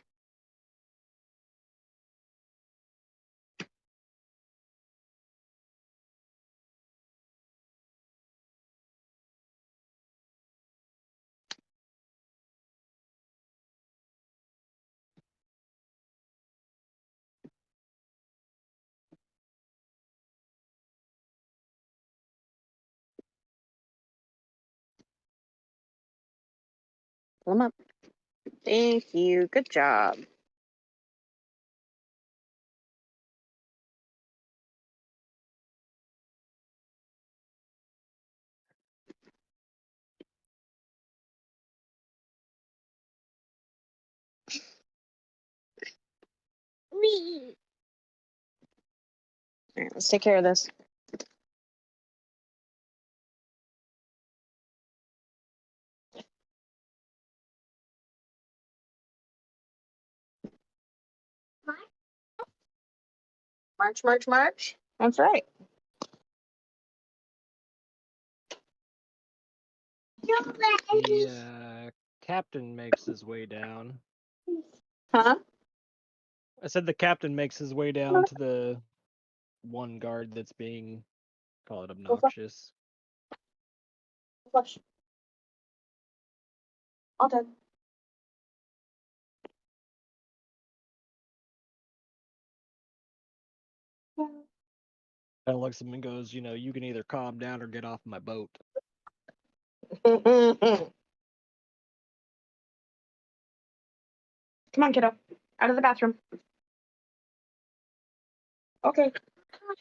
Pull them up. Thank you. Good job. All right, let's take care of this. March, march, march. That's right. The captain makes his way down. Huh? I said the captain makes his way down to the one guard that's being, call it obnoxious. Flush. All done. Kind of looks at him and goes, you can either calm down or get off my boat. Come on, kiddo. Out of the bathroom. Okay.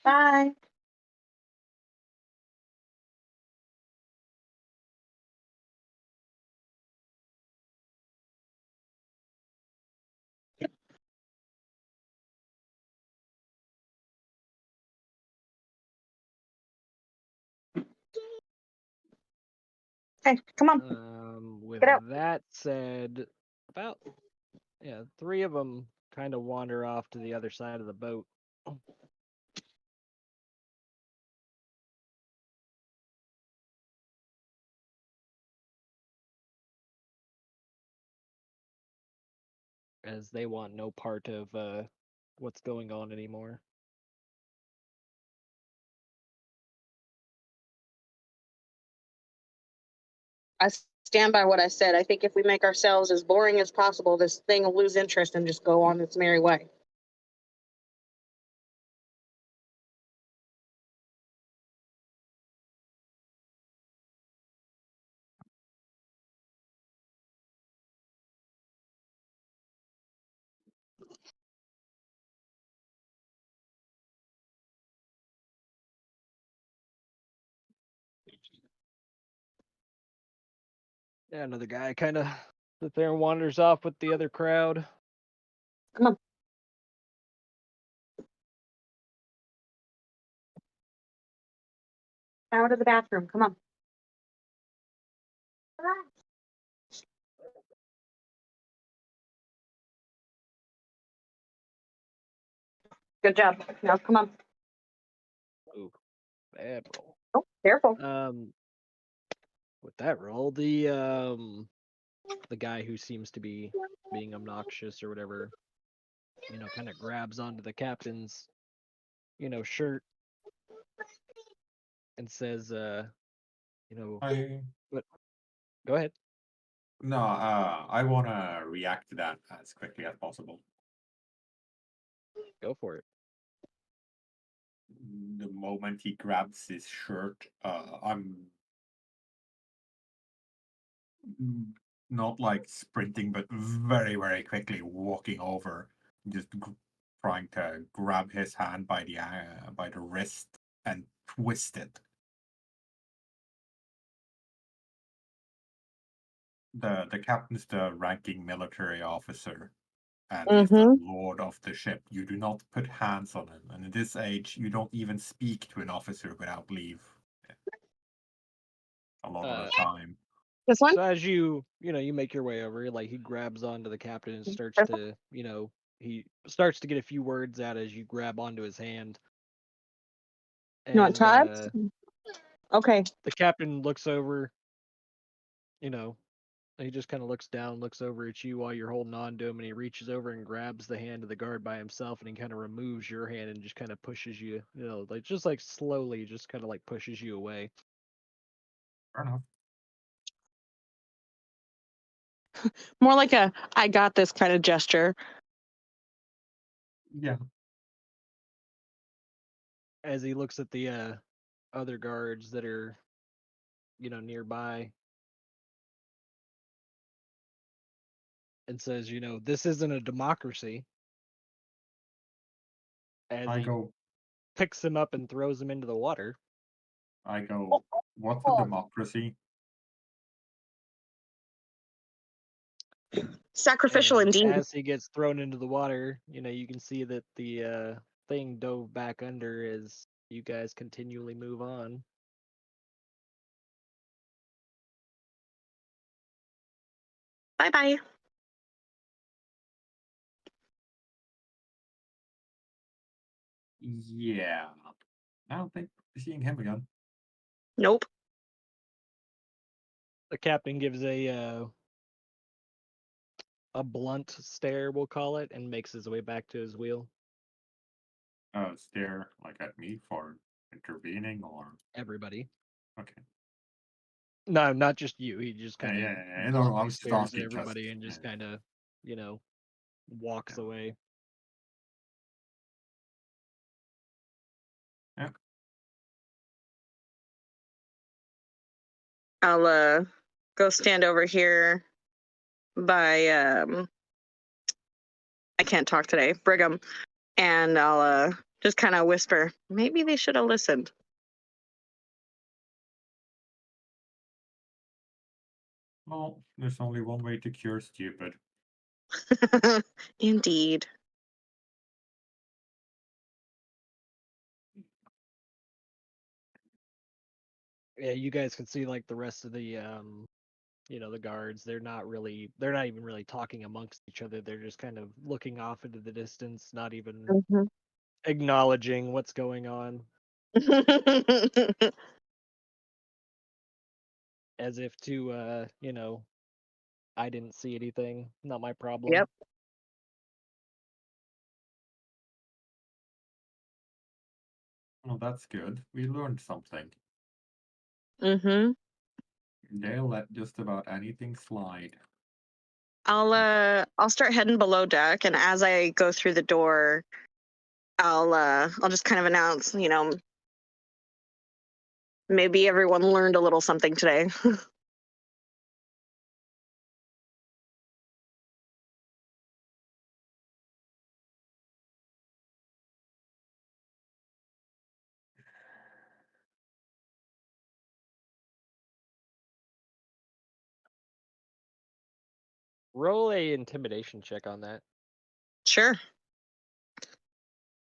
Bye. Hey, come on. With Get out. that said, about 3 of them kind of wander off to the other side of the boat. As they want no part of what's going on anymore. I stand by what I said. I think if we make ourselves as boring as possible, this thing will lose interest and just go on its merry way. Yeah, another guy kind of sits there and wanders off with the other crowd. Come on. Out of the bathroom. Come on. Good job. Now come on. Ooh, bad roll. Oh, careful. With that roll, the guy who seems to be being obnoxious or whatever, kind of grabs onto the captain's, shirt and says, I but go ahead. no, I want to react to that as quickly as possible. Go for it. The moment he grabs his shirt, I'm not like sprinting, but very, very quickly walking over, just trying to grab his hand by the wrist and twist it. The captain's the ranking military officer, and he's the lord of the ship. You do not put hands on him, and at this age, you don't even speak to an officer without leave. A lot of the time. This one? So as you make your way over, like he grabs onto the captain and starts to, he starts to get a few words out as you grab onto his hand. And, you want Todd's? Okay. The captain looks over, he just kind of looks down, looks over at you while you're holding on to him, and he reaches over and grabs the hand of the guard by himself, and he kind of removes your hand and just kind of pushes you, like slowly, just kind of like pushes you away. Fair enough. More like a I got this kind of gesture. Yeah. As he looks at the other guards that are, nearby, and says, this isn't a democracy. As I he go, picks him up and throws him into the water. what's a democracy? Sacrificial And indeed. as he gets thrown into the water, you can see that the thing dove back under as you guys continually move on. Bye-bye. Yeah. I don't think we're seeing him again. Nope. The captain gives a blunt stare, we'll call it, and makes his way back to his wheel. Stare like at me for intervening or Everybody. okay. No, not just you. He just kind of Yeah. No, I was just stares asking at everybody and just kind of, walks away. Yeah. I'll go stand over here by I can't talk today, Brigham, and I'll just kind of whisper, maybe they should have listened. Well, there's only one way to cure stupid. Indeed. Yeah, you guys can see like the rest of the the guards, they're not even really talking amongst each other. They're just kind of looking off into the distance, not even acknowledging what's going on. As if to I didn't see anything, not my problem. Yep. Well, that's good. We learned something. Mm-hmm. They'll let just about anything slide. I'll start heading below deck, and as I go through the door, I'll just kind of announce, maybe everyone learned a little something today. Roll a intimidation check on that. Sure.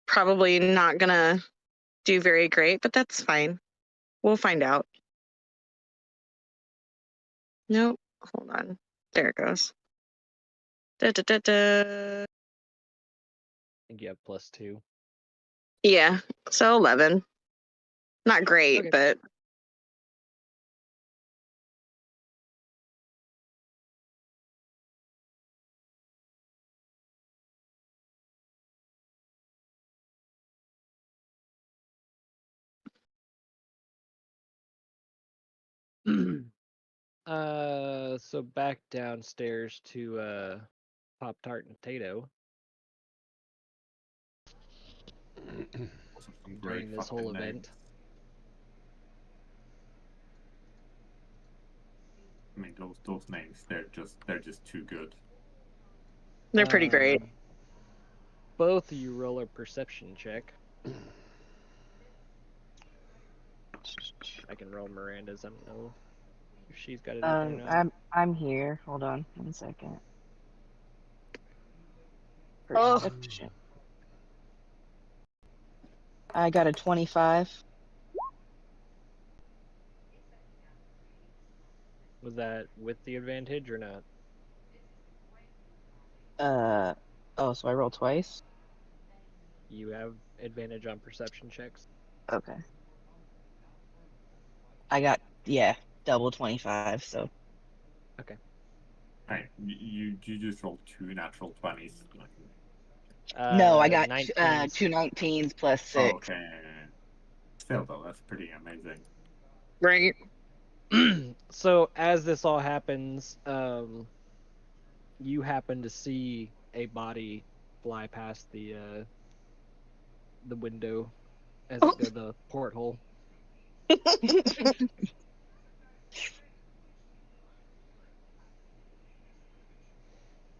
Probably not gonna do very great, but that's fine. We'll find out. Nope. Hold on. There it goes. Da, da, da, da. I think you have +2. Yeah. So 11. Not great, Okay. but So back downstairs to Pop Tart and Tato Also some great during this whole fucking names. event. I mean, those names, they're just too good. they're pretty great. Both of you roll a perception check. I can roll Miranda's. I don't know if she's got it open or not. I'm here. Hold on 1 second. Oh. Perception. I got a 25. Was that with the advantage or not? Oh, so I roll twice? You have advantage on perception checks. Okay. I got, yeah, double 25, so. Hey, you just rolled 2 natural 20s. No, I got 19s. 2 19s plus 6. Okay. Still though, that's pretty amazing. Right. So as this all happens, you happen to see a body fly past the window as Oh. it goes the porthole.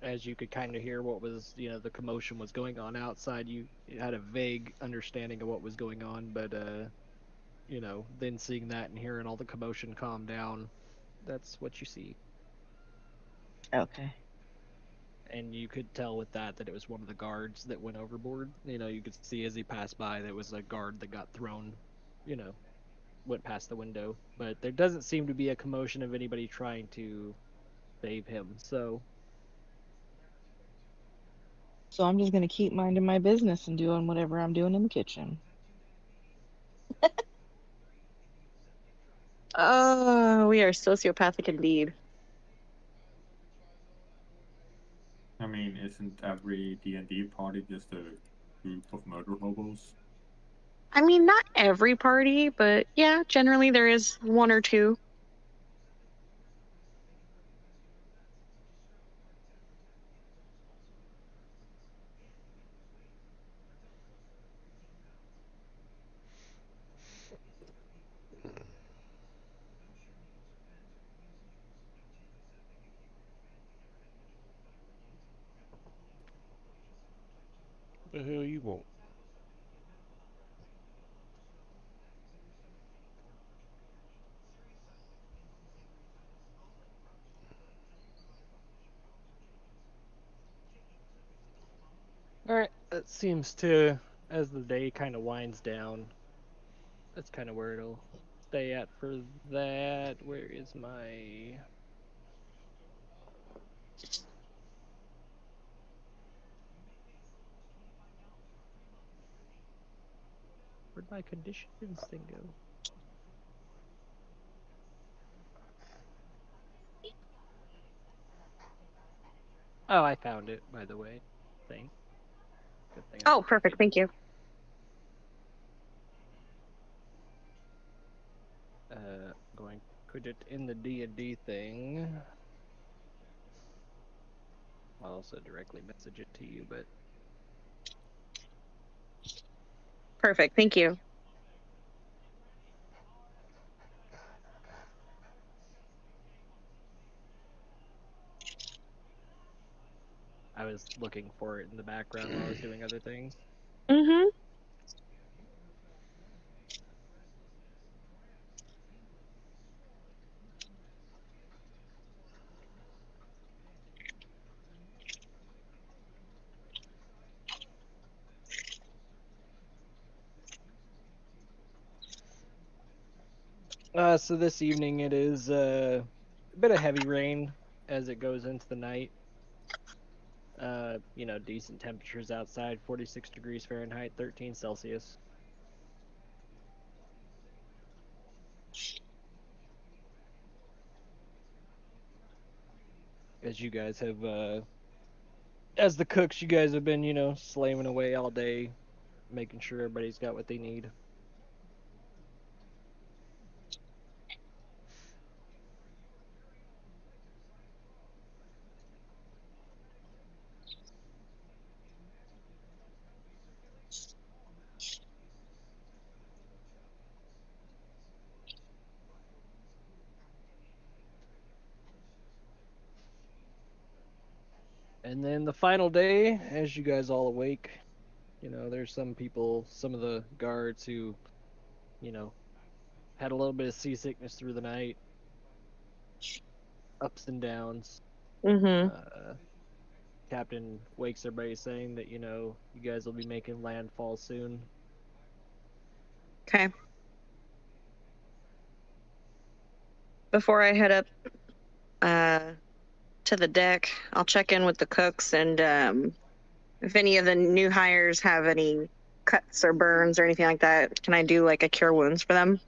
As you could kind of hear what was, the commotion was going on outside. You had a vague understanding of what was going on, but then seeing that and hearing all the commotion calm down, that's what you see. Okay. And you could tell with that it was one of the guards that went overboard. You could see as he passed by there was a guard that got thrown, went past the window. But there doesn't seem to be a commotion of anybody trying to save him. So I'm just gonna keep minding my business and doing whatever I'm doing in the kitchen. Oh, we are sociopathic indeed. I mean, isn't every D&D party just a group of murder hobos? I mean, not every party, but yeah, generally there is one or two. The hell you want? alright, that seems to, as the day kind of winds down, that's kind of where it'll stay at for that. Where is my... Where'd my conditions thing go? Oh, I found it, by the way. Good thing. Oh, perfect. Thank you. Going put it in the D&D thing. I'll also directly message it to you, but Perfect. Thank you. I was looking for it in the background while I was doing other things. Mm-hmm. So this evening it is a bit of heavy rain as it goes into the night. Decent temperatures outside, 46 degrees Fahrenheit, 13 Celsius. As you guys have, as the cooks, you guys have been, slaving away all day, making sure everybody's got what they need. And then the final day, as you guys all awake, there's some people, some of the guards who, had a little bit of seasickness through the night, ups and downs. Mm-hmm. Captain wakes everybody saying that, you guys will be making landfall soon. Okay. Before I head up to the deck, I'll check in with the cooks and if any of the new hires have any cuts or burns or anything like that, can I do like a cure wounds for them?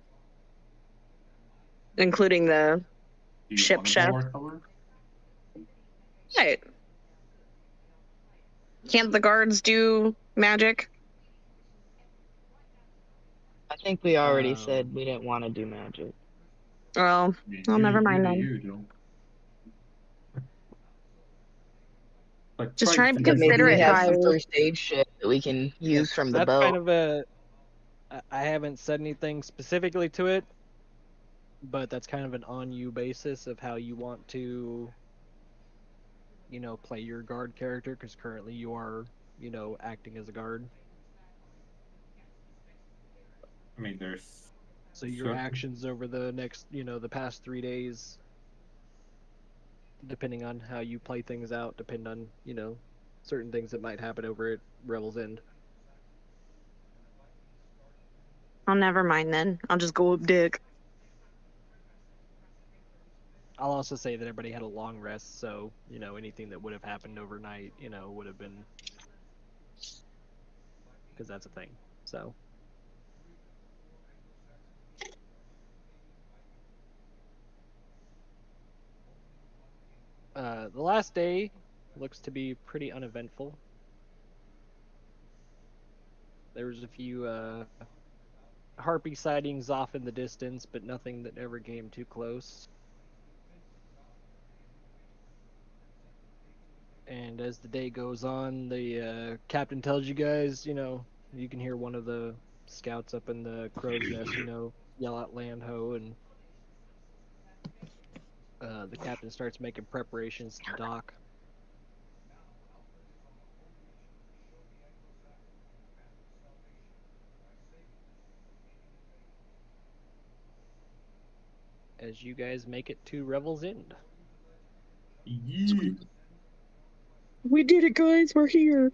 Including the Do you ship want a chef. blower cover? Right. Can't the guards do magic? I think we already Um, said we didn't want to do magic. Well, You, never mind do then. you, Joe. Like, Just try trying to be to But maybe we considerate, have guys. some first aid shit that we can use from the that's boat. kind of I haven't said anything specifically to it, but that's kind of an on-you basis of how you want to, play your guard character, because currently you are, acting as a guard. I mean, there's So your certain- actions over the next, the past 3 days, depending on how you play things out, depend on, certain things that might happen over at Revel's End. I'll never mind then. I'll just go up dick. I'll also say that everybody had a long rest, so, anything that would have happened overnight, would have been, because that's a thing. So the last day looks to be pretty uneventful. There was a few harpy sightings off in the distance, but nothing that ever came too close. And as the day goes on, the captain tells you guys, you can hear one of the scouts up in the crow's nest, yell out land ho, and the captain starts making preparations to dock. As you guys make it to Revel's End. Yeah. We did it, guys. We're here.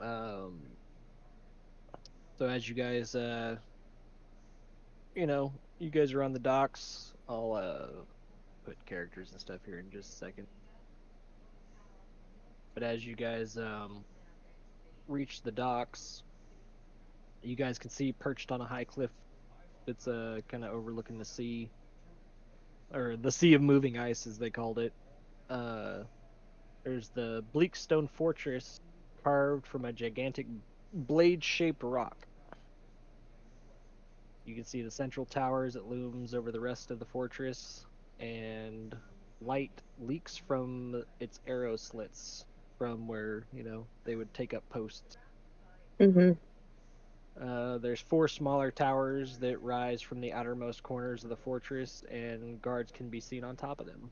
So as you guys, you guys are on the docks. I'll put characters and stuff here in just a second. But as you guys reach the docks, you guys can see perched on a high cliff that's kind of overlooking the sea, or the Sea of Moving Ice, as they called it. There's the Bleakstone Fortress, carved from a gigantic blade-shaped rock. can see the central tower as it looms over the rest of the fortress, and light leaks from its arrow slits from where, they would take up posts. Mm-hmm. There's 4 smaller towers that rise from the outermost corners of the fortress, and guards can be seen on top of them.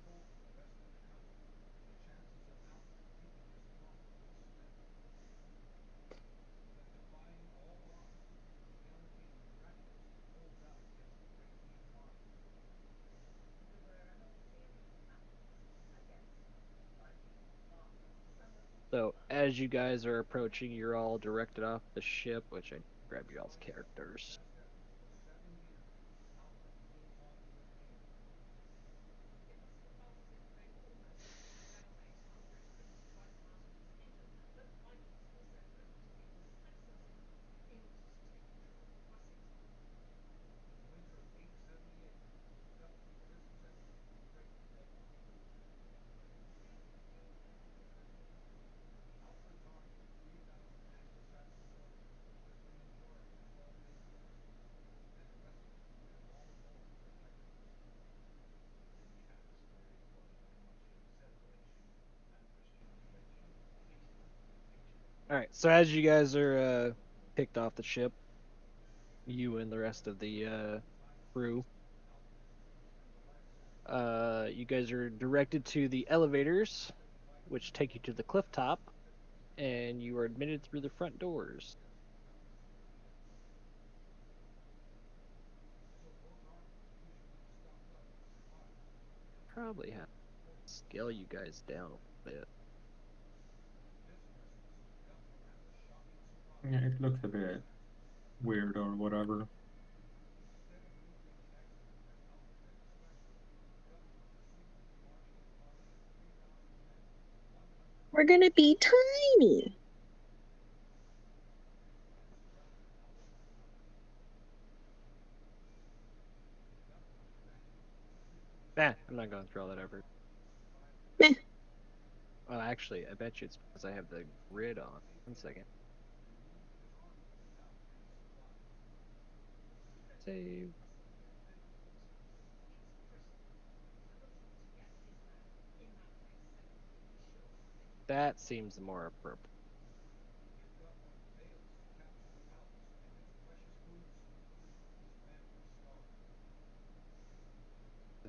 So, as you guys are approaching, you're all directed off the ship, which I grab you all's characters. Alright, so as you guys are picked off the ship, you and the rest of the crew, you guys are directed to the elevators, which take you to the cliff top, and you are admitted through the front doors. Probably have to scale you guys down a bit. Yeah, it looks a bit weird or whatever. We're gonna be tiny. I'm not going through all that effort. Meh. Well, actually, I bet you it's because I have the grid on. 1 second. Save. That seems more appropriate.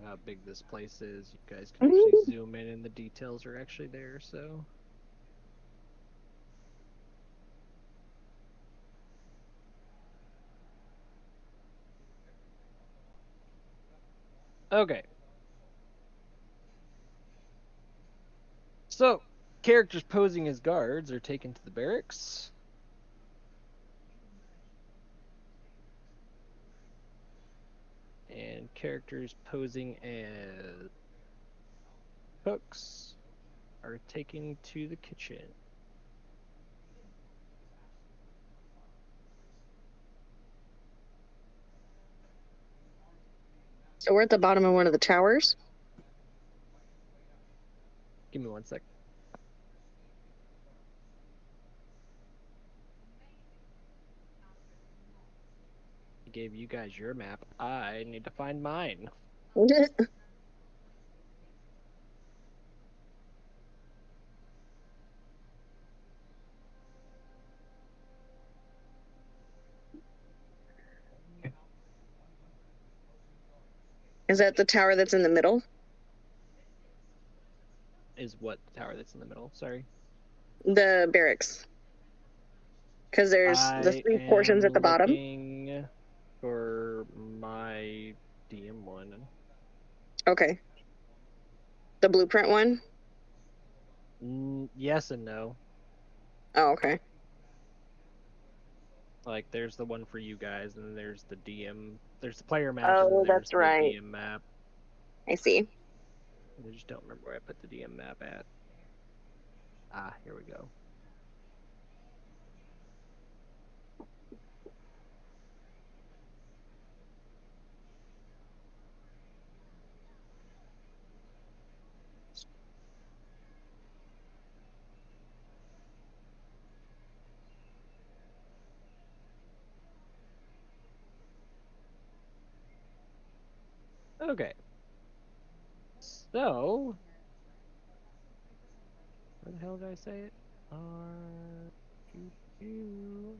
How big this place is, you guys can actually zoom in and the details are actually there, so. Okay. So, characters posing as guards are taken to the barracks. And characters posing as cooks are taken to the kitchen. So we're at the bottom of one of the towers. Give me 1 sec. I gave you guys your map. I need to find mine. Is that the tower that's in the middle? Is what tower that's in the middle? Sorry. The barracks. Because there's the 3 portions at the bottom. Looking for my DM one. Okay. The blueprint one? Yes and no. Oh, okay. Like, there's the one for you guys, and then there's the DM. There's the player map, and Oh, then there's that's the right. DM map. I see. I just don't remember where I put the DM map at. Ah, here we go. Okay. So, where the hell did I say it? Choo-choo.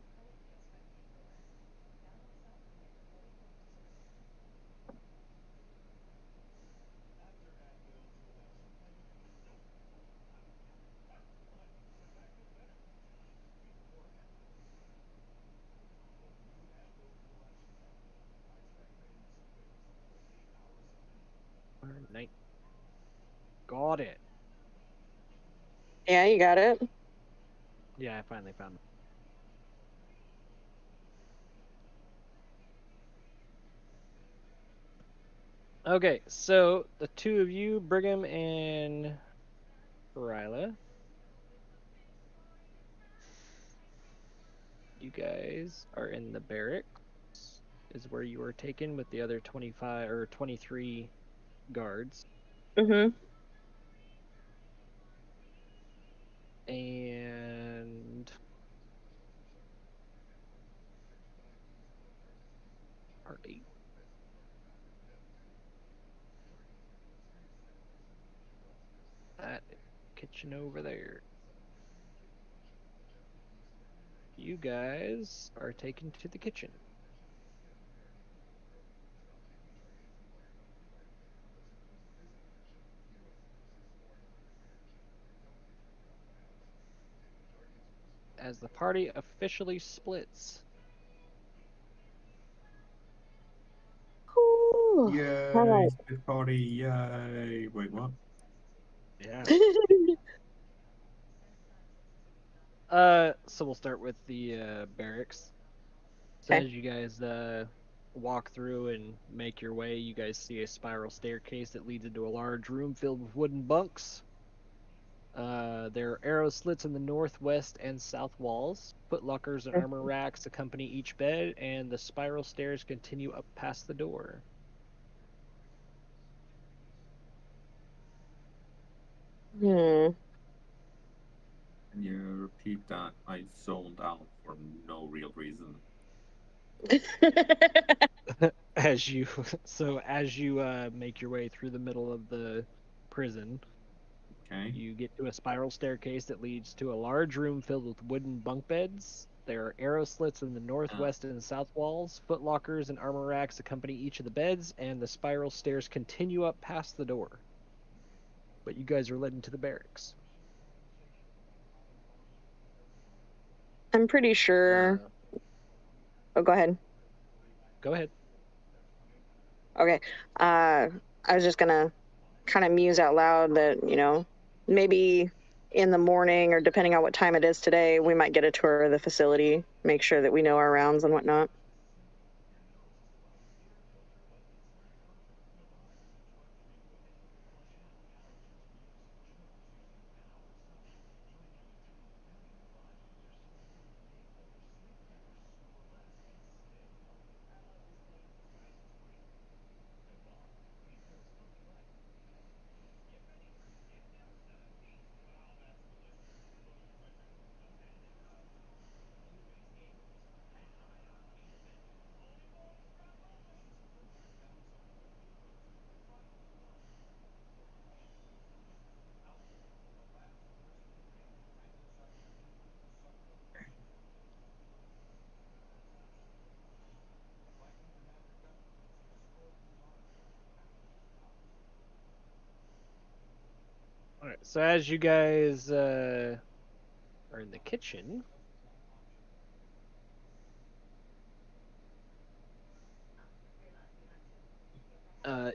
Night. Got it. Yeah, you got it. Yeah, I finally found it. Okay, so the two of you, Brigham and Ryla, you guys are in the barracks, is where you were taken with the other 25 or 23 guards. Mm-hmm. And R8. That kitchen over there. You guys are taken to the kitchen. As the party officially splits. All Yay, right. split party, yay. Wait, what? Yeah. So we'll start with the barracks. So Okay. as you guys walk through and make your way, you guys see a spiral staircase that leads into a large room filled with wooden bunks. There are arrow slits in the northwest and south walls. Footlockers and armor racks accompany each bed, and the spiral stairs continue up past the door. Hmm. Can you repeat that? I zoned out for no real reason. As you make your way through the middle of the prison, Okay. you get to a spiral staircase that leads to a large room filled with wooden bunk beds. There are arrow slits in the northwest and south walls. Footlockers and armor racks accompany each of the beds, and the spiral stairs continue up past the door. But you guys are led into the barracks. I'm pretty sure. Oh, go ahead. Go ahead. Okay. I was just gonna kind of muse out loud that, maybe in the morning or depending on what time it is today, we might get a tour of the facility, make sure that we know our rounds and whatnot. All right. So as you guys are in the kitchen,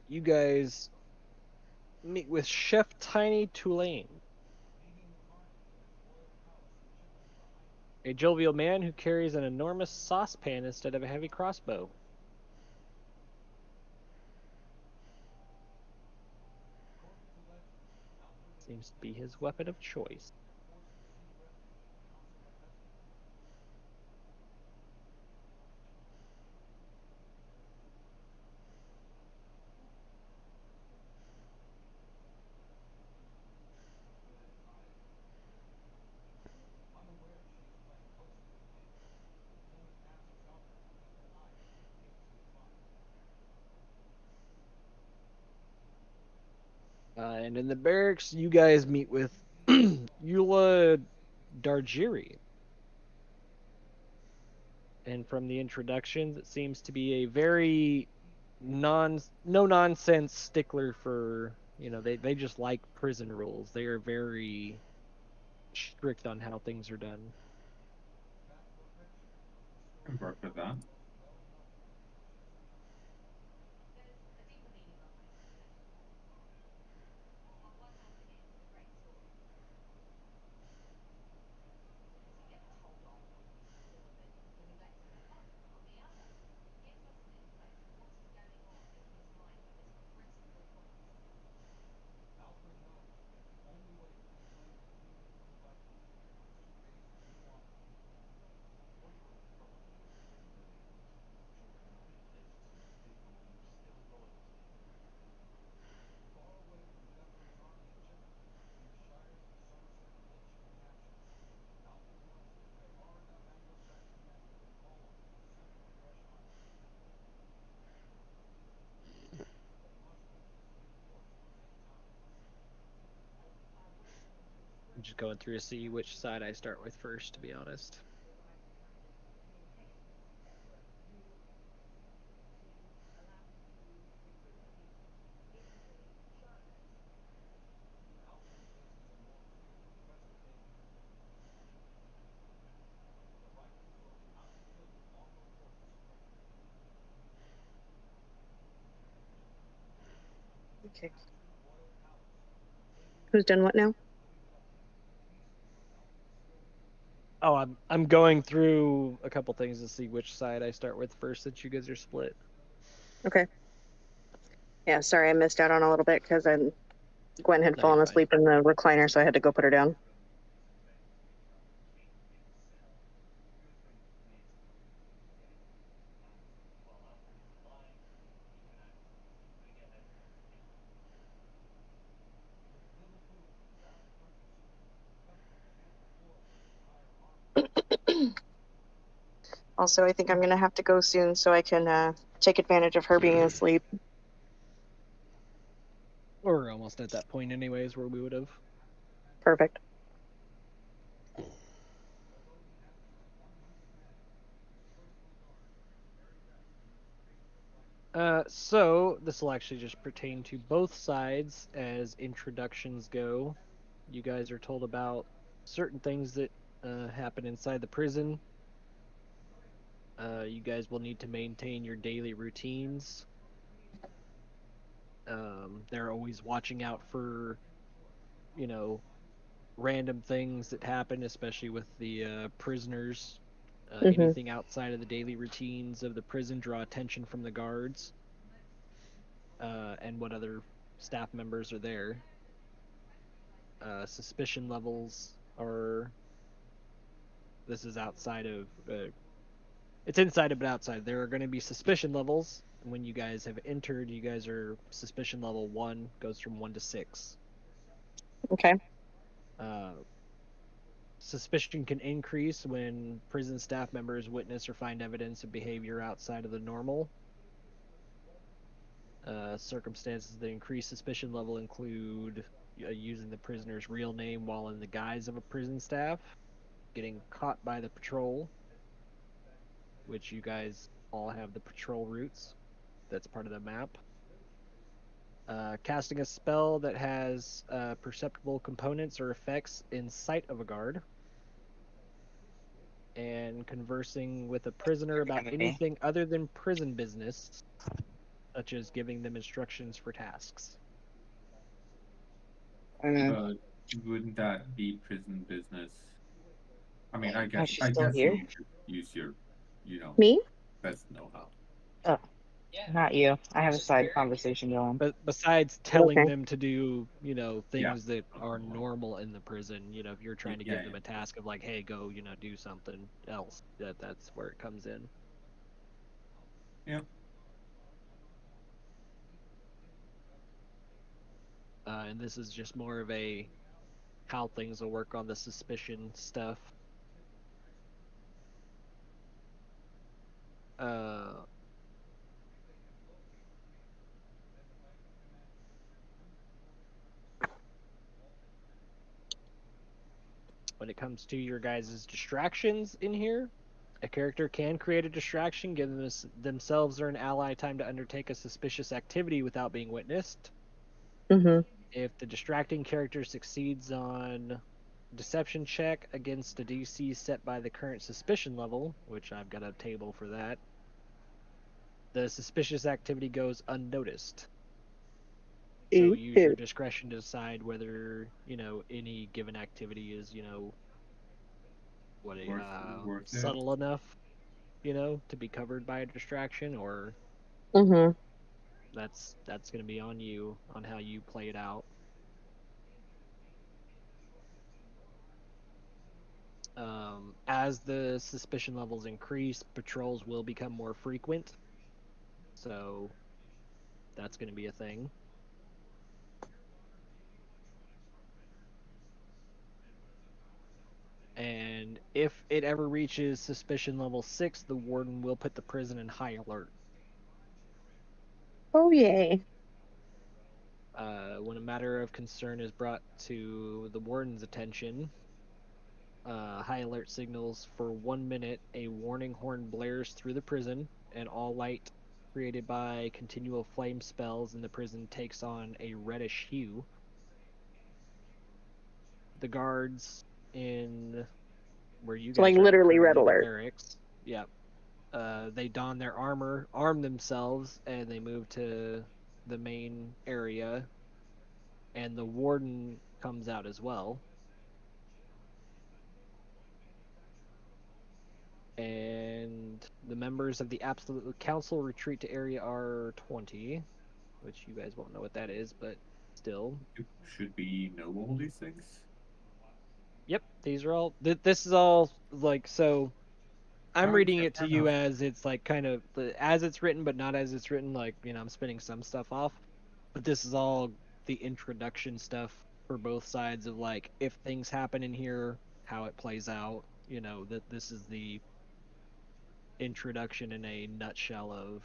you guys meet with Chef Tiny Tulane, a jovial man who carries an enormous saucepan instead of a heavy crossbow. Seems to be his weapon of choice. And in the barracks, you guys meet with Eula Dargiri. And from the introductions, it seems to be a very no nonsense stickler for, they just like prison rules. They are very strict on how things are done. Can work with that. I'm just going through to see which side I start with first, to be honest. Okay. Who's done what now? Oh, I'm going through a couple things to see which side I start with first, since you guys are split. Okay. Yeah, sorry, I missed out on a little bit because Gwen had No, fallen you're fine. asleep in the recliner, so I had to go put her down. Also, I think I'm going to have to go soon so I can take advantage of her being asleep. We're almost at that point anyways where we would have. Perfect. So this will actually just pertain to both sides as introductions go. You guys are told about certain things that happen inside the prison. You guys will need to maintain your daily routines. They're always watching out for, random things that happen, especially with the prisoners. Mm-hmm. Anything outside of the daily routines of the prison draw attention from the guards and what other staff members are there. Suspicion levels are. This is outside of. It's inside but outside. There are going to be suspicion levels. When you guys have entered, you guys are suspicion level 1, goes from 1 to 6. Okay. Suspicion can increase when prison staff members witness or find evidence of behavior outside of the normal. Circumstances that increase suspicion level include using the prisoner's real name while in the guise of a prison staff, getting caught by the patrol, which you guys all have the patrol routes. That's part of the map. Casting a spell that has perceptible components or effects in sight of a guard. And conversing with a prisoner about anything other than prison business, such as giving them instructions for tasks. But wouldn't that be prison business? I mean, I guess she's still here? you should use your, Me? best know-how. Oh, not you. I have a side conversation going. But besides telling Okay. them to do, things Yeah. that are normal in the prison, if you're trying to give them a task of like, hey, go, do something else, that's where it comes in. Yeah. And this is just more of a how things will work on the suspicion stuff. when it comes to your guys' distractions in here, a character can create a distraction, give themselves or an ally time to undertake a suspicious activity without being witnessed. Mm-hmm. If the distracting character succeeds on deception check against a DC set by the current suspicion level, which I've got a table for that, the suspicious activity goes unnoticed. So use your discretion to decide whether, any given activity is, subtle enough, to be covered by a distraction, or Mm-hmm. that's going to be on you on how you play it out. As the suspicion levels increase, patrols will become more frequent. So that's going to be a thing. And if it ever reaches suspicion level 6, the warden will put the prison in high alert. Oh, yay. When a matter of concern is brought to the warden's attention, high alert signals for 1 minute, a warning horn blares through the prison, and all light created by continual flame spells in the prison takes on a reddish hue. The guards in where you So, guys like, are literally red currently, the alert. barracks, yeah. They don their armor, arm themselves, and they move to the main area. And the warden comes out as well. And the members of the Absolute Council retreat to Area R20, which you guys won't know what that is, but still. Should we know all these things? Yep, these are all. This is all like so. I'm reading it to you as it's like kind of as it's written, but not as it's written. Like I'm spinning some stuff off, but this is all the introduction stuff for both sides of like if things happen in here, how it plays out. That this is the introduction in a nutshell of,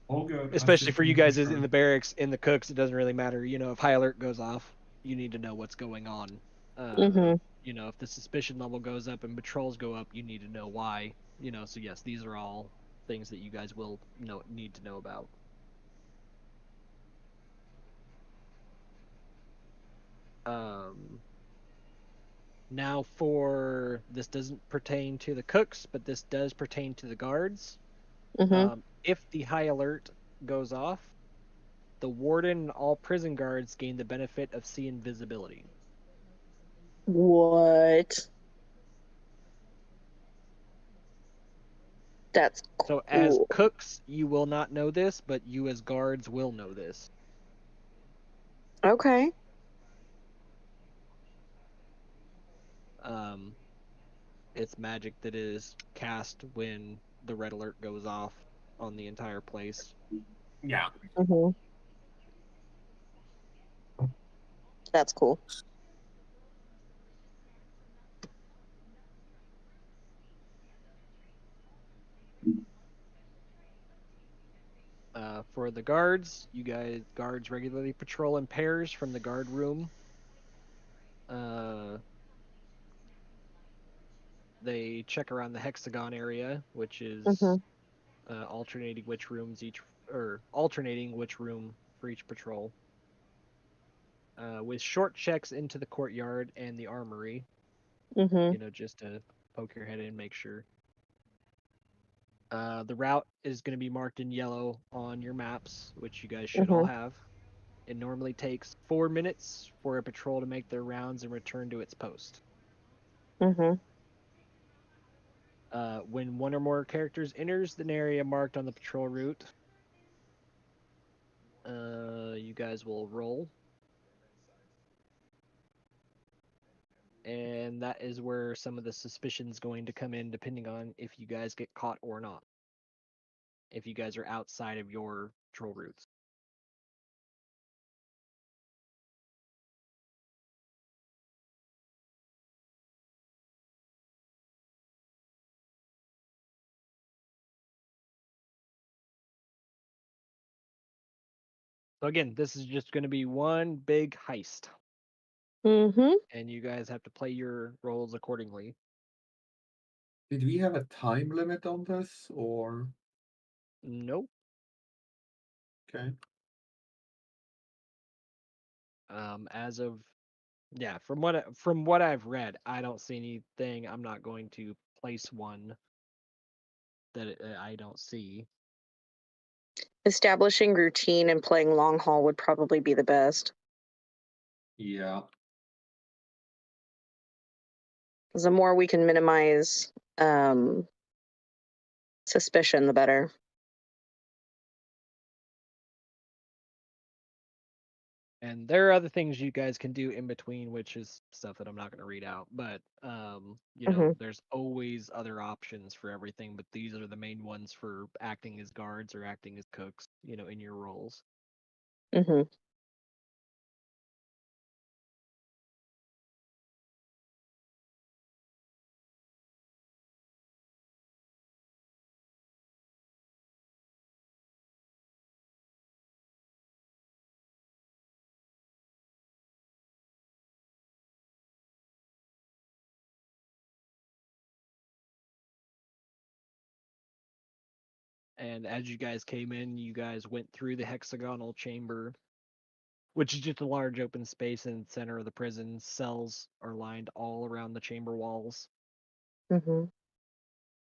All good. especially for you guys in the barracks, in the cooks, it doesn't really matter. If high alert goes off, you need to know what's going on. Mm-hmm. If the suspicion level goes up and patrols go up, you need to know why. So yes, these are all things that you guys will need to know about. Now for this doesn't pertain to the cooks, but this does pertain to the guards. Mm-hmm. If the high alert goes off, the warden and all prison guards gain the benefit of sea invisibility. What? That's cool. So as cooks, you will not know this, but you as guards will know this. Okay. It's magic that is cast when the red alert goes off on the entire place. Yeah. Mm-hmm. That's cool. For the guards, you guards regularly patrol in pairs from the guard room. They check around the hexagon area, which is alternating which room for each patrol. With short checks into the courtyard and the armory. Mm-hmm. Just to poke your head in, make sure. The route is going to be marked in yellow on your maps, which you guys should all have. It normally takes 4 minutes for a patrol to make their rounds and return to its post. Mm-hmm. When one or more characters enters an area marked on the patrol route, you guys will roll. And that is where some of the suspicion is going to come in, depending on if you guys get caught or not. If you guys are outside of your patrol routes. So again, this is just going to be one big heist. Mm-hmm. and you guys have to play your roles accordingly. Did we have a time limit on this, or Nope. okay? As of from what I've read, I don't see anything. I'm not going to place one that I don't see. Establishing routine and playing long haul would probably be the best. Yeah. Because the more we can minimize suspicion, the better. And there are other things you guys can do in between, which is stuff that I'm not going to read out. But there's always other options for everything. But these are the main ones for acting as guards or acting as cooks. In your roles. Mm-hmm. And as you guys came in, you guys went through the hexagonal chamber, which is just a large open space in the center of the prison. Cells are lined all around the chamber walls. Mm-hmm.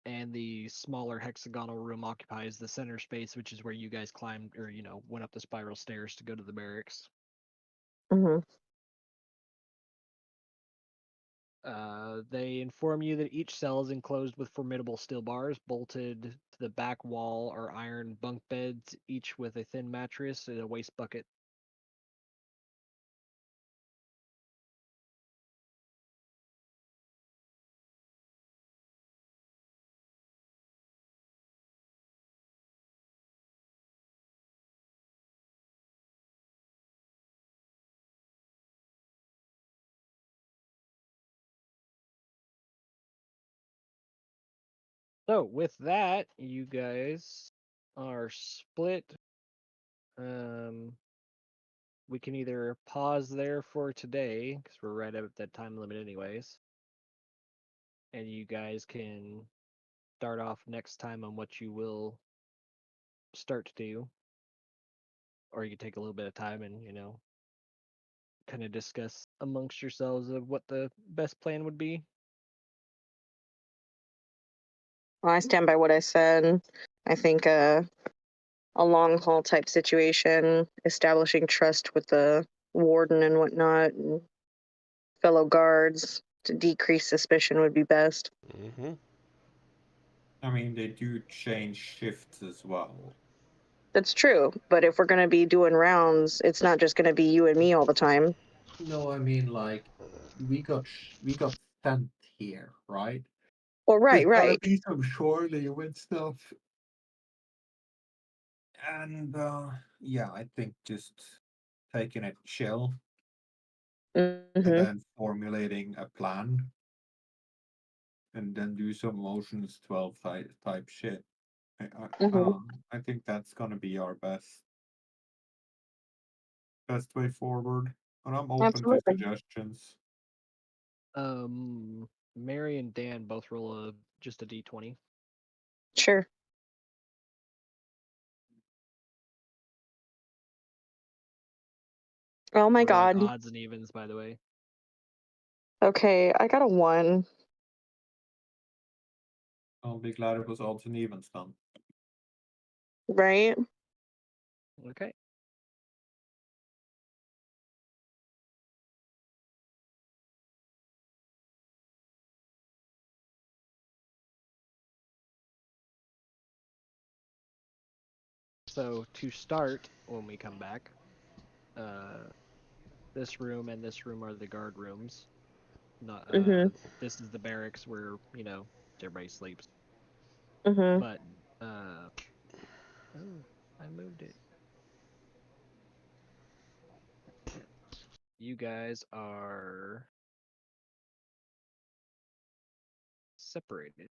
And the smaller hexagonal room occupies the center space, which is where you guys climbed or went up the spiral stairs to go to the barracks. Mm-hmm. They inform you that each cell is enclosed with formidable steel bars. Bolted to the back wall are iron bunk beds, each with a thin mattress and a waste bucket. So with that, you guys are split. We can either pause there for today, because we're right at that time limit anyways. And you guys can start off next time on what you will start to do. Or you can take a little bit of time and, kind of discuss amongst yourselves of what the best plan would be. Well, I stand by what I said. I think a long haul type situation, establishing trust with the warden and whatnot, and fellow guards to decrease suspicion would be best. Mm-hmm. I mean, they do change shifts as well. That's true, but if we're going to be doing rounds, it's not just going to be you and me all the time. No, I mean, like, we got sent here, right? Well, right, There's gotta right. be some shore leave and stuff. And yeah, I think just taking it chill and Mm-hmm. then formulating a plan and then do some motions 12 type shit. Mm-hmm. I think that's gonna be our best way forward. And I'm open to Absolutely. suggestions. Mary and Dan both roll just a d20. Sure. Oh my We're at God. odds and evens, by the way. Okay, I got a 1. I'll be glad it was odds and evens then. Right? Okay. So to start, when we come back, this room and this room are the guard rooms. Not Mm-hmm. this is the barracks where everybody sleeps. Mm-hmm. But oh, I moved it. You guys are separated.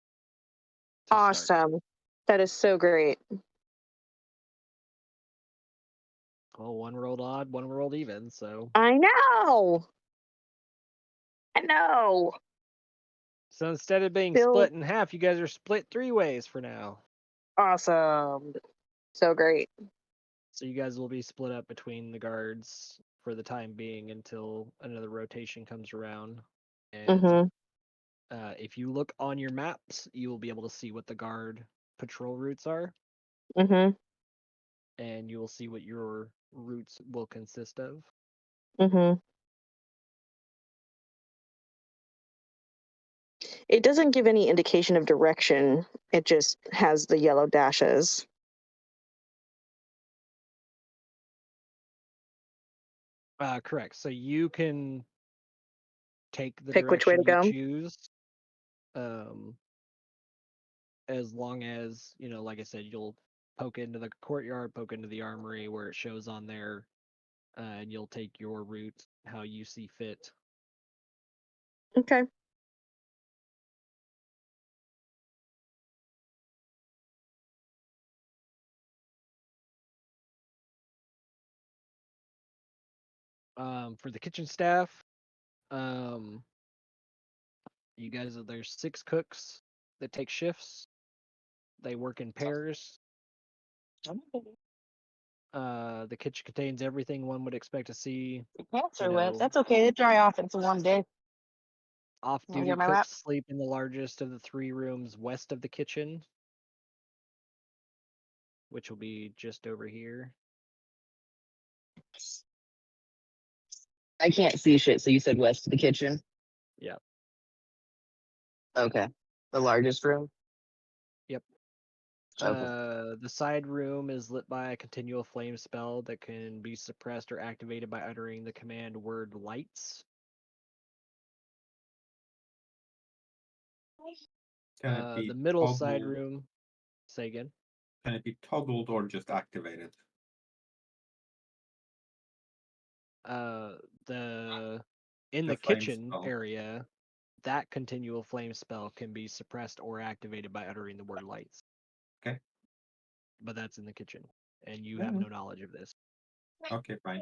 to start. Awesome. That is so great. Well, one rolled odd, one rolled even, so I know. I know. So instead of being Bill- split in half, you guys are split 3 ways for now. Awesome. So great. So you guys will be split up between the guards for the time being until another rotation comes around. And Mm-hmm. if you look on your maps, you will be able to see what the guard patrol routes are, Mm-hmm. and you will see what your routes will consist of. Mm-hmm. It doesn't give any indication of direction. It just has the yellow dashes. Correct. So you can take the Pick which way direction to you go. choose. As long as, like I said, you'll poke into the courtyard, poke into the armory where it shows on there, and you'll take your route how you see fit. Okay. For the kitchen staff, you guys, there's 6 cooks that take shifts. They work in pairs. The kitchen contains everything one would expect to see. Cancer whip. That's okay. They dry off into one day. Off-duty get my wrap? cooks sleep in the largest of the 3 rooms west of the kitchen, which will be just over here. I can't see shit, so you said west of the kitchen? Yeah. Okay. The largest room? Yep. Okay. The side room is lit by a continual flame spell that can be suppressed or activated by uttering the command word lights. Can it be The middle toggled? side room. Say again. Can it be toggled or just activated? In The the flame kitchen spell. area, that continual flame spell can be suppressed or activated by uttering the word lights. Okay. But that's in the kitchen, and you have no knowledge of this. Okay, fine.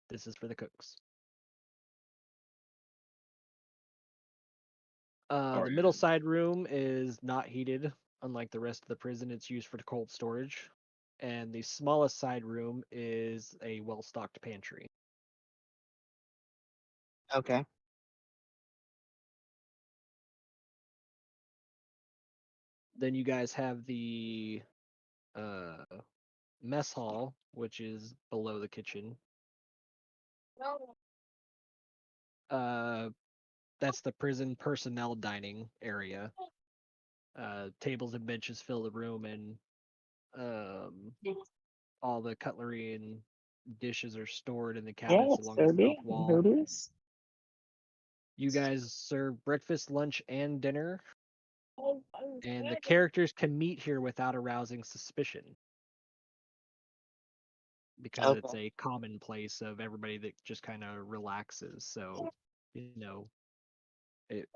This is for the cooks. The middle side room is not heated, unlike the rest of the prison. It's used for cold storage. And the smallest side room is a well-stocked pantry. Okay. Then you guys have the mess hall, which is below the kitchen. That's the prison personnel dining area. Tables and benches fill the room, and all the cutlery and dishes are stored in the cabinets along the south wall. You guys serve breakfast, lunch, and dinner, and the characters can meet here without arousing suspicion, because it's a common place of everybody that just kind of relaxes. So,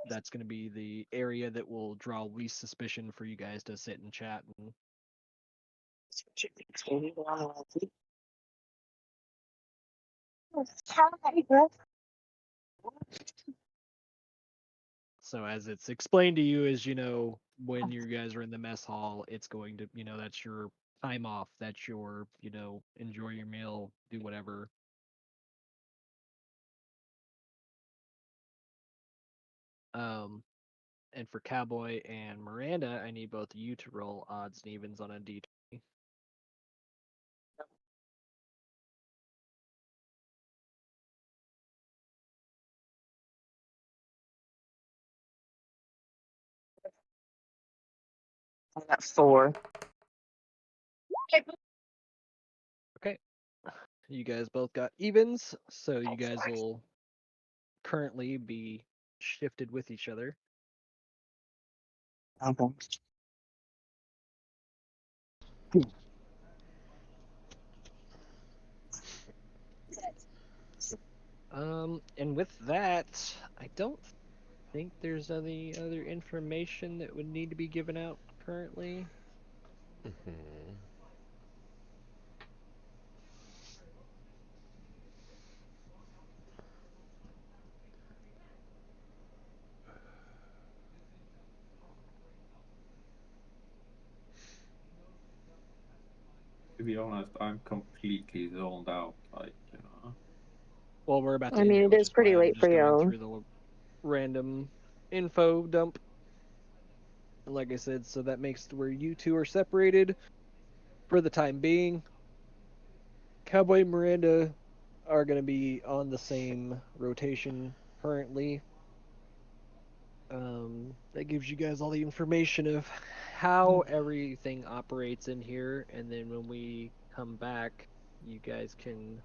that's going to be the area that will draw least suspicion for you guys to sit and chat. So as it's explained to you, as when you guys are in the mess hall, it's going to, that's your time off. That's your, enjoy your meal, do whatever. And for Cowboy and Miranda, I need both of you to roll odds and evens on a d20. I got 4. Okay. You guys both got evens, so you guys will currently be shifted with each other. Okay. And with that, I don't think there's any other information that would need to be given out currently. be honest, I'm completely zoned out. Like, Well, we're about to I end mean, it, it which is is why pretty I'm late just for going you. through the random info dump. And like I said, so that makes where you two are separated for the time being. Cowboy and Miranda are going to be on the same rotation currently. That gives you guys all the information of how everything operates in here, and then when we come back, you guys can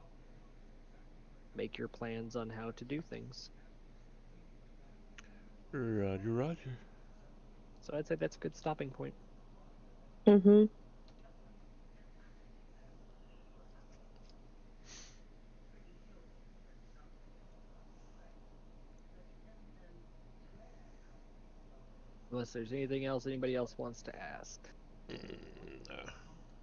make your plans on how to do things. Roger, roger. So I'd say that's a good stopping point. Mm-hmm. Unless there's anything else anybody else wants to ask.